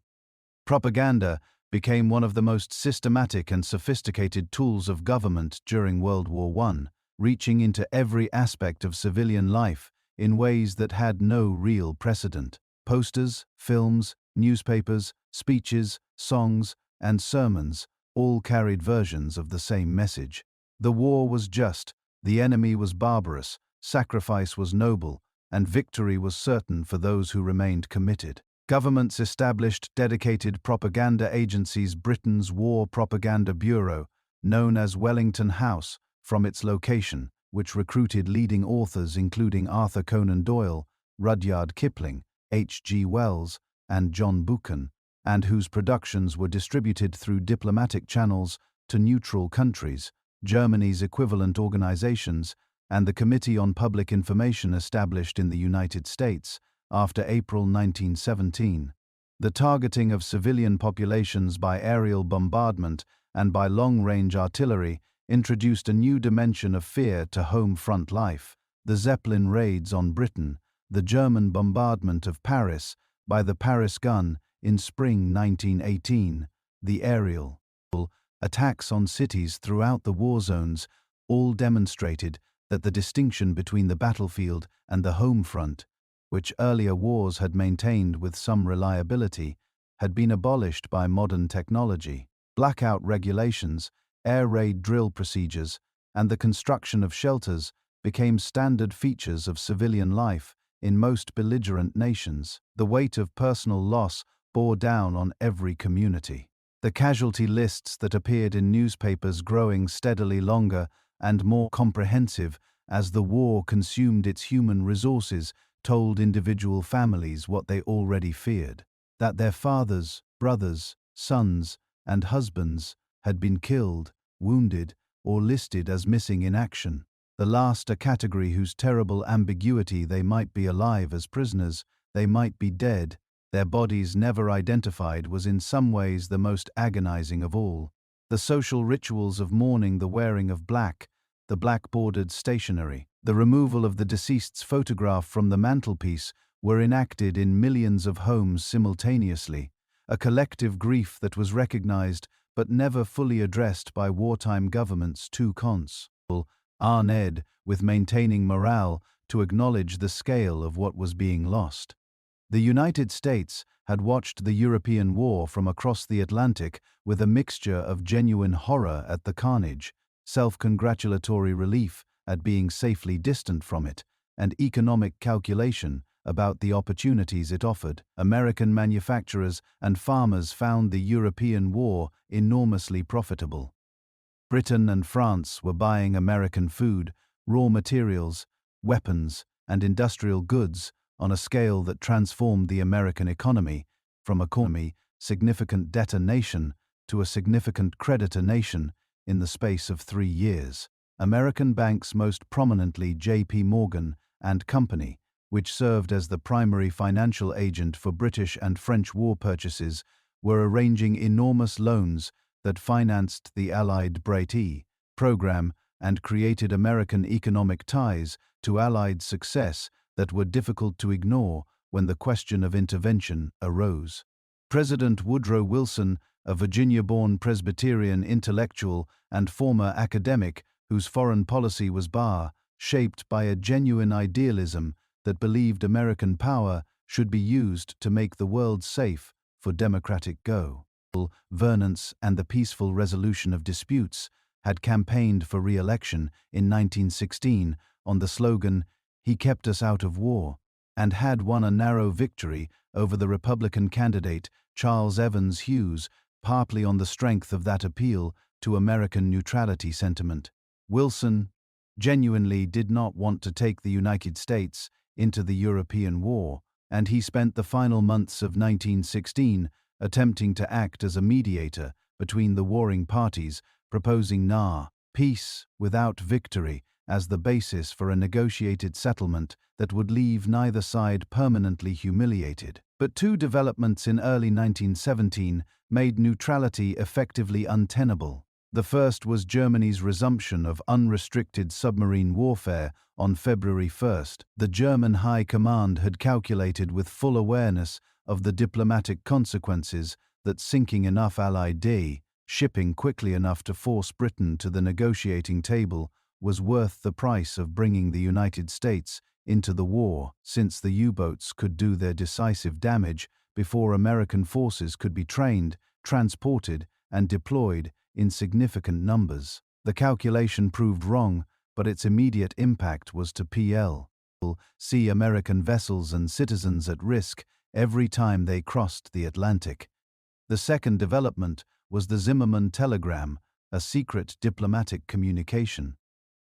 Propaganda became one of the most systematic and sophisticated tools of government during World War I, reaching into every aspect of civilian life in ways that had no real precedent. Posters, films, newspapers, speeches, songs, and sermons all carried versions of the same message. The war was just, the enemy was barbarous, sacrifice was noble, and victory was certain for those who remained committed. Governments established dedicated propaganda agencies. Britain's War Propaganda Bureau, known as Wellington House, from its location, which recruited leading authors including Arthur Conan Doyle, Rudyard Kipling, H.G. Wells, and John Buchan, and whose productions were distributed through diplomatic channels to neutral countries, Germany's equivalent organizations, and the Committee on Public Information established in the United States after April 1917. The targeting of civilian populations by aerial bombardment and by long-range artillery introduced a new dimension of fear to home front life. The Zeppelin raids on Britain, the German bombardment of Paris by the Paris gun in spring 1918, the aerial attacks on cities throughout the war zones all demonstrated that the distinction between the battlefield and the home front, which earlier wars had maintained with some reliability, had been abolished by modern technology. Blackout regulations, air raid drill procedures, and the construction of shelters became standard features of civilian life in most belligerent nations. The weight of personal loss bore down on every community. The casualty lists that appeared in newspapers growing steadily longer and more comprehensive as the war consumed its human resources told individual families what they already feared, that their fathers, brothers, sons, and husbands had been killed, wounded, or listed as missing in action. The last a category whose terrible ambiguity: they might be alive as prisoners, they might be dead, their bodies never identified, was in some ways the most agonizing of all. The social rituals of mourning, the wearing of black, the black-bordered stationery, the removal of the deceased's photograph from the mantelpiece were enacted in millions of homes simultaneously, a collective grief that was recognized but never fully addressed by wartime governments too concerned with maintaining morale to acknowledge the scale of what was being lost. The United States had watched the European war from across the Atlantic with a mixture of genuine horror at the carnage, self-congratulatory relief at being safely distant from it, and economic calculation about the opportunities it offered. American manufacturers and farmers found the European war enormously profitable. Britain and France were buying American food, raw materials, weapons, and industrial goods on a scale that transformed the American economy from a significant debtor nation to a significant creditor nation in the space of 3 years. American banks, most prominently J.P. Morgan and Company, which served as the primary financial agent for British and French war purchases, were arranging enormous loans that financed the Allied Breit program and created American economic ties to Allied success that were difficult to ignore when the question of intervention arose. President Woodrow Wilson, a Virginia-born Presbyterian intellectual and former academic whose foreign policy was shaped by a genuine idealism that believed American power should be used to make the world safe for democratic governance and the peaceful resolution of disputes, had campaigned for re-election in 1916 on the slogan, "He kept us out of war," and had won a narrow victory over the Republican candidate Charles Evans Hughes, partly on the strength of that appeal to American neutrality sentiment. Wilson genuinely did not want to take the United States into the European war, and he spent the final months of 1916 attempting to act as a mediator between the warring parties, proposing peace without victory as the basis for a negotiated settlement that would leave neither side permanently humiliated. But 2 developments in early 1917 made neutrality effectively untenable. The first was Germany's resumption of unrestricted submarine warfare on February 1. The German High Command had calculated with full awareness of the diplomatic consequences that sinking enough Allied shipping quickly enough to force Britain to the negotiating table was worth the price of bringing the United States into the war, since the U-boats could do their decisive damage before American forces could be trained, transported, and deployed in significant numbers. The calculation proved wrong, but its immediate impact was to see American vessels and citizens at risk every time they crossed the Atlantic. The second development was the Zimmermann telegram, a secret diplomatic communication.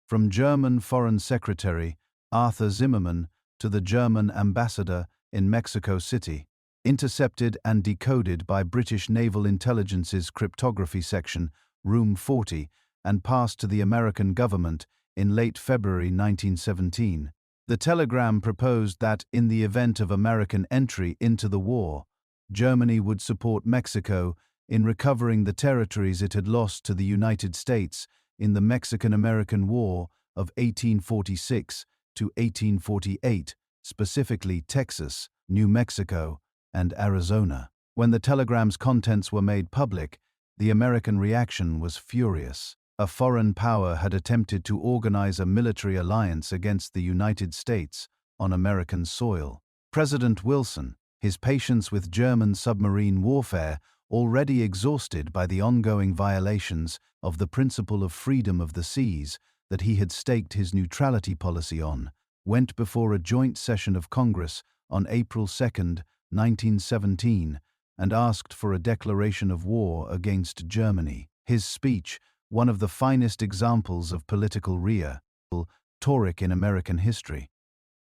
From German Foreign Secretary Arthur Zimmermann to the German ambassador in Mexico City, intercepted and decoded by British Naval Intelligence's Cryptography Section, Room 40, and passed to the American government in late February 1917. The telegram proposed that, in the event of American entry into the war, Germany would support Mexico in recovering the territories it had lost to the United States in the Mexican-American War of 1846 to 1848, specifically Texas, New Mexico, and Arizona. When the telegram's contents were made public, the American reaction was furious. A foreign power had attempted to organize a military alliance against the United States on American soil. President Wilson, his patience with German submarine warfare already exhausted by the ongoing violations of the principle of freedom of the seas that he had staked his neutrality policy on, went before a joint session of Congress on April 2, 1917, and asked for a declaration of war against Germany. His speech, one of the finest examples of political rhetoric in American history,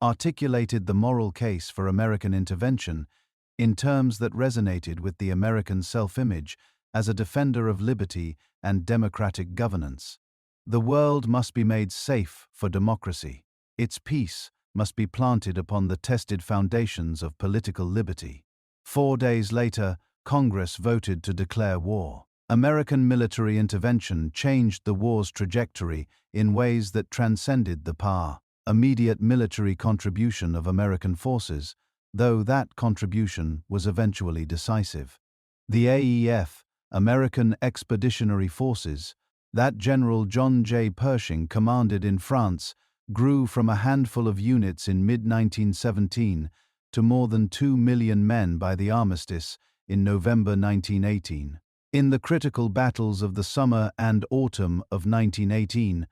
articulated the moral case for American intervention in terms that resonated with the American self-image as a defender of liberty and democratic governance. The world must be made safe for democracy. Its peace must be planted upon the tested foundations of political liberty. 4 days later, Congress voted to declare war. American military intervention changed the war's trajectory in ways that transcended the immediate military contribution of American forces, though that contribution was eventually decisive. The AEF, American Expeditionary Forces, that General John J. Pershing commanded in France, grew from a handful of units in mid-1917 to more than 2 million men by the armistice in November 1918. In the critical battles of the summer and autumn of 1918,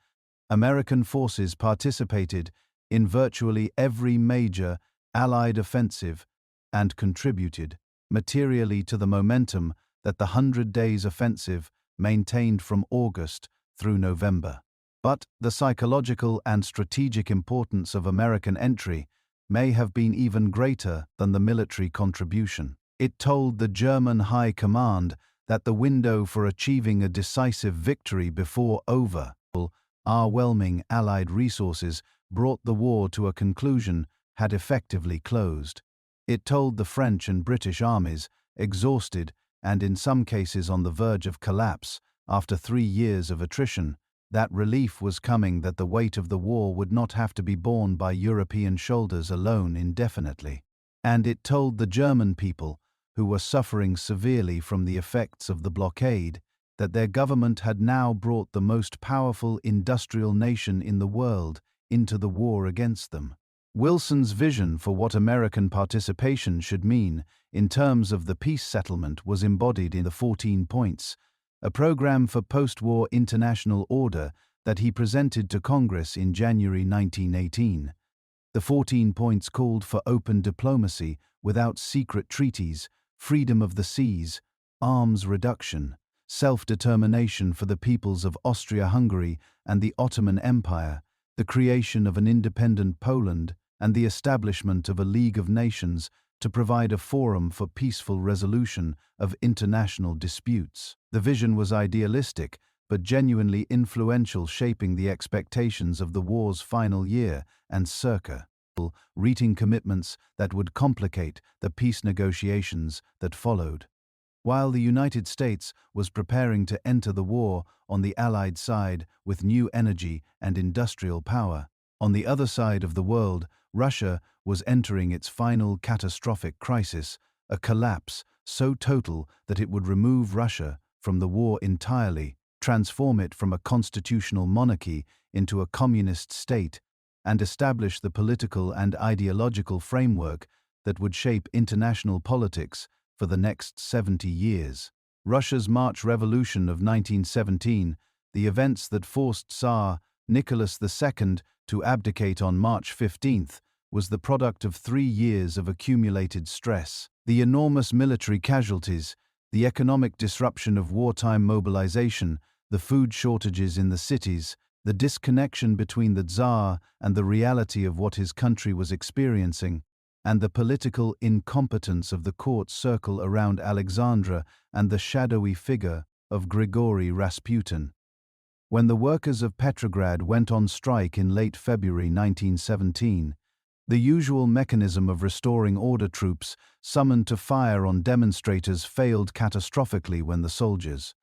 American forces participated in virtually every major Allied offensive and contributed materially to the momentum that the 100 Days Offensive maintained from August through November. But the psychological and strategic importance of American entry may have been even greater than the military contribution. It told the German High Command that the window for achieving a decisive victory before overwhelming Allied resources brought the war to a conclusion had effectively closed. It told the French and British armies, exhausted and in some cases on the verge of collapse after 3 years of attrition, that relief was coming, that the weight of the war would not have to be borne by European shoulders alone indefinitely. And it told the German people, who were suffering severely from the effects of the blockade, that their government had now brought the most powerful industrial nation in the world into the war against them. Wilson's vision for what American participation should mean in terms of the peace settlement was embodied in the 14 points, a program for post-war international order that he presented to Congress in January 1918. The 14 points called for open diplomacy without secret treaties, freedom of the seas, arms reduction, self-determination for the peoples of Austria-Hungary and the Ottoman Empire, the creation of an independent Poland, and the establishment of a League of Nations to provide a forum for peaceful resolution of international disputes. The vision was idealistic, but genuinely influential, shaping the expectations of the war's final year and reaching commitments that would complicate the peace negotiations that followed. While the United States was preparing to enter the war on the Allied side with new energy and industrial power, on the other side of the world, Russia was entering its final catastrophic crisis, a collapse so total that it would remove Russia from the war entirely, transform it from a constitutional monarchy into a communist state, and establish the political and ideological framework that would shape international politics for the next 70 years. Russia's March Revolution of 1917, the events that forced Tsar Nicholas II to abdicate on March 15, was the product of 3 years of accumulated stress. The enormous military casualties, the economic disruption of wartime mobilization, the food shortages in the cities, the disconnection between the Tsar and the reality of what his country was experiencing, and the political incompetence of the court circle around Alexandra and the shadowy figure of Grigory Rasputin. When the workers of Petrograd went on strike in late February 1917, the usual mechanism of restoring order, troops summoned to fire on demonstrators, failed catastrophically when the soldiers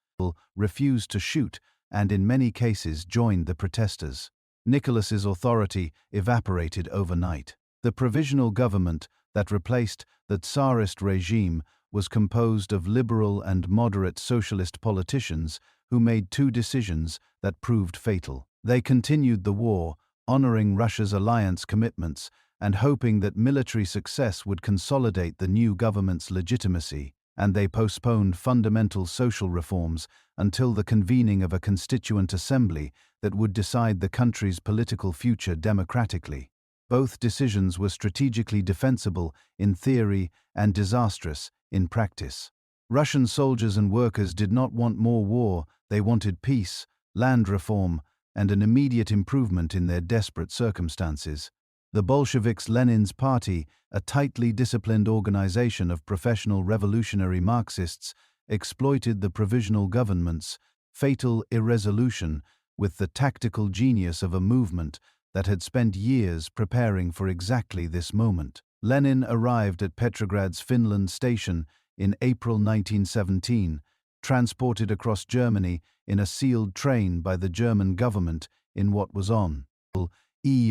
refused to shoot and in many cases joined the protesters. Nicholas's authority evaporated overnight. The provisional government that replaced the Tsarist regime was composed of liberal and moderate socialist politicians who made 2 decisions that proved fatal. They continued the war, honoring Russia's alliance commitments and hoping that military success would consolidate the new government's legitimacy, and they postponed fundamental social reforms until the convening of a constituent assembly that would decide the country's political future democratically. Both decisions were strategically defensible in theory and disastrous in practice. Russian soldiers and workers did not want more war, they wanted peace, land reform, and an immediate improvement in their desperate circumstances. The Bolsheviks, Lenin's party, a tightly disciplined organization of professional revolutionary Marxists, exploited the provisional government's fatal irresolution with the tactical genius of a movement that had spent years preparing for exactly this moment. Lenin arrived at Petrograd's Finland station in April 1917, transported across Germany in a sealed train by the German government in what was on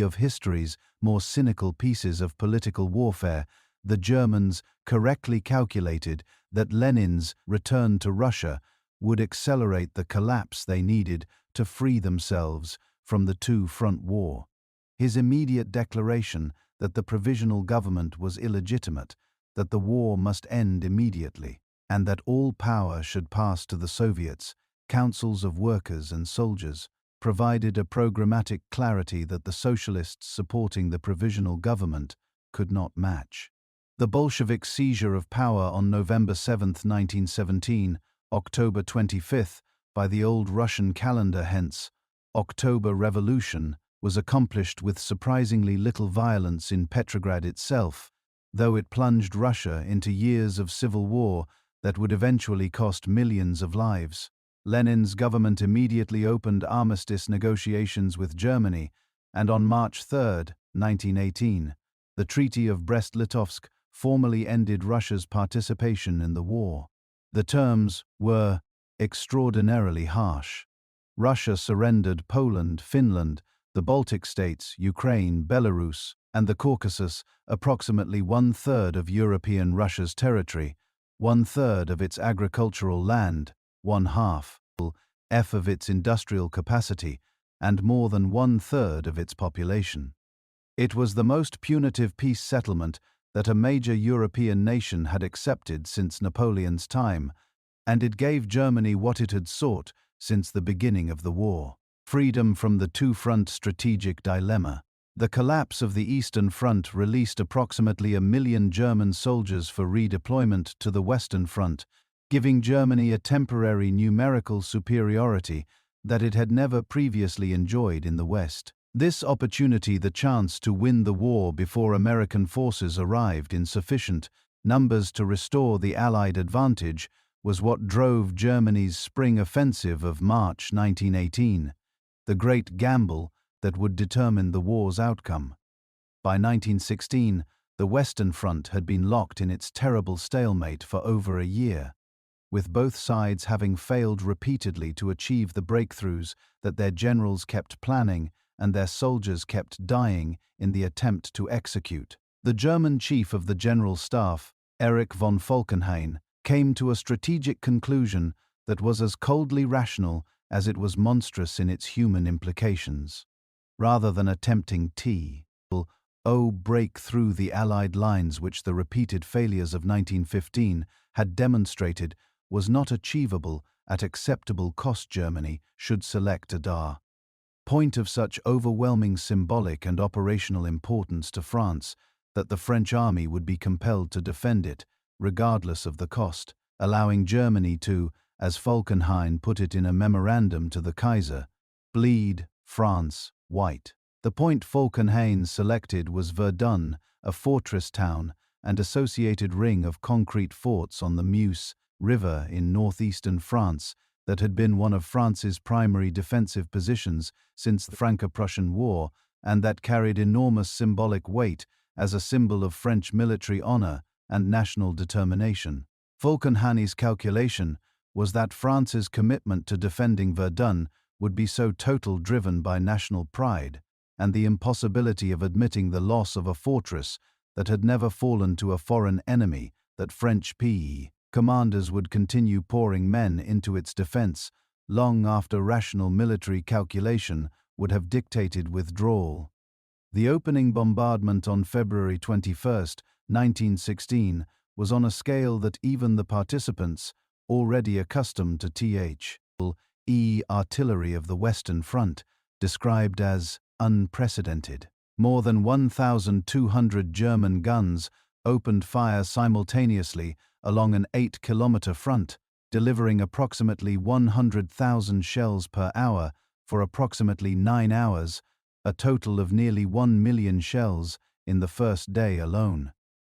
of history's more cynical pieces of political warfare. The Germans correctly calculated that Lenin's return to Russia would accelerate the collapse they needed to free themselves from the two-front war. His immediate declaration that the provisional government was illegitimate, that the war must end immediately, and that all power should pass to the Soviets, councils of workers and soldiers, provided a programmatic clarity that the socialists supporting the provisional government could not match. The Bolshevik seizure of power on November 7, 1917, October 25, by the old Russian calendar, hence October Revolution, was accomplished with surprisingly little violence in Petrograd itself, though it plunged Russia into years of civil war that would eventually cost millions of lives. Lenin's government immediately opened armistice negotiations with Germany, and on March 3, 1918, the Treaty of Brest-Litovsk formally ended Russia's participation in the war. The terms were extraordinarily harsh. Russia surrendered Poland, Finland, the Baltic states, Ukraine, Belarus, and the Caucasus, approximately one-third of European Russia's territory, one-third of its agricultural land, one-half of its industrial capacity, and more than one-third of its population. It was the most punitive peace settlement that a major European nation had accepted since Napoleon's time, and it gave Germany what it had sought since the beginning of the war: freedom from the two-front strategic dilemma. The collapse of the Eastern Front released approximately 1 million German soldiers for redeployment to the Western Front, giving Germany a temporary numerical superiority that it had never previously enjoyed in the West. This opportunity, the chance to win the war before American forces arrived in sufficient numbers to restore the Allied advantage, was what drove Germany's spring offensive of March 1918, the great gamble that would determine the war's outcome. By 1916, the Western Front had been locked in its terrible stalemate for over a year, with both sides having failed repeatedly to achieve the breakthroughs that their generals kept planning and their soldiers kept dying in the attempt to execute. The German chief of the General Staff, Erich von Falkenhayn, came to a strategic conclusion that was as coldly rational as it was monstrous in its human implications. Rather than attempting break through the Allied lines, which the repeated failures of 1915 had demonstrated was not achievable at acceptable cost, Germany should select a point of such overwhelming symbolic and operational importance to France that the French army would be compelled to defend it, regardless of the cost, allowing Germany to, as Falkenhayn put it in a memorandum to the Kaiser, bleed France white. The point Falkenhayn selected was Verdun, a fortress town and associated ring of concrete forts on the Meuse River in northeastern France that had been one of France's primary defensive positions since the Franco-Prussian War, and that carried enormous symbolic weight as a symbol of French military honor and national determination. Falkenhayn's calculation was that France's commitment to defending Verdun would be so total, driven by national pride and the impossibility of admitting the loss of a fortress that had never fallen to a foreign enemy, that French commanders would continue pouring men into its defense long after rational military calculation would have dictated withdrawal. The opening bombardment on February 21, 1916, was on a scale that even the participants, already accustomed to the artillery of the Western Front, described as unprecedented. More than 1,200 German guns opened fire simultaneously along an 8-kilometer front, delivering approximately 100,000 shells per hour for approximately 9 hours, a total of nearly 1 million shells in the first day alone.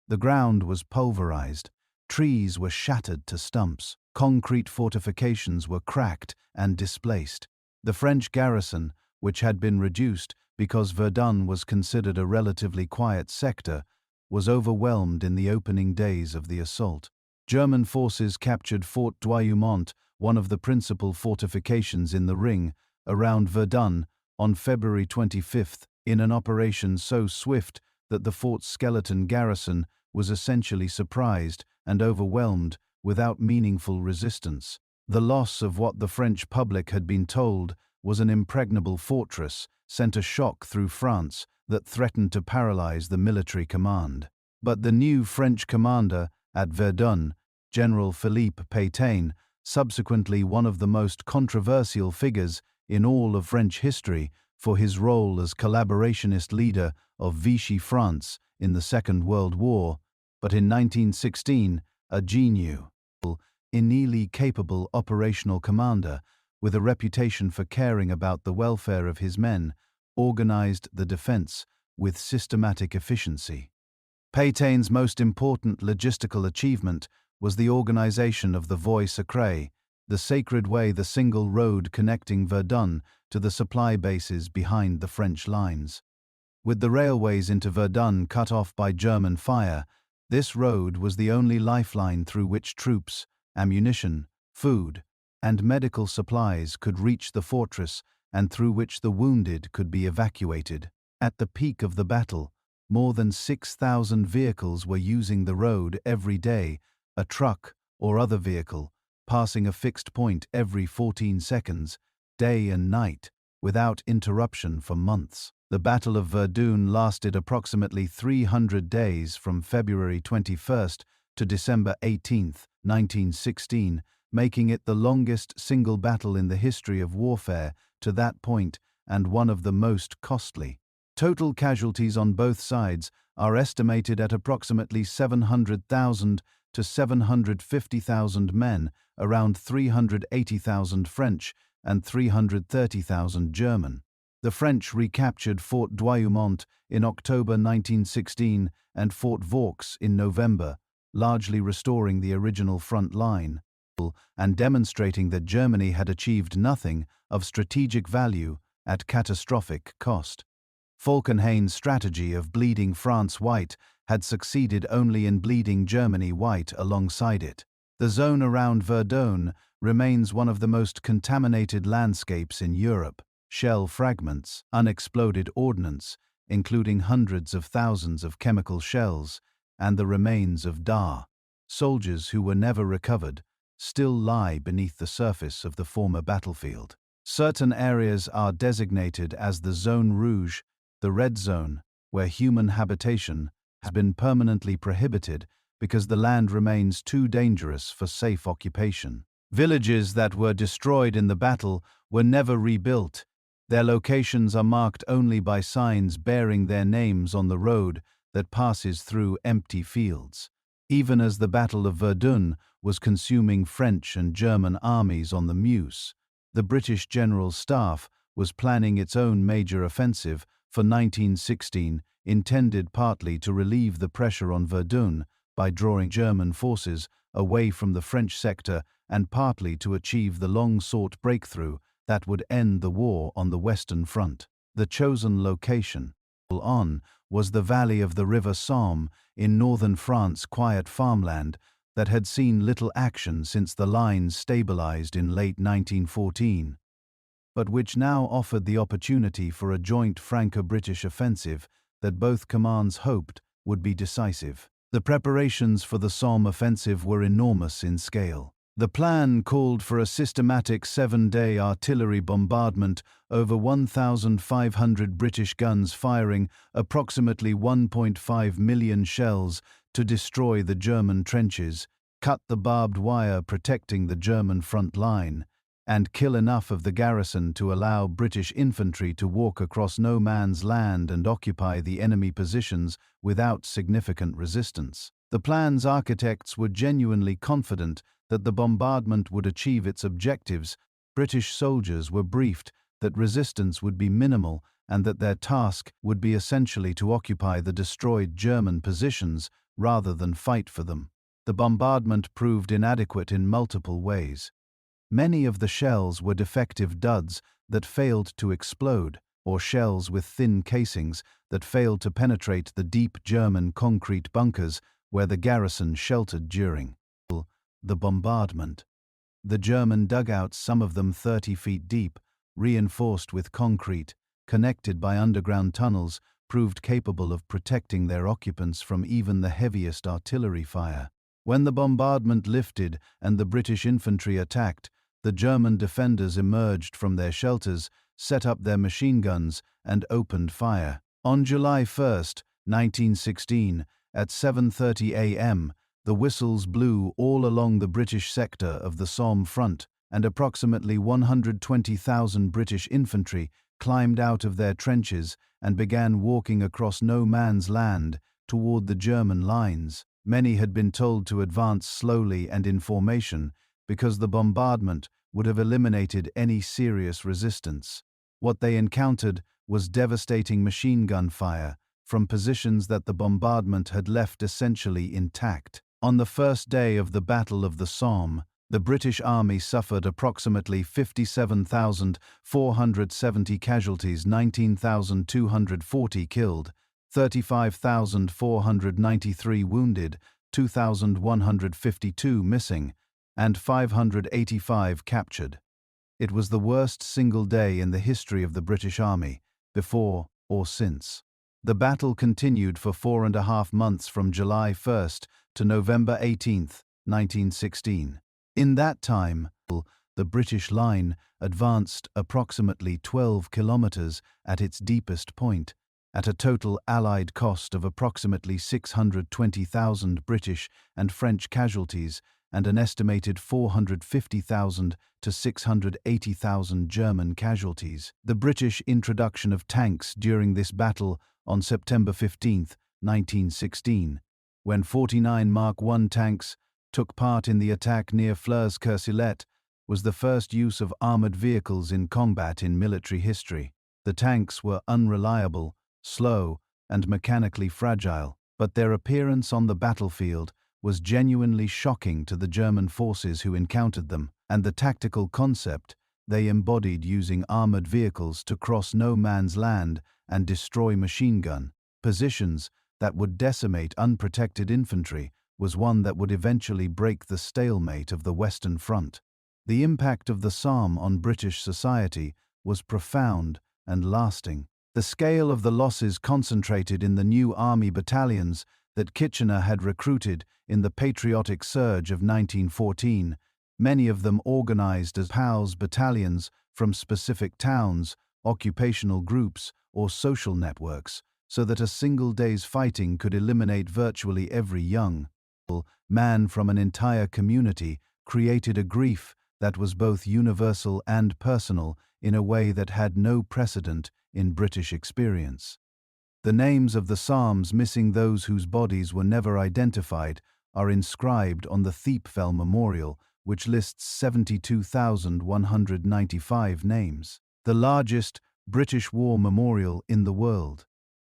The ground was pulverized, trees were shattered to stumps, concrete fortifications were cracked and displaced, The French garrison, which had been reduced because Verdun was considered a relatively quiet sector, was overwhelmed in the opening days of the assault. German forces captured Fort Douaumont, one of the principal fortifications in the ring, around Verdun, on February 25, in an operation so swift that the fort's skeleton garrison was essentially surprised and overwhelmed without meaningful resistance. The loss of what the French public had been told was an impregnable fortress sent a shock through France that threatened to paralyze the military command. But the new French commander at Verdun, General Philippe Pétain, subsequently one of the most controversial figures in all of French history for his role as collaborationist leader of Vichy France in the Second World War, but in 1916, a genius, innately capable operational commander with a reputation for caring about the welfare of his men, organized the defense with systematic efficiency. Pétain's most important logistical achievement was the organization of the Voie sacrée, the sacred way, the single road connecting Verdun to the supply bases behind the French lines. With the railways into Verdun cut off by German fire, this road was the only lifeline through which troops, ammunition, food, and medical supplies could reach the fortress and through which the wounded could be evacuated. At the peak of the battle, more than 6,000 vehicles were using the road every day, a truck or other vehicle passing a fixed point every 14 seconds, day and night, without interruption for months. The Battle of Verdun lasted approximately 300 days from February 21 to December 18, 1916, making it the longest single battle in the history of warfare to that point and one of the most costly. Total casualties on both sides are estimated at approximately 700,000 to 750,000 men, around 380,000 French and 330,000 German. The French recaptured Fort Douaumont in October 1916 and Fort Vaux in November, largely restoring the original front line and demonstrating that Germany had achieved nothing of strategic value at catastrophic cost. Falkenhayn's strategy of bleeding France white had succeeded only in bleeding Germany white alongside it. The zone around Verdun remains one of the most contaminated landscapes in Europe. Shell fragments, unexploded ordnance, including hundreds of thousands of chemical shells, and the remains of soldiers who were never recovered, still lie beneath the surface of the former battlefield. Certain areas are designated as the Zone Rouge, the red zone, where human habitation has been permanently prohibited because the land remains too dangerous for safe occupation. Villages that were destroyed in the battle were never rebuilt. Their locations are marked only by signs bearing their names on the road that passes through empty fields. Even as the Battle of Verdun was consuming French and German armies on the Meuse, the British General Staff was planning its own major offensive for 1916, intended partly to relieve the pressure on Verdun by drawing German forces away from the French sector and partly to achieve the long-sought breakthrough that would end the war on the Western Front. The chosen location was the valley of the River Somme in northern France, quiet farmland that had seen little action since the lines stabilized in late 1914, but which now offered the opportunity for a joint Franco-British offensive that both commands hoped would be decisive. The preparations for the Somme offensive were enormous in scale. The plan called for a systematic 7-day artillery bombardment over 1,500 British guns firing approximately 1.5 million shells to destroy the German trenches, cut the barbed wire protecting the German front line, and kill enough of the garrison to allow British infantry to walk across no man's land and occupy the enemy positions without significant resistance. The plan's architects were genuinely confident that the bombardment would achieve its objectives. British soldiers were briefed that resistance would be minimal and that their task would be essentially to occupy the destroyed German positions rather than fight for them. The bombardment proved inadequate in multiple ways. Many of the shells were defective duds that failed to explode, or shells with thin casings that failed to penetrate the deep German concrete bunkers where the garrison sheltered during the bombardment. The German dugouts, some of them 30 feet deep, reinforced with concrete, connected by underground tunnels, proved capable of protecting their occupants from even the heaviest artillery fire. When the bombardment lifted and the British infantry attacked, the German defenders emerged from their shelters, set up their machine guns, and opened fire. On July 1, 1916, at 7:30 a.m., the whistles blew all along the British sector of the Somme front, and approximately 120,000 British infantry climbed out of their trenches and began walking across no man's land toward the German lines. Many had been told to advance slowly and in formation because the bombardment would have eliminated any serious resistance. What they encountered was devastating machine gun fire from positions that the bombardment had left essentially intact. On the first day of the Battle of the Somme, the British Army suffered approximately 57,470 casualties, 19,240 killed, 35,493 wounded, 2,152 missing, and 585 captured. It was the worst single day in the history of the British Army, before or since. The battle continued for 4.5 months from July 1 to November 18, 1916. In that time, the British line advanced approximately 12 kilometers at its deepest point, at a total Allied cost of approximately 620,000 British and French casualties and an estimated 450,000 to 680,000 German casualties. The British introduction of tanks during this battle on September 15, 1916, when 49 Mark I tanks took part in the attack near Flers-Courcelette, was the first use of armored vehicles in combat in military history. The tanks were unreliable, slow, and mechanically fragile, but their appearance on the battlefield was genuinely shocking to the German forces who encountered them, and the tactical concept they embodied, using armored vehicles to cross no man's land and destroy machine gun positions that would decimate unprotected infantry, was one that would eventually break the stalemate of the Western Front. The impact of the Somme on British society was profound and lasting. The scale of the losses concentrated in the new army battalions that Kitchener had recruited in the patriotic surge of 1914, many of them organized as POWs battalions from specific towns, occupational groups, or social networks, so that a single day's fighting could eliminate virtually every young man from an entire community, created a grief that was both universal and personal in a way that had no precedent in British experience. The names of the Psalms, missing those whose bodies were never identified, are inscribed on the Thiepval Memorial, which lists 72,195 names, the largest British war memorial in the world.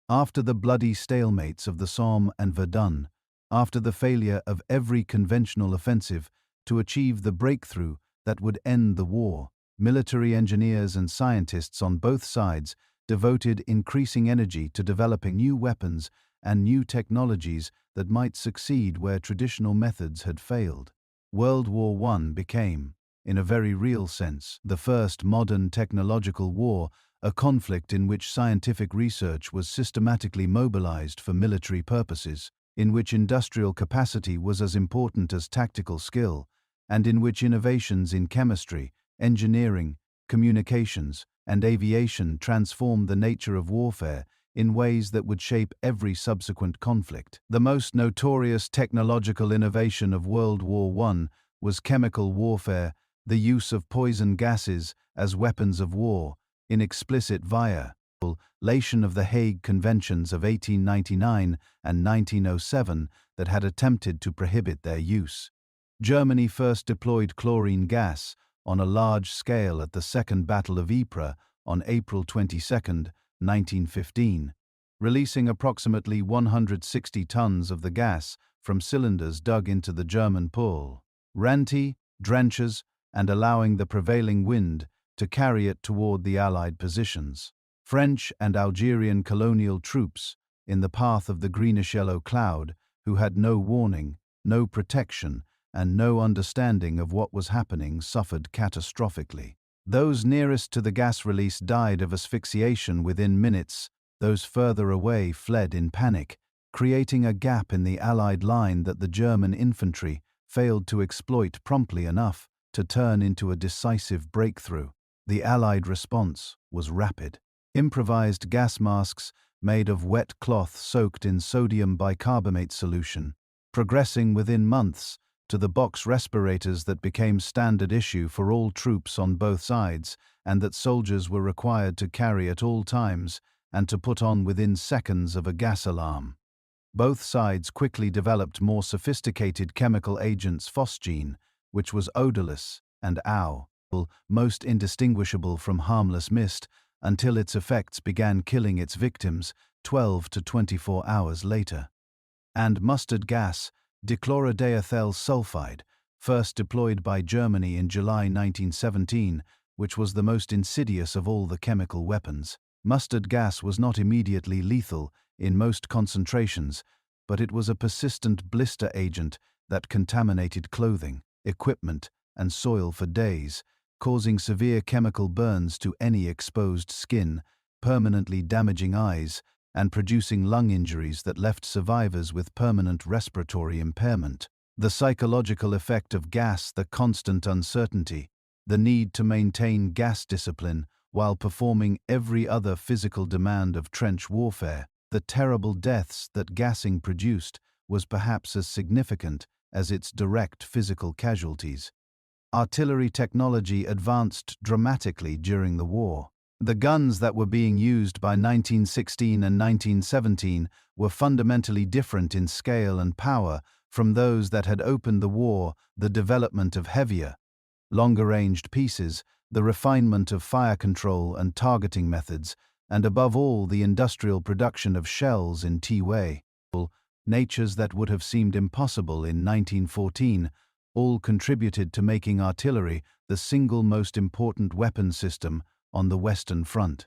After the bloody stalemates of the Somme and Verdun, after the failure of every conventional offensive to achieve the breakthrough that would end the war, military engineers and scientists on both sides devoted increasing energy to developing new weapons and new technologies that might succeed where traditional methods had failed. World War I became, in a very real sense, the first modern technological war, a conflict in which scientific research was systematically mobilized for military purposes, in which industrial capacity was as important as tactical skill, and in which innovations in chemistry, engineering, communications, and aviation transformed the nature of warfare in ways that would shape every subsequent conflict. The most notorious technological innovation of World War I was chemical warfare, the use of poison gases as weapons of war, in explicit violation of the Hague Conventions of 1899 and 1907 that had attempted to prohibit their use. Germany first deployed chlorine gas on a large scale at the Second Battle of Ypres on April 22, 1915, releasing approximately 160 tons of the gas from cylinders dug into the German Pool. Ranty, drenches, and allowing the prevailing wind to carry it toward the Allied positions. French and Algerian colonial troops, in the path of the greenish-yellow cloud, who had no warning, no protection, and no understanding of what was happening, suffered catastrophically. Those nearest to the gas release died of asphyxiation within minutes. Those further away fled in panic, creating a gap in the Allied line that the German infantry failed to exploit promptly enough to turn into a decisive breakthrough. The Allied response was rapid. Improvised gas masks made of wet cloth soaked in sodium bicarbonate solution, progressing within months to the box respirators that became standard issue for all troops on both sides and that soldiers were required to carry at all times and to put on within seconds of a gas alarm. Both sides quickly developed more sophisticated chemical agents, phosgene, which was odorless, and AU, most indistinguishable from harmless mist, until its effects began killing its victims 12 to 24 hours later. And mustard gas, dichlorodiethyl sulfide, first deployed by Germany in July 1917, which was the most insidious of all the chemical weapons. Mustard gas was not immediately lethal in most concentrations, but it was a persistent blister agent that contaminated clothing, equipment, and soil for days, causing severe chemical burns to any exposed skin, permanently damaging eyes, and producing lung injuries that left survivors with permanent respiratory impairment. The psychological effect of gas, the constant uncertainty, the need to maintain gas discipline while performing every other physical demand of trench warfare, the terrible deaths that gassing produced was perhaps as significant as its direct physical casualties. Artillery technology advanced dramatically during the war. The guns that were being used by 1916 and 1917 were fundamentally different in scale and power from those that had opened the war. The development of heavier, longer-ranged pieces, the refinement of fire control and targeting methods, and above all the industrial production of shells in T-way, natures that would have seemed impossible in 1914, all contributed to making artillery the single most important weapon system on the Western Front.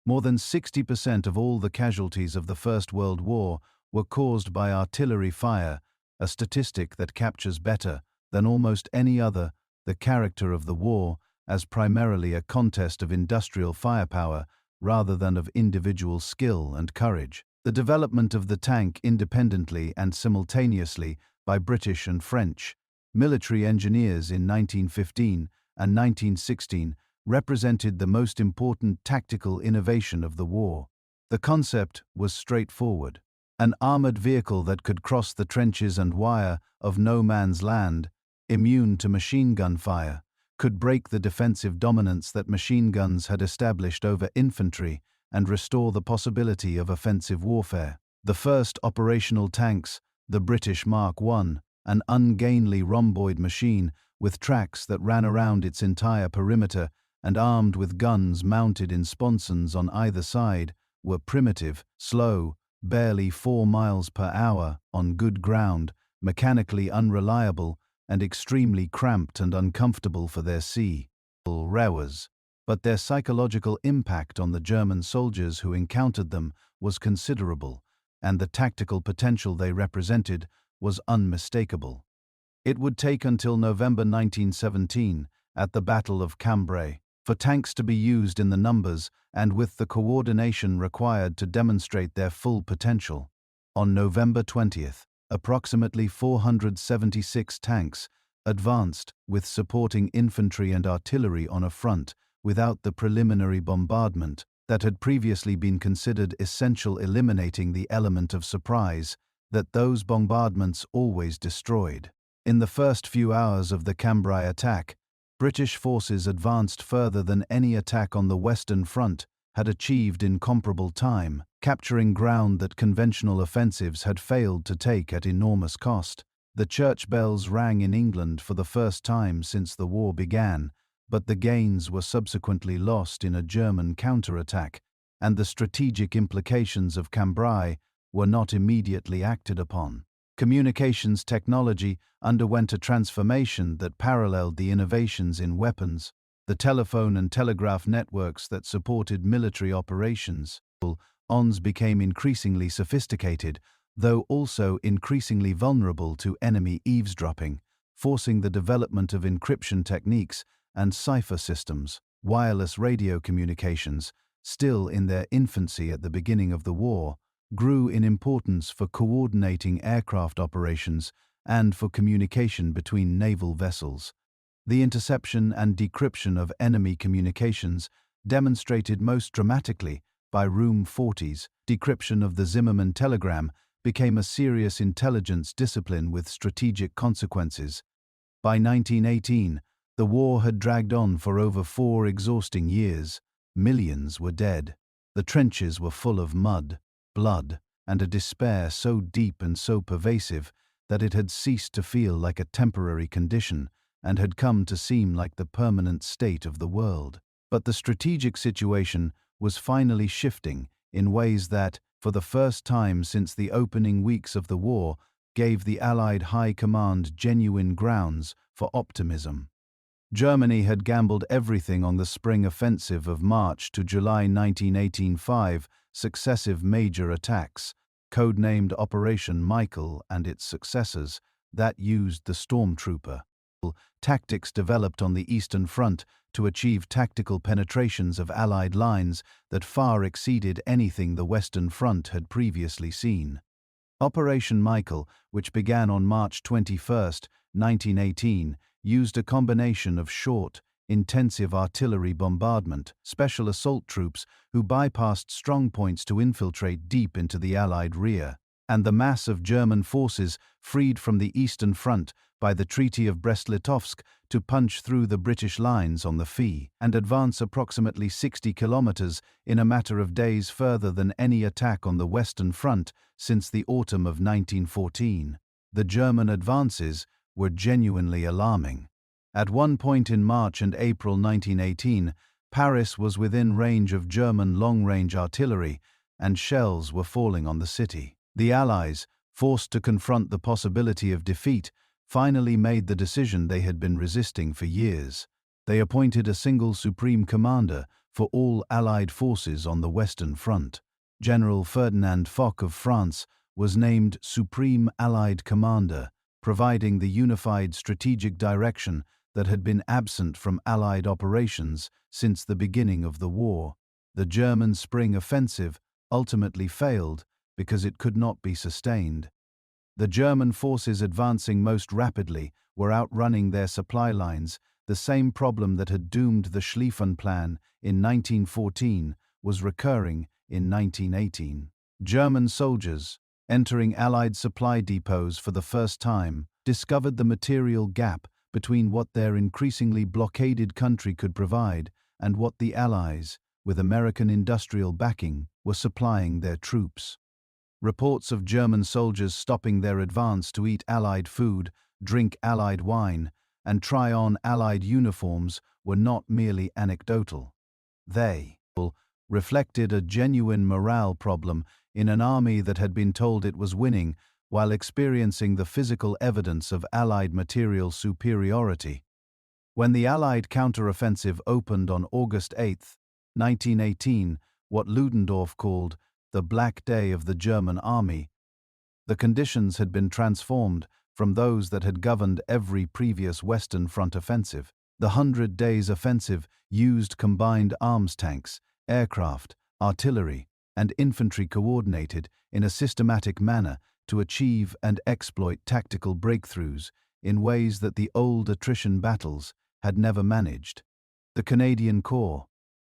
More than 60% of all the casualties of the First World War were caused by artillery fire, a statistic that captures better than almost any other the character of the war as primarily a contest of industrial firepower rather than of individual skill and courage. The development of the tank independently and simultaneously by British and French military engineers in 1915 and 1916 represented the most important tactical innovation of the war. The concept was straightforward. An armored vehicle that could cross the trenches and wire of no man's land, immune to machine gun fire, could break the defensive dominance that machine guns had established over infantry and restore the possibility of offensive warfare. The first operational tanks, the British Mark I, an ungainly rhomboid machine with tracks that ran around its entire perimeter and armed with guns mounted in sponsons on either side, were primitive, slow, barely 4 miles per hour on good ground, mechanically unreliable, and extremely cramped and uncomfortable for their sea rowers. But their psychological impact on the German soldiers who encountered them was considerable, and the tactical potential they represented was unmistakable. It would take until November 1917, at the Battle of Cambrai, for tanks to be used in the numbers and with the coordination required to demonstrate their full potential. On November 20th, approximately 476 tanks advanced with supporting infantry and artillery on a front without the preliminary bombardment that had previously been considered essential, eliminating the element of surprise that those bombardments always destroyed. In the first few hours of the Cambrai attack, British forces advanced further than any attack on the Western Front had achieved in comparable time, capturing ground that conventional offensives had failed to take at enormous cost. The church bells rang in England for the first time since the war began, but the gains were subsequently lost in a German counterattack, and the strategic implications of Cambrai were not immediately acted upon. Communications technology underwent a transformation that paralleled the innovations in weapons. The telephone and telegraph networks that supported military operations. ONs became increasingly sophisticated, though also increasingly vulnerable to enemy eavesdropping, forcing the development of encryption techniques and cipher systems. Wireless radio communications, still in their infancy at the beginning of the war, grew in importance for coordinating aircraft operations and for communication between naval vessels. The interception and decryption of enemy communications, demonstrated most dramatically by Room 40's decryption of the Zimmermann telegram, became a serious intelligence discipline with strategic consequences. By 1918, the war had dragged on for over 4 exhausting years. Millions were dead. The trenches were full of mud, blood, and a despair so deep and so pervasive that it had ceased to feel like a temporary condition and had come to seem like the permanent state of the world. But the strategic situation was finally shifting in ways that, for the first time since the opening weeks of the war, gave the Allied High Command genuine grounds for optimism. Germany had gambled everything on the spring offensive of March to July 1918. Successive major attacks, codenamed Operation Michael and its successors, that used the stormtrooper tactics developed on the Eastern Front to achieve tactical penetrations of Allied lines that far exceeded anything the Western Front had previously seen. Operation Michael, which began on March 21, 1918, used a combination of short, intensive artillery bombardment, special assault troops who bypassed strongpoints to infiltrate deep into the Allied rear, and the mass of German forces freed from the Eastern Front by the Treaty of Brest-Litovsk to punch through the British lines on the Fee and advance approximately 60 kilometers in a matter of days further than any attack on the Western Front since the autumn of 1914. The German advances were genuinely alarming. At one point in March and April 1918, Paris was within range of German long-range artillery, and shells were falling on the city. The Allies, forced to confront the possibility of defeat, finally made the decision they had been resisting for years. They appointed a single supreme commander for all Allied forces on the Western Front. General Ferdinand Foch of France was named Supreme Allied Commander, providing the unified strategic direction that had been absent from Allied operations since the beginning of the war. The German spring offensive ultimately failed because it could not be sustained. The German forces advancing most rapidly were outrunning their supply lines. The same problem that had doomed the Schlieffen Plan in 1914 was recurring in 1918. German soldiers, entering Allied supply depots for the first time, discovered the material gap between what their increasingly blockaded country could provide and what the Allies, with American industrial backing, were supplying their troops. Reports of German soldiers stopping their advance to eat Allied food, drink Allied wine, and try on Allied uniforms were not merely anecdotal. They reflected a genuine morale problem in an army that had been told it was winning while experiencing the physical evidence of Allied material superiority. When the Allied counteroffensive opened on August 8, 1918, what Ludendorff called the Black Day of the German Army, the conditions had been transformed from those that had governed every previous Western Front offensive. The 100 Days Offensive used combined arms tanks, aircraft, artillery, and infantry coordinated in a systematic manner to achieve and exploit tactical breakthroughs in ways that the old attrition battles had never managed. The Canadian Corps,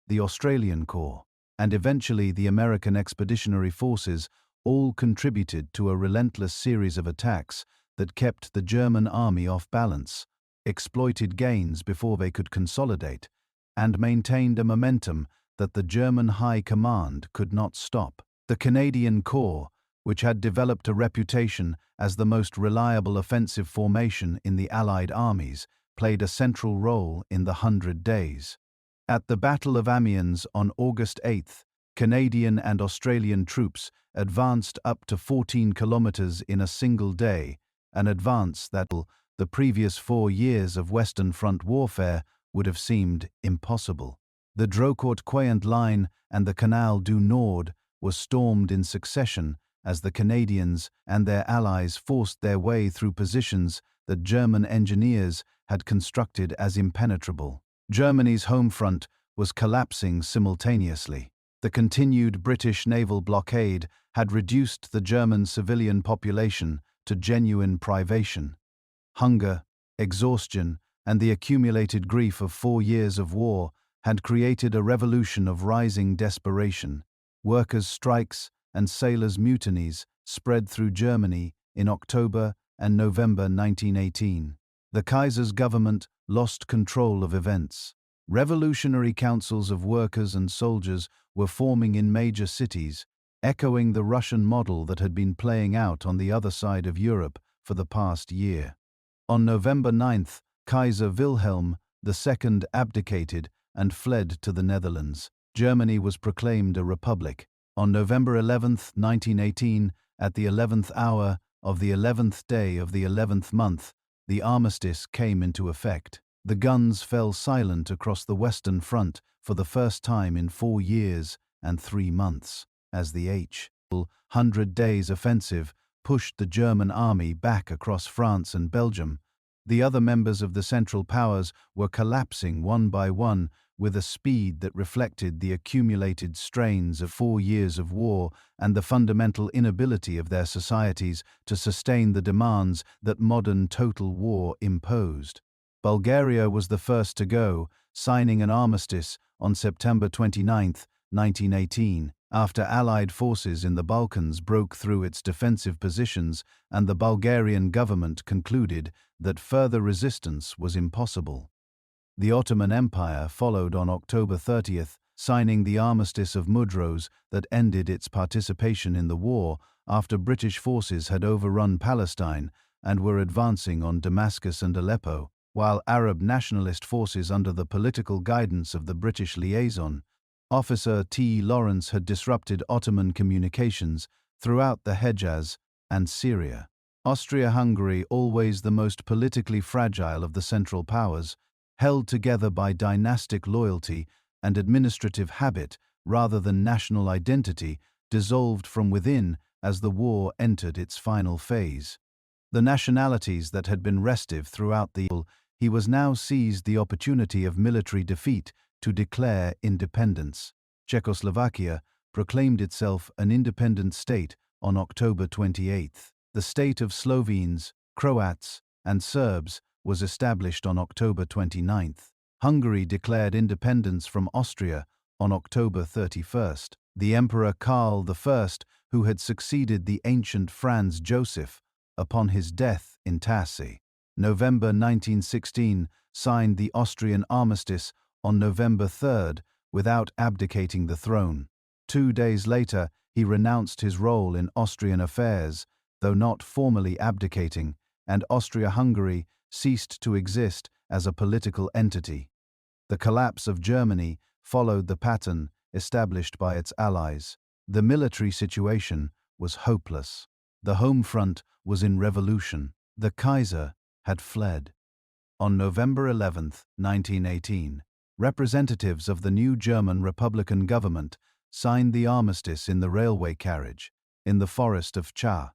the Australian Corps, and eventually the American Expeditionary Forces all contributed to a relentless series of attacks that kept the German army off balance, exploited gains before they could consolidate, and maintained a momentum that the German High Command could not stop. The Canadian Corps, which had developed a reputation as the most reliable offensive formation in the Allied armies, played a central role in the 100 Days. At the Battle of Amiens on August 8, Canadian and Australian troops advanced up to 14 kilometers in a single day, an advance that the previous 4 years of Western Front warfare would have seemed impossible. The Drocourt-Quéant line and the Canal du Nord were stormed in succession as the Canadians and their allies forced their way through positions that German engineers had constructed as impenetrable. Germany's home front was collapsing simultaneously. The continued British naval blockade had reduced the German civilian population to genuine privation. Hunger, exhaustion, and the accumulated grief of 4 years of war had created a revolution of rising desperation. Workers' strikes and sailors' mutinies spread through Germany in October and November 1918. The Kaiser's government lost control of events. Revolutionary councils of workers and soldiers were forming in major cities, echoing the Russian model that had been playing out on the other side of Europe for the past year. On November 9, Kaiser Wilhelm II abdicated and fled to the Netherlands. Germany was proclaimed a republic. On November 11, 1918, at the 11th hour of the 11th day of the 11th month, the armistice came into effect. The guns fell silent across the Western Front for the first time in 4 years and 3 months, as the 100 Days Offensive pushed the German army back across France and Belgium. The other members of the Central Powers were collapsing one by one with a speed that reflected the accumulated strains of 4 years of war and the fundamental inability of their societies to sustain the demands that modern total war imposed. Bulgaria was the first to go, signing an armistice on September 29, 1918, after Allied forces in the Balkans broke through its defensive positions and the Bulgarian government concluded that further resistance was impossible. The Ottoman Empire followed on October 30, signing the Armistice of Mudros that ended its participation in the war after British forces had overrun Palestine and were advancing on Damascus and Aleppo, while Arab nationalist forces under the political guidance of the British liaison, Officer T. Lawrence had disrupted Ottoman communications throughout the Hejaz and Syria. Austria-Hungary, always the most politically fragile of the Central Powers, held together by dynastic loyalty and administrative habit rather than national identity, dissolved from within as the war entered its final phase. The nationalities that had been restive throughout he was now seized the opportunity of military defeat to declare independence. Czechoslovakia proclaimed itself an independent state on October 28. The state of Slovenes, Croats, and Serbs was established on October 29. Hungary declared independence from Austria on October 31. The Emperor Karl I, who had succeeded the ancient Franz Joseph upon his death in Tassy, November 1916, signed the Austrian armistice on November 3 without abdicating the throne. 2 days later, he renounced his role in Austrian affairs, though not formally abdicating, and Austria-Hungary ceased to exist as a political entity. The collapse of Germany followed the pattern established by its allies. The military situation was hopeless. The home front was in revolution. The Kaiser had fled. On November 11, 1918, representatives of the new German Republican government signed the armistice in the railway carriage, in the forest of Cha,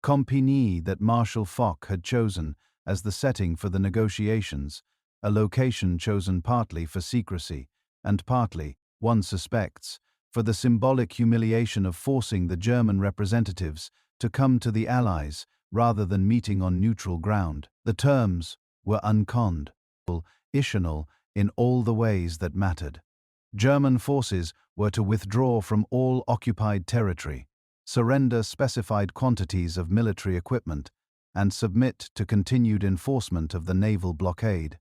Compagnie that Marshal Foch had chosen as the setting for the negotiations, a location chosen partly for secrecy and partly, one suspects, for the symbolic humiliation of forcing the German representatives to come to the Allies rather than meeting on neutral ground. The terms were unconditional in all the ways that mattered. German forces were to withdraw from all occupied territory, surrender specified quantities of military equipment, and submit to continued enforcement of the naval blockade.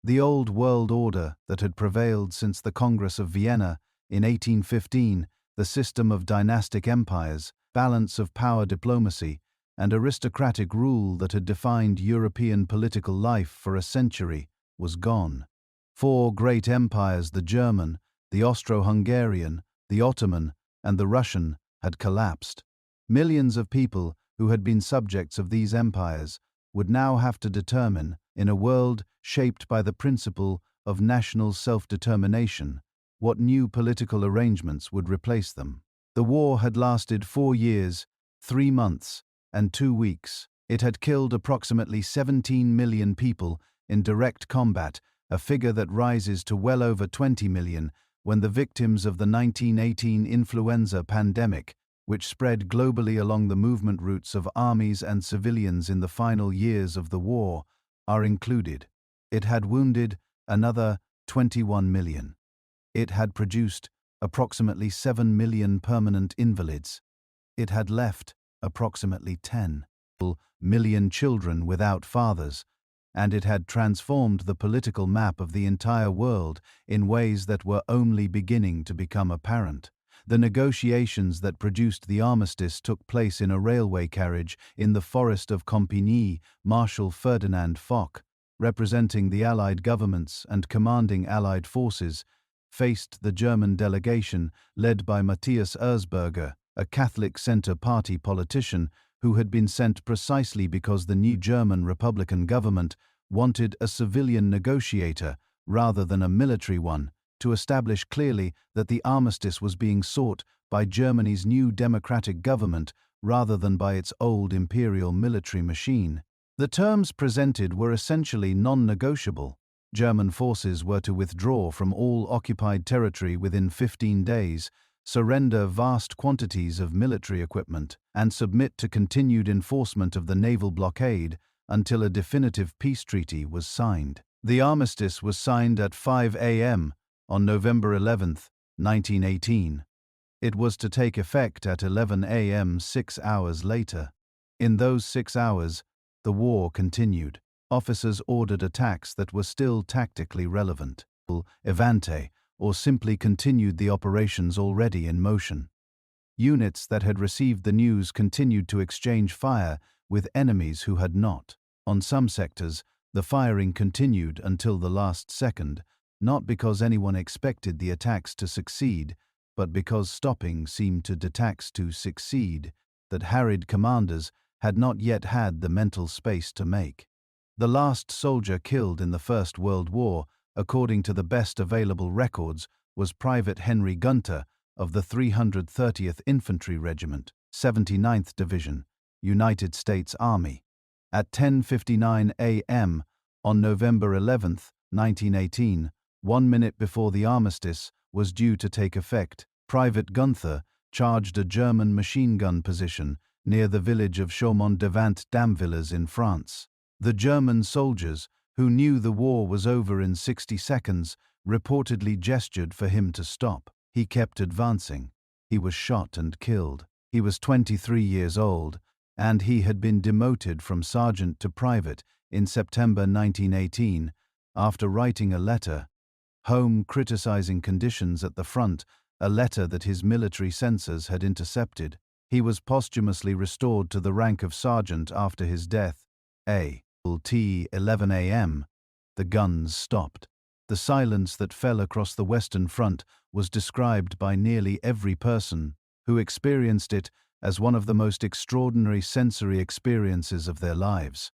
The old world order that had prevailed since the Congress of Vienna in 1815, the system of dynastic empires, balance of power diplomacy, and aristocratic rule that had defined European political life for a century, was gone. 4 great empires, the German, the Austro-Hungarian, the Ottoman, and the Russian, had collapsed. Millions of people who had been subjects of these empires would now have to determine, in a world shaped by the principle of national self-determination, what new political arrangements would replace them. The war had lasted 4 years, 3 months, and 2 weeks. It had killed approximately 17 million people in direct combat, a figure that rises to well over 20 million when the victims of the 1918 influenza pandemic, which spread globally along the movement routes of armies and civilians in the final years of the war, are included. It had wounded another 21 million. It had produced approximately 7 million permanent invalids. It had left approximately 10 million children without fathers, and it had transformed the political map of the entire world in ways that were only beginning to become apparent. The negotiations that produced the armistice took place in a railway carriage in the forest of Compiègne. Marshal Ferdinand Foch, representing the Allied governments and commanding Allied forces, faced the German delegation led by Matthias Erzberger, a Catholic Centre Party politician who had been sent precisely because the new German Republican government wanted a civilian negotiator rather than a military one, to establish clearly that the armistice was being sought by Germany's new democratic government rather than by its old imperial military machine. The terms presented were essentially non-negotiable. German forces were to withdraw from all occupied territory within 15 days, surrender vast quantities of military equipment, and submit to continued enforcement of the naval blockade until a definitive peace treaty was signed. The armistice was signed at 5 a.m. on November 11, 1918. It was to take effect at 11 a.m. 6 hours later. In those 6 hours, the war continued. Officers ordered attacks that were still tactically relevant, evante, or simply continued the operations already in motion. Units that had received the news continued to exchange fire with enemies who had not. On some sectors, the firing continued until the last second, not because anyone expected the attacks to succeed, but because stopping seemed to attacks to succeed that harried commanders had not yet had the mental space to make. The last soldier killed in the First World War, according to the best available records, was Private Henry Gunter of the 330th Infantry Regiment, 79th Division, United States Army. At 10:59 a.m. on November 11, 1918, 1 minute before the armistice was due to take effect, Private Gunther charged a German machine gun position near the village of Chaumont-Devant-Damvillers in France. The German soldiers, who knew the war was over in 60 seconds, reportedly gestured for him to stop. He kept advancing. He was shot and killed. He was 23 years old, and he had been demoted from sergeant to private in September 1918 after writing a letter home criticizing conditions at the front, a letter that his military censors had intercepted. He was posthumously restored to the rank of sergeant after his death. At 11 a.m., the guns stopped. The silence that fell across the Western Front was described by nearly every person who experienced it as one of the most extraordinary sensory experiences of their lives.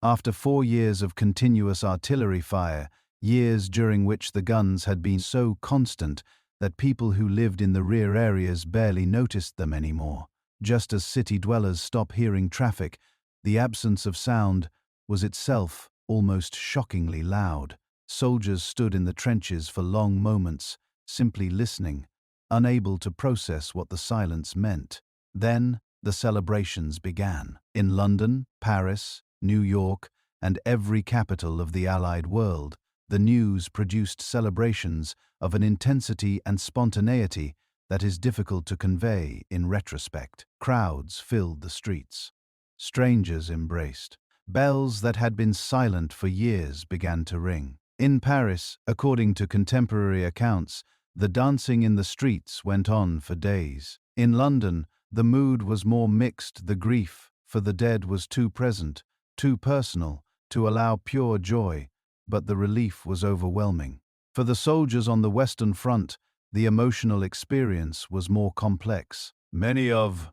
After 4 years of continuous artillery fire, years during which the guns had been so constant that people who lived in the rear areas barely noticed them anymore, just as city dwellers stop hearing traffic, the absence of sound was itself almost shockingly loud. Soldiers stood in the trenches for long moments, simply listening, unable to process what the silence meant. Then, the celebrations began. In London, Paris, New York, and every capital of the Allied world, the news produced celebrations of an intensity and spontaneity that is difficult to convey in retrospect. Crowds filled the streets. Strangers embraced. Bells that had been silent for years began to ring. In Paris, according to contemporary accounts, the dancing in the streets went on for days. In London, the mood was more mixed. The grief for the dead was too present, too personal, to allow pure joy, but the relief was overwhelming. For the soldiers on the Western Front, the emotional experience was more complex. Many of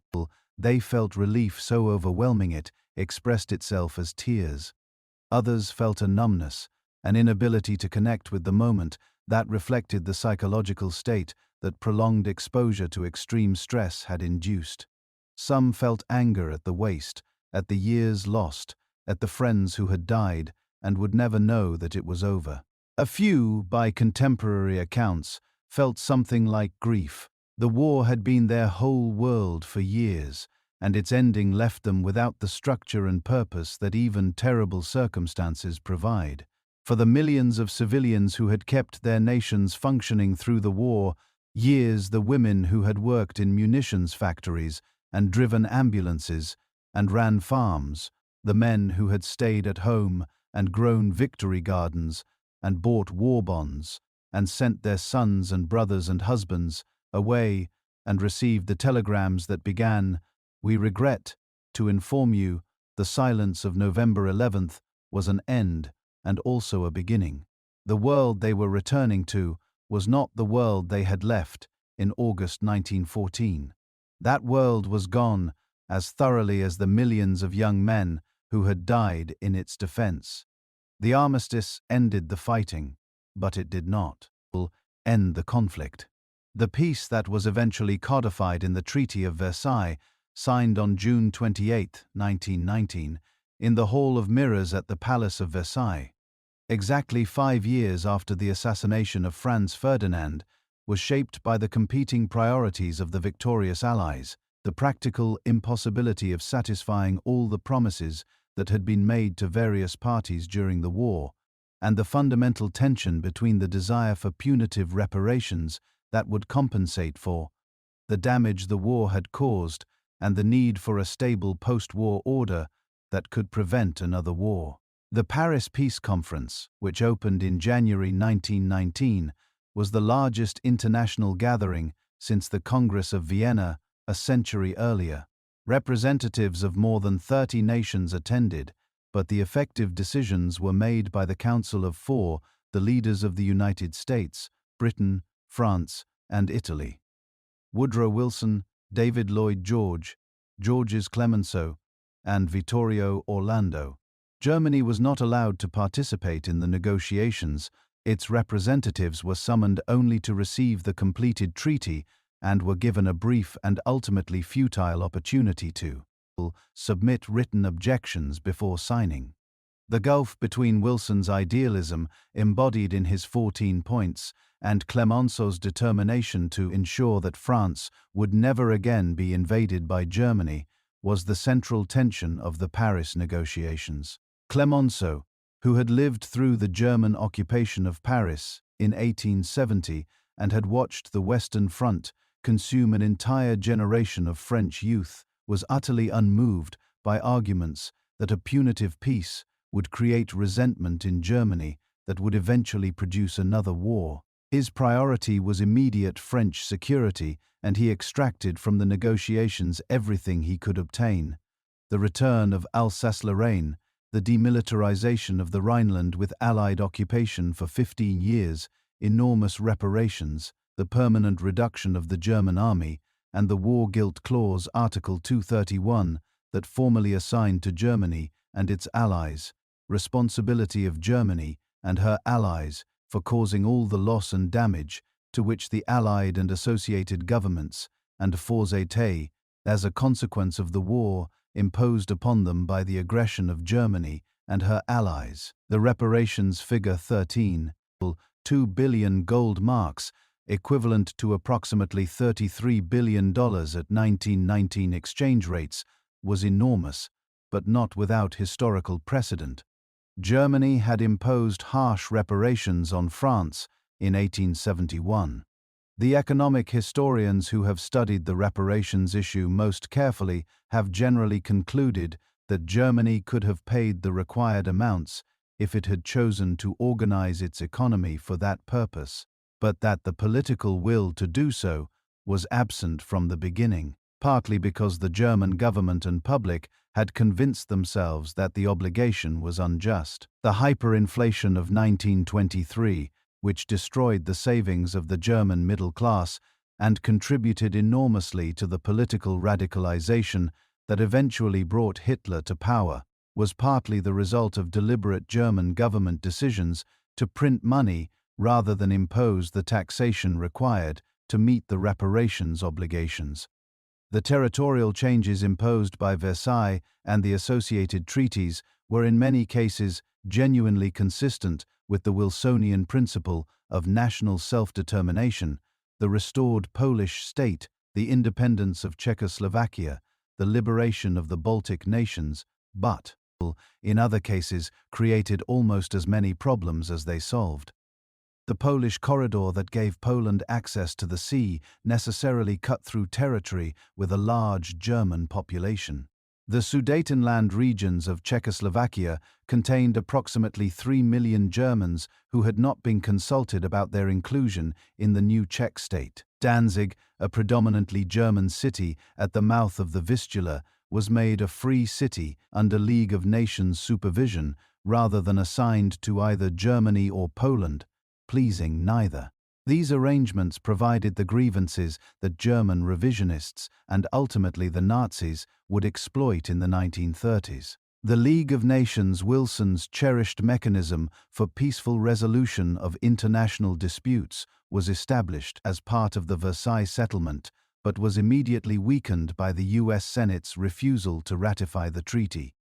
they felt relief so overwhelming it expressed itself as tears. Others felt a numbness, an inability to connect with the moment that reflected the psychological state that prolonged exposure to extreme stress had induced. Some felt anger at the waste, at the years lost, at the friends who had died and would never know that it was over. A few, by contemporary accounts, felt something like grief. The war had been their whole world for years, and its ending left them without the structure and purpose that even terrible circumstances provide. For the millions of civilians who had kept their nations functioning through the war, years the women who had worked in munitions factories and driven ambulances and ran farms, the men who had stayed at home and grown victory gardens and bought war bonds and sent their sons and brothers and husbands away and received the telegrams that began, "We regret to inform you the silence of November 11th was an end and also a beginning." The world they were returning to was not the world they had left in August 1914. That world was gone as thoroughly as the millions of young men who had died in its defense. The armistice ended the fighting, but it did not end the conflict. The peace that was eventually codified in the Treaty of Versailles, signed on June 28, 1919, in the Hall of Mirrors at the Palace of Versailles, exactly 5 years after the assassination of Franz Ferdinand, was shaped by the competing priorities of the victorious Allies, the practical impossibility of satisfying all the promises that had been made to various parties during the war, and the fundamental tension between the desire for punitive reparations that would compensate for the damage the war had caused and the need for a stable post-war order that could prevent another war. The Paris Peace Conference, which opened in January 1919, was the largest international gathering since the Congress of Vienna a century earlier. Representatives of more than 30 nations attended, but the effective decisions were made by the Council of Four, the leaders of the United States, Britain, France, and Italy. Woodrow Wilson, David Lloyd George, Georges Clemenceau, and Vittorio Orlando. Germany was not allowed to participate in the negotiations. Its representatives were summoned only to receive the completed treaty and were given a brief and ultimately futile opportunity to submit written objections before signing. The gulf between Wilson's idealism, embodied in his 14 points, and Clemenceau's determination to ensure that France would never again be invaded by Germany, was the central tension of the Paris negotiations. Clemenceau, who had lived through the German occupation of Paris in 1870 and had watched the Western Front consume an entire generation of French youth, was utterly unmoved by arguments that a punitive peace would create resentment in Germany that would eventually produce another war. His priority was immediate French security, and he extracted from the negotiations everything he could obtain: the return of Alsace-Lorraine, the demilitarization of the Rhineland with Allied occupation for 15 years, enormous reparations, the permanent reduction of the German army, and the War Guilt Clause Article 231 that formally assigned to Germany and its allies responsibility of Germany and her allies for causing all the loss and damage to which the Allied and associated governments and forces état, as a consequence of the war imposed upon them by the aggression of Germany and her allies. The reparations figure 13, 2 billion gold marks, equivalent to approximately $33 billion at 1919 exchange rates, was enormous, but not without historical precedent. Germany had imposed harsh reparations on France in 1871. The economic historians who have studied the reparations issue most carefully have generally concluded that Germany could have paid the required amounts if it had chosen to organize its economy for that purpose, but that the political will to do so was absent from the beginning, partly because the German government and public had convinced themselves that the obligation was unjust. The hyperinflation of 1923 which destroyed the savings of the German middle class and contributed enormously to the political radicalization that eventually brought Hitler to power, was partly the result of deliberate German government decisions to print money rather than impose the taxation required to meet the reparations obligations. The territorial changes imposed by Versailles and the associated treaties were in many cases genuinely consistent with the Wilsonian principle of national self-determination, the restored Polish state, the independence of Czechoslovakia, the liberation of the Baltic nations, but, in other cases, created almost as many problems as they solved. The Polish corridor that gave Poland access to the sea necessarily cut through territory with a large German population. The Sudetenland regions of Czechoslovakia contained approximately 3 million Germans who had not been consulted about their inclusion in the new Czech state. Danzig, a predominantly German city at the mouth of the Vistula, was made a free city under League of Nations supervision rather than assigned to either Germany or Poland, pleasing neither. These arrangements provided the grievances that German revisionists and ultimately the Nazis would exploit in the 1930s. The League of Nations, Wilson's cherished mechanism for peaceful resolution of international disputes, was established as part of the Versailles settlement, but was immediately weakened by the U.S. Senate's refusal to ratify the treaty.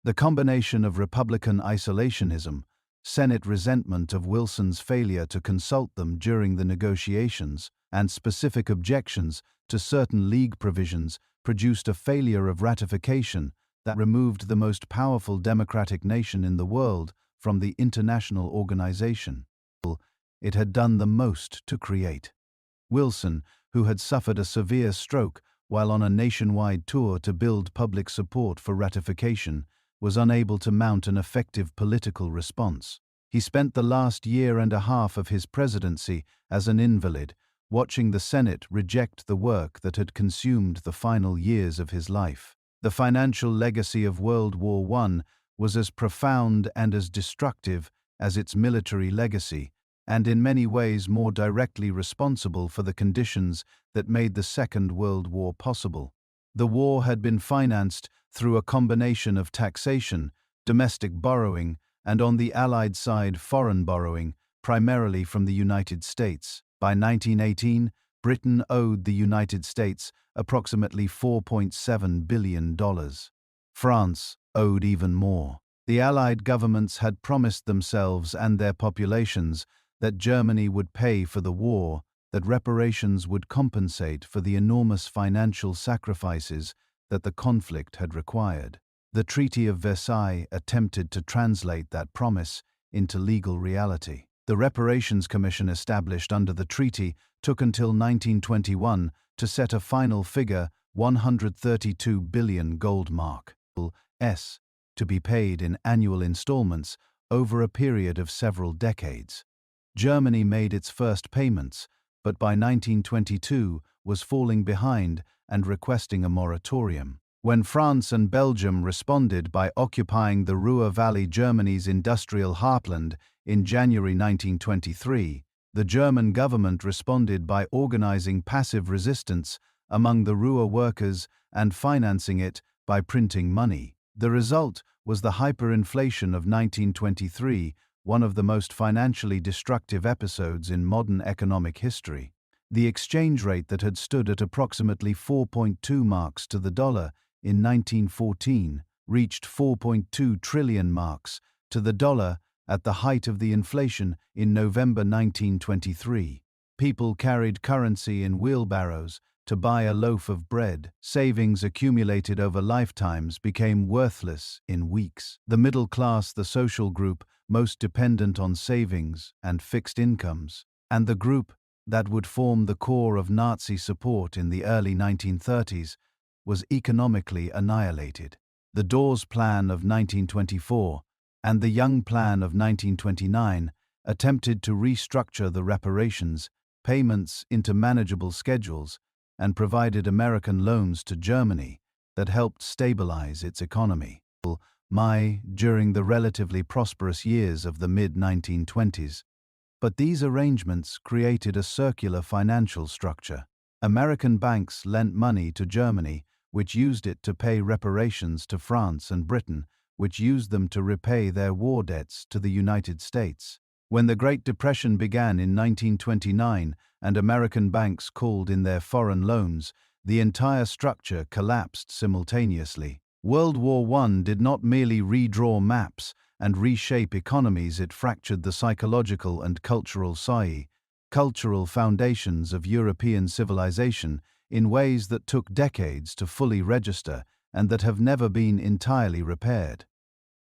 The combination of Republican isolationism, Senate resentment of Wilson's failure to consult them during the negotiations, and specific objections to certain League provisions produced a failure of ratification that removed the most powerful democratic nation in the world from the international organization it had done the most to create. Wilson, who had suffered a severe stroke while on a nationwide tour to build public support for ratification, was unable to mount an effective political response. He spent the last year and a half of his presidency as an invalid, watching the Senate reject the work that had consumed the final years of his life. The financial legacy of World War I was as profound and as destructive as its military legacy, and in many ways more directly responsible for the conditions that made the Second World War possible. The war had been financed through a combination of taxation, domestic borrowing, and on the Allied side foreign borrowing, primarily from the United States. By 1918, Britain owed the United States approximately $4.7 billion. France owed even more. The Allied governments had promised themselves and their populations that Germany would pay for the war, that reparations would compensate for the enormous financial sacrifices that the conflict had required. The Treaty of Versailles attempted to translate that promise into legal reality. The Reparations Commission established under the treaty took until 1921 to set a final figure, 132 billion gold mark, S, to be paid in annual installments over a period of several decades. Germany made its first payments, but by 1922 was falling behind and requesting a moratorium. When France and Belgium responded by occupying the Ruhr Valley, Germany's industrial heartland, in January 1923, the German government responded by organizing passive resistance among the Ruhr workers and financing it by printing money. The result was the hyperinflation of 1923, one of the most financially destructive episodes in modern economic history. The exchange rate that had stood at approximately 4.2 marks to the dollar in 1914 reached 4.2 trillion marks to the dollar at the height of the inflation in November 1923. People carried currency in wheelbarrows to buy a loaf of bread. Savings accumulated over lifetimes became worthless in weeks. The middle class, the social group most dependent on savings and fixed incomes, and the group that would form the core of Nazi support in the early 1930s, was economically annihilated. The Dawes Plan of 1924 and the Young Plan of 1929 attempted to restructure the reparations payments into manageable schedules and provided American loans to Germany that helped stabilize its economy. During the relatively prosperous years of the mid-1920s, But these arrangements created a circular financial structure. American banks lent money to Germany, which used it to pay reparations to France, and Britain, which used them to repay their war debts to the United States. When the Great Depression began in 1929 and American banks called in their foreign loans, the entire structure collapsed simultaneously. World War I did not merely redraw maps and reshape economies, it fractured the psychological and cultural cultural foundations of European civilization in ways that took decades to fully register and that have never been entirely repaired.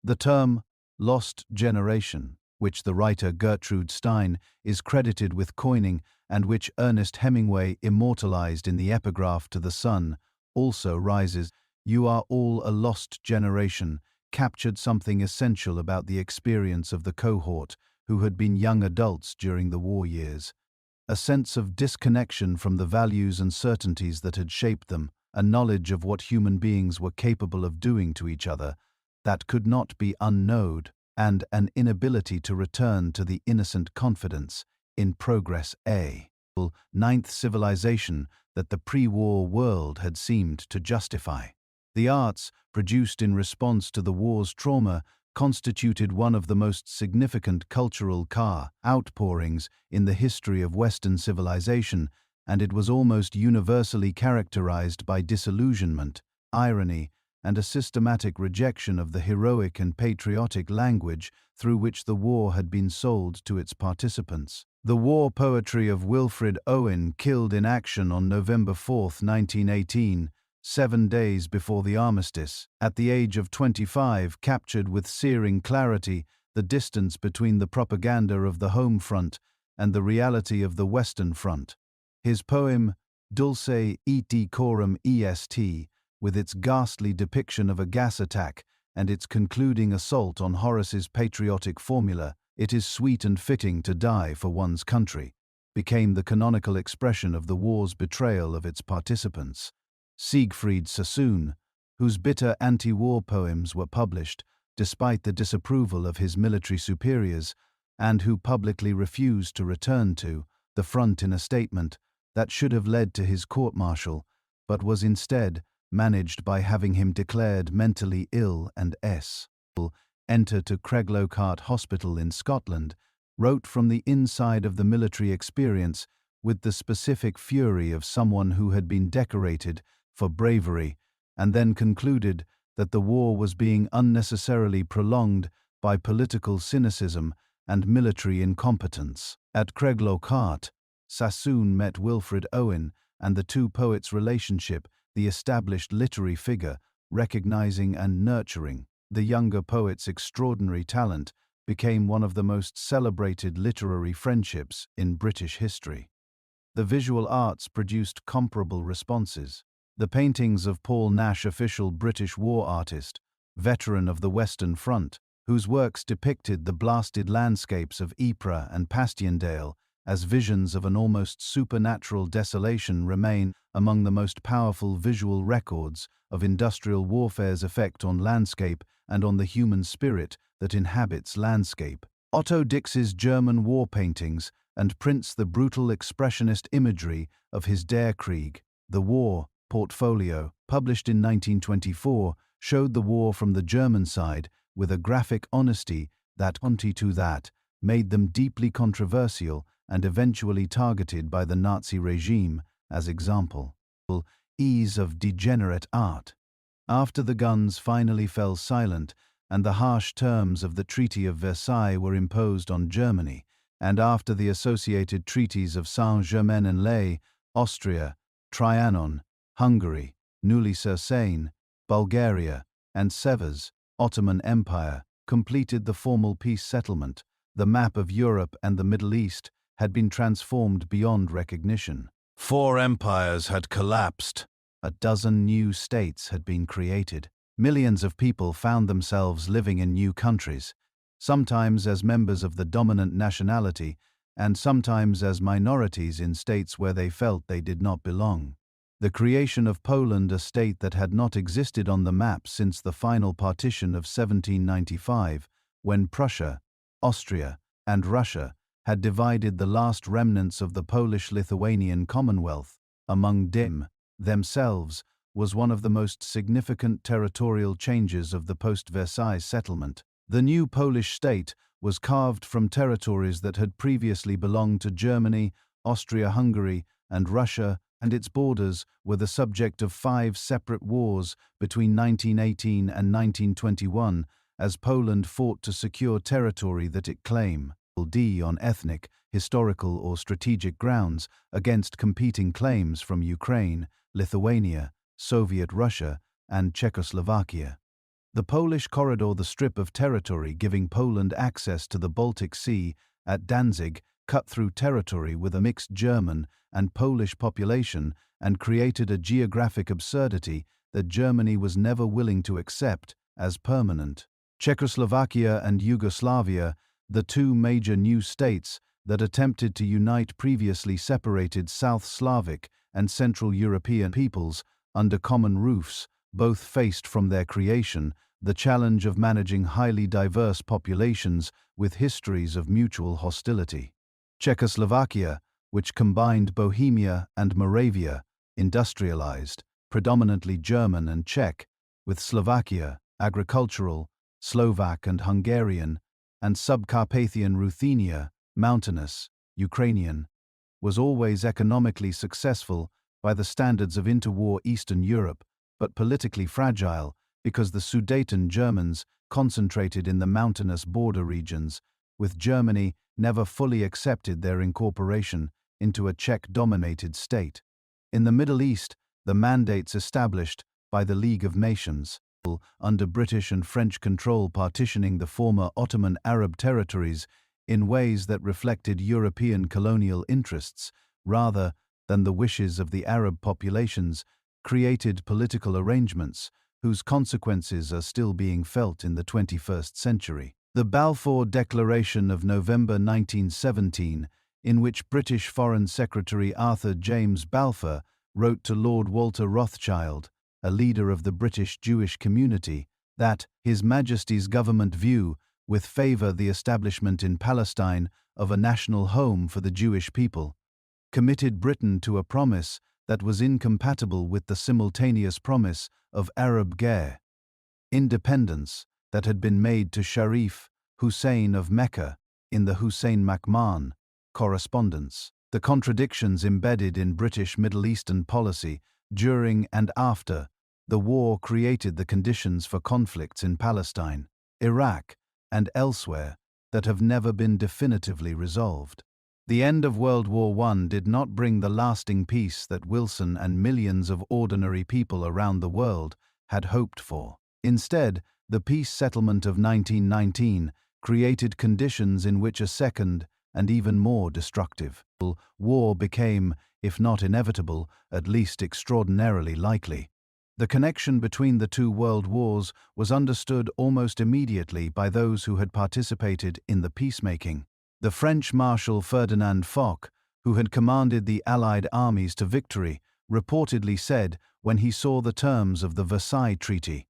The term "lost generation," which the writer Gertrude Stein is credited with coining and which Ernest Hemingway immortalized in the epigraph to the Sun, also rises. "You are all a lost generation," captured something essential about the experience of the cohort who had been young adults during the war years. A sense of disconnection from the values and certainties that had shaped them, a knowledge of what human beings were capable of doing to each other that could not be unknowed, and an inability to return to the innocent confidence in progress, a ninth civilization that the pre-war world had seemed to justify. The arts, produced in response to the war's trauma, constituted one of the most significant cultural outpourings in the history of Western civilization, and it was almost universally characterized by disillusionment, irony, and a systematic rejection of the heroic and patriotic language through which the war had been sold to its participants. The war poetry of Wilfred Owen, killed in action on November 4, 1918, 7 days before the armistice, at the age of 25, captured with searing clarity the distance between the propaganda of the home front and the reality of the Western Front. His poem, Dulce et Coram est, with its ghastly depiction of a gas attack and its concluding assault on Horace's patriotic formula, "It is sweet and fitting to die for one's country," became the canonical expression of the war's betrayal of its participants. Siegfried Sassoon, whose bitter anti-war poems were published despite the disapproval of his military superiors, and who publicly refused to return to the front in a statement that should have led to his court-martial, but was instead managed by having him declared mentally ill and enter to Craiglockhart Hospital in Scotland, wrote from the inside of the military experience with the specific fury of someone who had been decorated for bravery, and then concluded that the war was being unnecessarily prolonged by political cynicism and military incompetence. At Craiglockhart, Sassoon met Wilfred Owen, and the two poets' relationship, the established literary figure, recognizing and nurturing the younger poet's extraordinary talent, became one of the most celebrated literary friendships in British history. The visual arts produced comparable responses. The paintings of Paul Nash, official British war artist, veteran of the Western Front, whose works depicted the blasted landscapes of Ypres and Passchendaele as visions of an almost supernatural desolation, remain among the most powerful visual records of industrial warfare's effect on landscape and on the human spirit that inhabits landscape. Otto Dix's German war paintings and prints the brutal expressionist imagery of his Der Krieg, the war, portfolio, published in 1924, showed the war from the German side with a graphic honesty that, made them deeply controversial and eventually targeted by the Nazi regime as example. Ease of degenerate art. After the guns finally fell silent and the harsh terms of the Treaty of Versailles were imposed on Germany, and after the associated treaties of Saint-Germain-en-Laye, Austria, Trianon, Hungary, Neuilly-sur-Seine, Bulgaria, and Sevres, Ottoman Empire, completed the formal peace settlement, the map of Europe and the Middle East had been transformed beyond recognition. 4 empires had collapsed. A dozen new states had been created. Millions of people found themselves living in new countries, sometimes as members of the dominant nationality, and sometimes as minorities in states where they felt they did not belong. The creation of Poland, a state that had not existed on the map since the final partition of 1795, when Prussia, Austria, and Russia had divided the last remnants of the Polish-Lithuanian Commonwealth among themselves, was one of the most significant territorial changes of the post-Versailles settlement. The new Polish state was carved from territories that had previously belonged to Germany, Austria-Hungary, and Russia, and its borders were the subject of 5 separate wars between 1918 and 1921 as Poland fought to secure territory that it claimed on ethnic, historical or strategic grounds against competing claims from Ukraine, Lithuania, Soviet Russia, and Czechoslovakia. The Polish corridor, the strip of territory giving Poland access to the Baltic Sea at Danzig, cut through territory with a mixed German and Polish population and created a geographic absurdity that Germany was never willing to accept as permanent. Czechoslovakia and Yugoslavia, the 2 major new states that attempted to unite previously separated South Slavic and Central European peoples under common roofs, both faced from their creation the challenge of managing highly diverse populations with histories of mutual hostility. Czechoslovakia, which combined Bohemia and Moravia, industrialized, predominantly German and Czech, with Slovakia, agricultural, Slovak and Hungarian, and Subcarpathian Ruthenia, mountainous, Ukrainian, was always economically successful by the standards of interwar Eastern Europe, but politically fragile because the Sudeten Germans concentrated in the mountainous border regions, with Germany never fully accepted their incorporation into a Czech-dominated state. In the Middle East, the mandates established by the League of Nations, under British and French control, partitioning the former Ottoman Arab territories in ways that reflected European colonial interests rather than the wishes of the Arab populations, created political arrangements whose consequences are still being felt in the 21st century. The Balfour Declaration of November 1917, in which British Foreign Secretary Arthur James Balfour wrote to Lord Walter Rothschild, a leader of the British Jewish community, that His Majesty's government view with favour the establishment in Palestine of a national home for the Jewish people, committed Britain to a promise that was incompatible with the simultaneous promise of Arab independence that had been made to Sharif Hussein of Mecca in the Hussein-McMahon correspondence. The contradictions embedded in British Middle Eastern policy during and after the war created the conditions for conflicts in Palestine, Iraq, and elsewhere that have never been definitively resolved. The end of World War I did not bring the lasting peace that Wilson and millions of ordinary people around the world had hoped for. Instead, the peace settlement of 1919 created conditions in which a second and even more destructive war became, if not inevitable, at least extraordinarily likely. The connection between the 2 world wars was understood almost immediately by those who had participated in the peacemaking. The French Marshal Ferdinand Foch, who had commanded the Allied armies to victory, reportedly said when he saw the terms of the Versailles Treaty,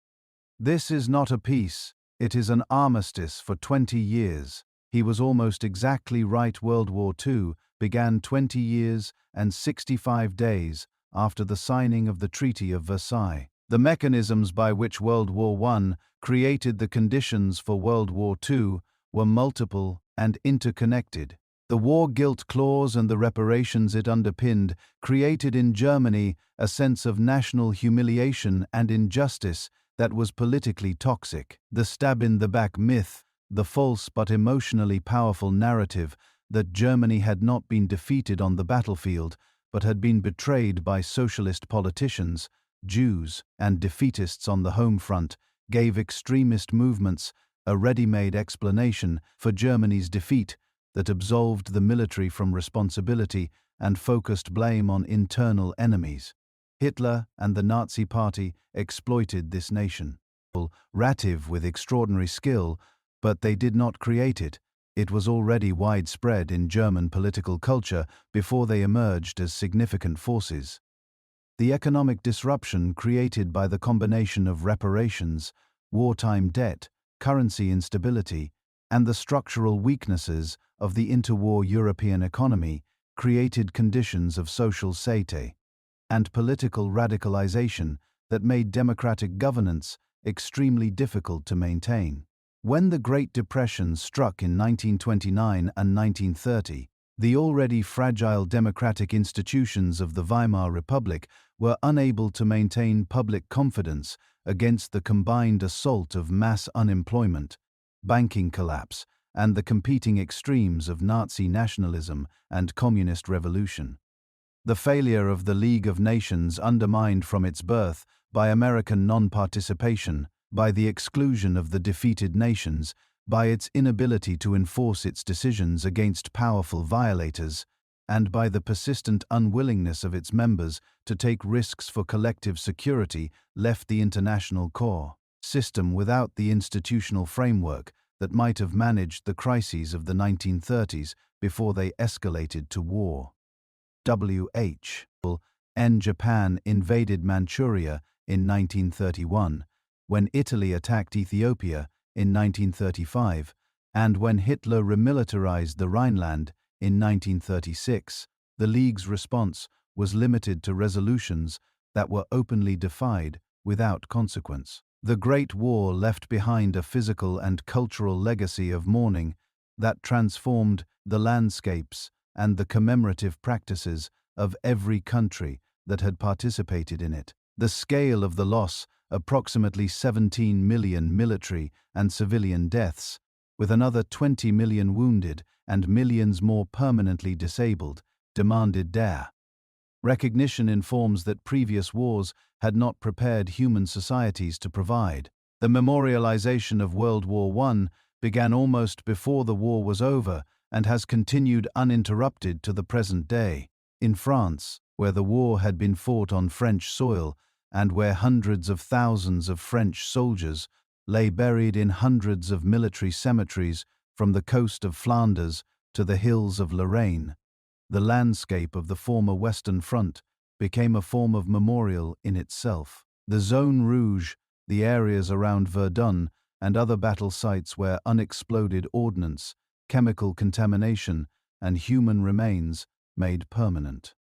"This is not a peace, it is an armistice for 20 years." He was almost exactly right. World War II began 20 years and 65 days after the signing of the Treaty of Versailles. The mechanisms by which World War I created the conditions for World War II were multiple and interconnected. The war guilt clause and the reparations it underpinned created in Germany a sense of national humiliation and injustice that was politically toxic. The stab-in-the-back myth, the false but emotionally powerful narrative that Germany had not been defeated on the battlefield but had been betrayed by socialist politicians, Jews, and defeatists on the home front, gave extremist movements a ready-made explanation for Germany's defeat that absolved the military from responsibility and focused blame on internal enemies. Hitler and the Nazi Party exploited this nation narrative with extraordinary skill, but they did not create it. It was already widespread in German political culture before they emerged as significant forces. The economic disruption created by the combination of reparations, wartime debt, currency instability, and the structural weaknesses of the interwar European economy created conditions of social sate and political radicalization that made democratic governance extremely difficult to maintain. When the Great Depression struck in 1929 and 1930, the already fragile democratic institutions of the Weimar Republic were unable to maintain public confidence against the combined assault of mass unemployment, banking collapse, and the competing extremes of Nazi nationalism and communist revolution. The failure of the League of Nations, undermined from its birth by American non-participation, by the exclusion of the defeated nations, by its inability to enforce its decisions against powerful violators, and by the persistent unwillingness of its members to take risks for collective security, left the international core system without the institutional framework that might have managed the crises of the 1930s before they escalated to war. WW1 Japan invaded Manchuria in 1931, when Italy attacked Ethiopia in 1935, and when Hitler remilitarized the Rhineland in 1936, the League's response was limited to resolutions that were openly defied without consequence. The Great War left behind a physical and cultural legacy of mourning that transformed the landscapes and the commemorative practices of every country that had participated in it. The scale of the loss, approximately 17 million military and civilian deaths, with another 20 million wounded and millions more permanently disabled, demanded dire recognition in forms that previous wars had not prepared human societies to provide. The memorialization of World War I began almost before the war was over and has continued uninterrupted to the present day. In France, where the war had been fought on French soil and where hundreds of thousands of French soldiers lay buried in hundreds of military cemeteries from the coast of Flanders to the hills of Lorraine, the landscape of the former Western Front became a form of memorial in itself. The Zone Rouge, the areas around Verdun and other battle sites where unexploded ordnance, chemical contamination, and human remains made permanent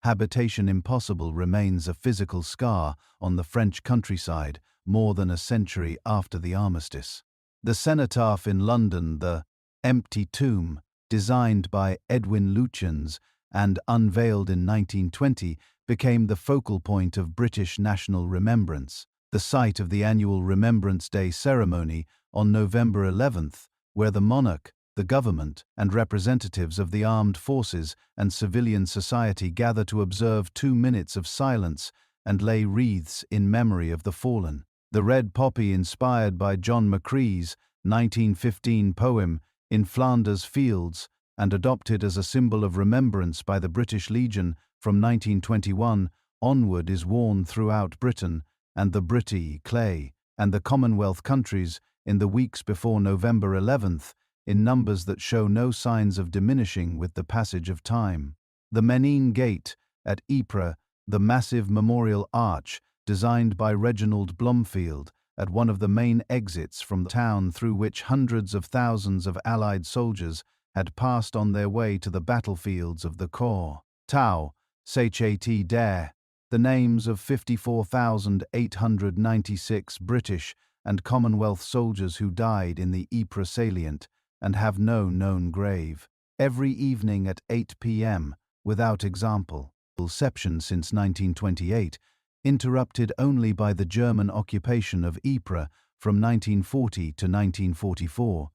habitation impossible, remains a physical scar on the French countryside more than a century after the armistice. The cenotaph in London, the Empty Tomb, designed by Edwin Lutyens and unveiled in 1920, became the focal point of British national remembrance, the site of the annual Remembrance Day ceremony on November 11th, where the monarch, the government, and representatives of the armed forces and civilian society gather to observe 2 minutes of silence and lay wreaths in memory of the fallen. The red poppy, inspired by John Macrea's 1915 poem In Flanders Fields and adopted as a symbol of remembrance by the British Legion from 1921 onward, is worn throughout Britain and the Britty, Clay, and the Commonwealth countries in the weeks before November 11th, in numbers that show no signs of diminishing with the passage of time. The Menin Gate at Ypres, the massive memorial arch designed by Reginald Blomfield at one of the main exits from the town through which hundreds of thousands of Allied soldiers had passed on their way to the battlefields of the Corps. Tau, Sachet Dare, the names of 54,896 British and Commonwealth soldiers who died in the Ypres salient and have no known grave. Every evening at 8 p.m., without example, exception since 1928, interrupted only by the German occupation of Ypres from 1940 to 1944.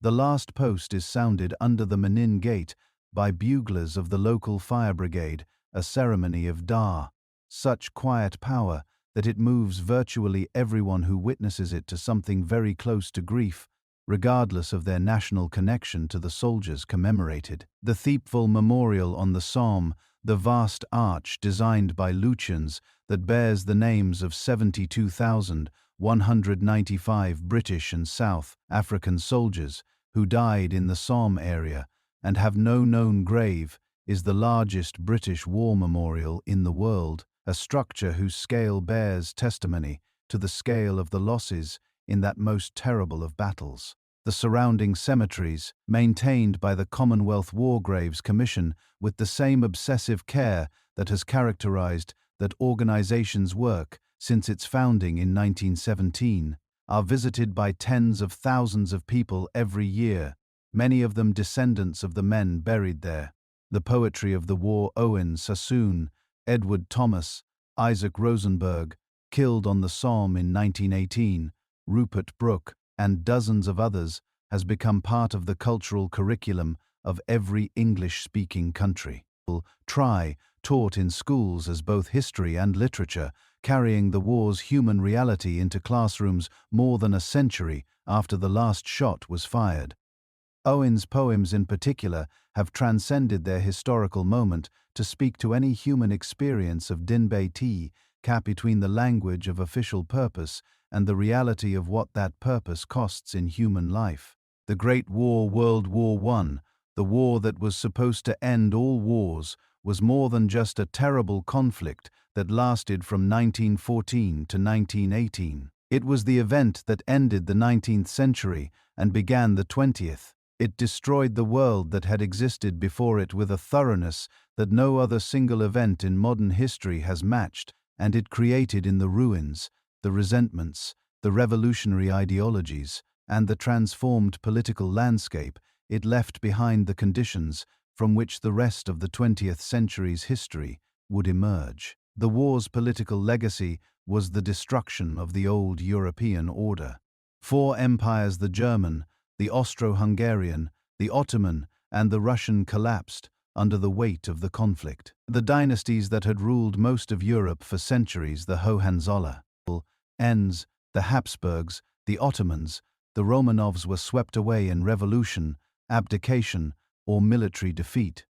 The last post is sounded under the Menin Gate by buglers of the local fire brigade, a ceremony of such quiet power that it moves virtually everyone who witnesses it to something very close to grief, regardless of their national connection to the soldiers commemorated. The Thiepval Memorial on the Somme, the vast arch designed by Lutyens that bears the names of 72,195 British and South African soldiers who died in the Somme area and have no known grave, is the largest British war memorial in the world, a structure whose scale bears testimony to the scale of the losses in that most terrible of battles. the surrounding cemeteries, maintained by the Commonwealth War Graves Commission with the same obsessive care that has characterized that organization's work since its founding in 1917, are visited by tens of thousands of people every year, many of them descendants of the men buried there. The poetry of the war: Owen Sassoon, Edward Thomas, Isaac Rosenberg, killed on the Somme in 1918, Rupert Brooke, and dozens of others, has become part of the cultural curriculum of every English-speaking country. Taught in schools as both history and literature, carrying the war's human reality into classrooms more than a century after the last shot was fired. Owen's poems in particular have transcended their historical moment to speak to any human experience of Dinbei tea, cap between the language of official purpose and the reality of what that purpose costs in human life. The Great War, World War I, the war that was supposed to end all wars, was more than just a terrible conflict that lasted from 1914 to 1918. It was the event that ended the 19th century and began the 20th. It destroyed the world that had existed before it with a thoroughness that no other single event in modern history has matched, and it created in the ruins, the resentments, the revolutionary ideologies, and the transformed political landscape it left behind the conditions from which the rest of the 20th century's history would emerge. The war's political legacy was the destruction of the old European order. Four empires, the German, the Austro-Hungarian, the Ottoman, and the Russian, collapsed under the weight of the conflict. The dynasties that had ruled most of Europe for centuries, the Hohenzollern, the Habsburgs, the Ottomans, the Romanovs, were swept away in revolution, abdication, or military defeat.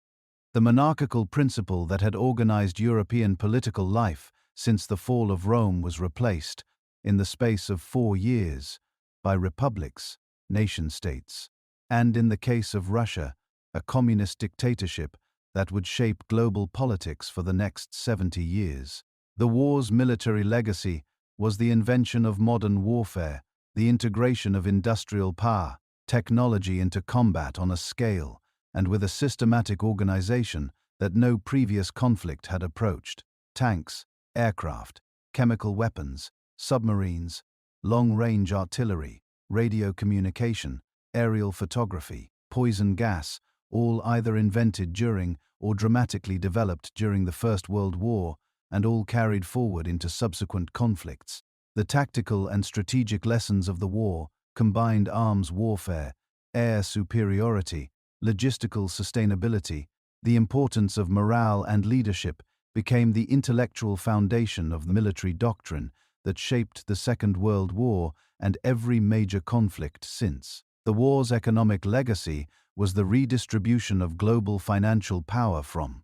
The monarchical principle that had organized European political life since the fall of Rome was replaced, in the space of 4 years, by republics, nation-states, and in the case of Russia, a communist dictatorship that would shape global politics for the next 70 years. The war's military legacy was the invention of modern warfare, the integration of industrial power, technology into combat on a scale and with a systematic organization that no previous conflict had approached. Tanks, aircraft, chemical weapons, submarines, long-range artillery, radio communication, aerial photography, poison gas, all either invented during or dramatically developed during the First World War, and all carried forward into subsequent conflicts. The tactical and strategic lessons of the war, combined arms warfare, air superiority, logistical sustainability, the importance of morale and leadership, became the intellectual foundation of military doctrine that shaped the Second World War and every major conflict since. The war's economic legacy was the redistribution of global financial power from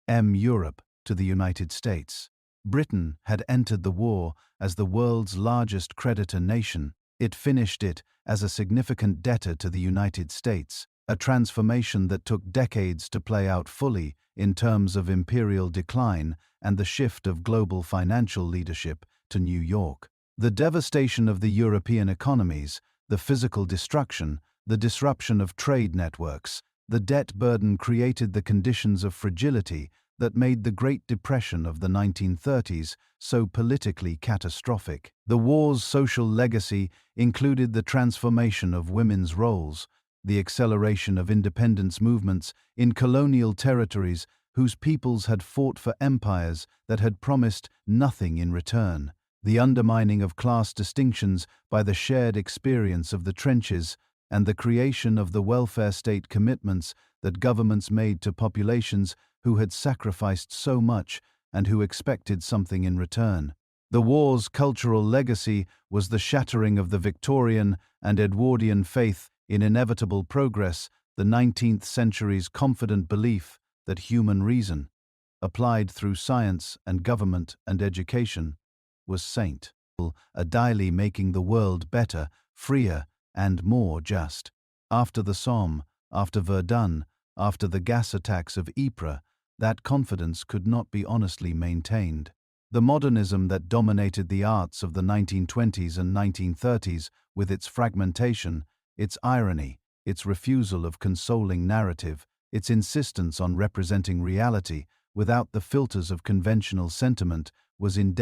Europe to the United States. Britain had entered the war as the world's largest creditor nation. It finished it as a significant debtor to the United States, a transformation that took decades to play out fully in terms of imperial decline and the shift of global financial leadership to New York. The devastation of the European economies, the physical destruction, the disruption of trade networks, the debt burden created the conditions of fragility that made the Great Depression of the 1930s so politically catastrophic. The war's social legacy included the transformation of women's roles, the acceleration of independence movements in colonial territories whose peoples had fought for empires that had promised nothing in return, the undermining of class distinctions by the shared experience of the trenches, and the creation of the welfare state commitments that governments made to populations who had sacrificed so much and who expected something in return. The war's cultural legacy was the shattering of the Victorian and Edwardian faith in inevitable progress, the 19th century's confident belief that human reason, applied through science and government and education, was saint, ideally making the world better, freer, and more just. After the Somme, after Verdun, after the gas attacks of Ypres, that confidence could not be honestly maintained. The modernism that dominated the arts of the 1920s and 1930s, with its fragmentation, its irony, its refusal of consoling narrative, its insistence on representing reality without the filters of conventional sentiment was in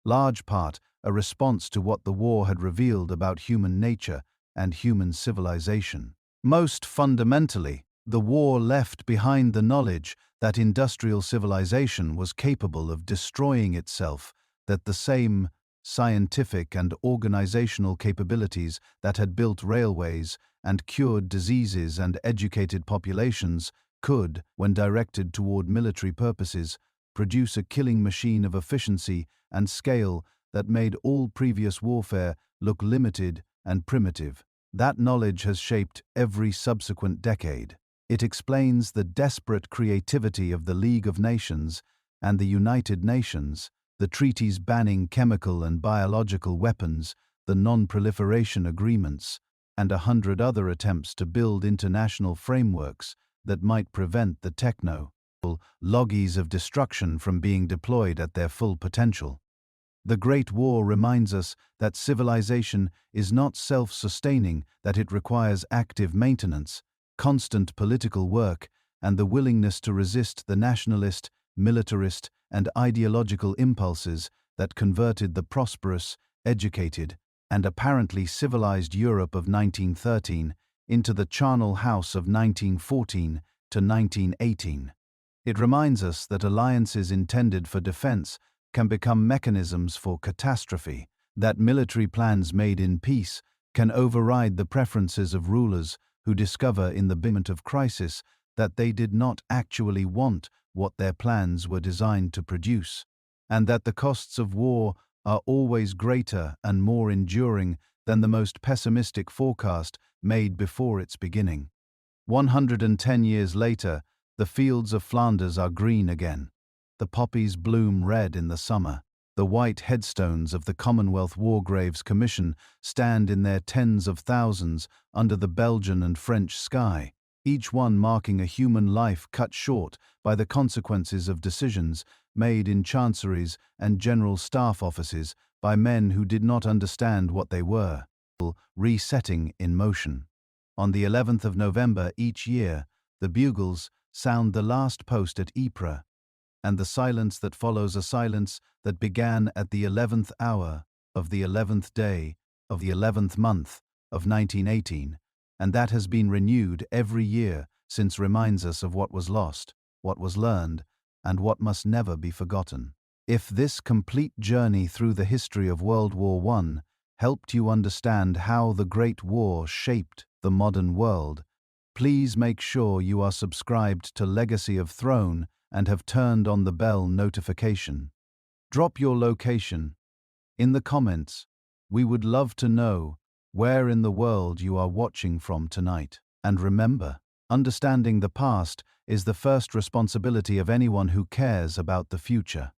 large part a response to what the war had revealed about human nature and human civilization. Most fundamentally, the war left behind the knowledge that industrial civilization was capable of destroying itself, that the same scientific and organizational capabilities that had built railways and cured diseases and educated populations could, when directed toward military purposes, produce a killing machine of efficiency and scale that made all previous warfare look limited and primitive. That knowledge has shaped every subsequent decade. It explains the desperate creativity of the League of Nations and the United Nations, the treaties banning chemical and biological weapons, the non-proliferation agreements, and 100 other attempts to build international frameworks that might prevent the technologies of destruction from being deployed at their full potential. The Great War reminds us that civilization is not self-sustaining, that it requires active maintenance, constant political work, and the willingness to resist the nationalist, militarist, and ideological impulses that converted the prosperous, educated, and apparently civilized Europe of 1913 into the charnel house of 1914 to 1918. It reminds us that alliances intended for defense can become mechanisms for catastrophe, that military plans made in peace can override the preferences of rulers who discover in the moment of crisis that they did not actually want what their plans were designed to produce, and that the costs of war are always greater and more enduring than the most pessimistic forecast made before its beginning. 110 years later, the fields of Flanders are green again. The poppies bloom red in the summer. The white headstones of the Commonwealth War Graves Commission stand in their tens of thousands under the Belgian and French sky, each one marking a human life cut short by the consequences of decisions made in chanceries and general staff offices by men who did not understand what they were, resetting in motion. On the 11th of November each year, the bugles sound the last post at Ypres, and the silence that follows a silence that began at the 11th hour of the 11th day of the 11th month of 1918, and that has been renewed every year since, reminds us of what was lost, what was learned, and what must never be forgotten. If this complete journey through the history of World War I helped you understand how the Great War shaped the modern world, please make sure you are subscribed to Legacy of Throne and have turned on the bell notification. Drop your location in the comments. We would love to know where in the world you are watching from tonight. And remember, understanding the past is the first responsibility of anyone who cares about the future.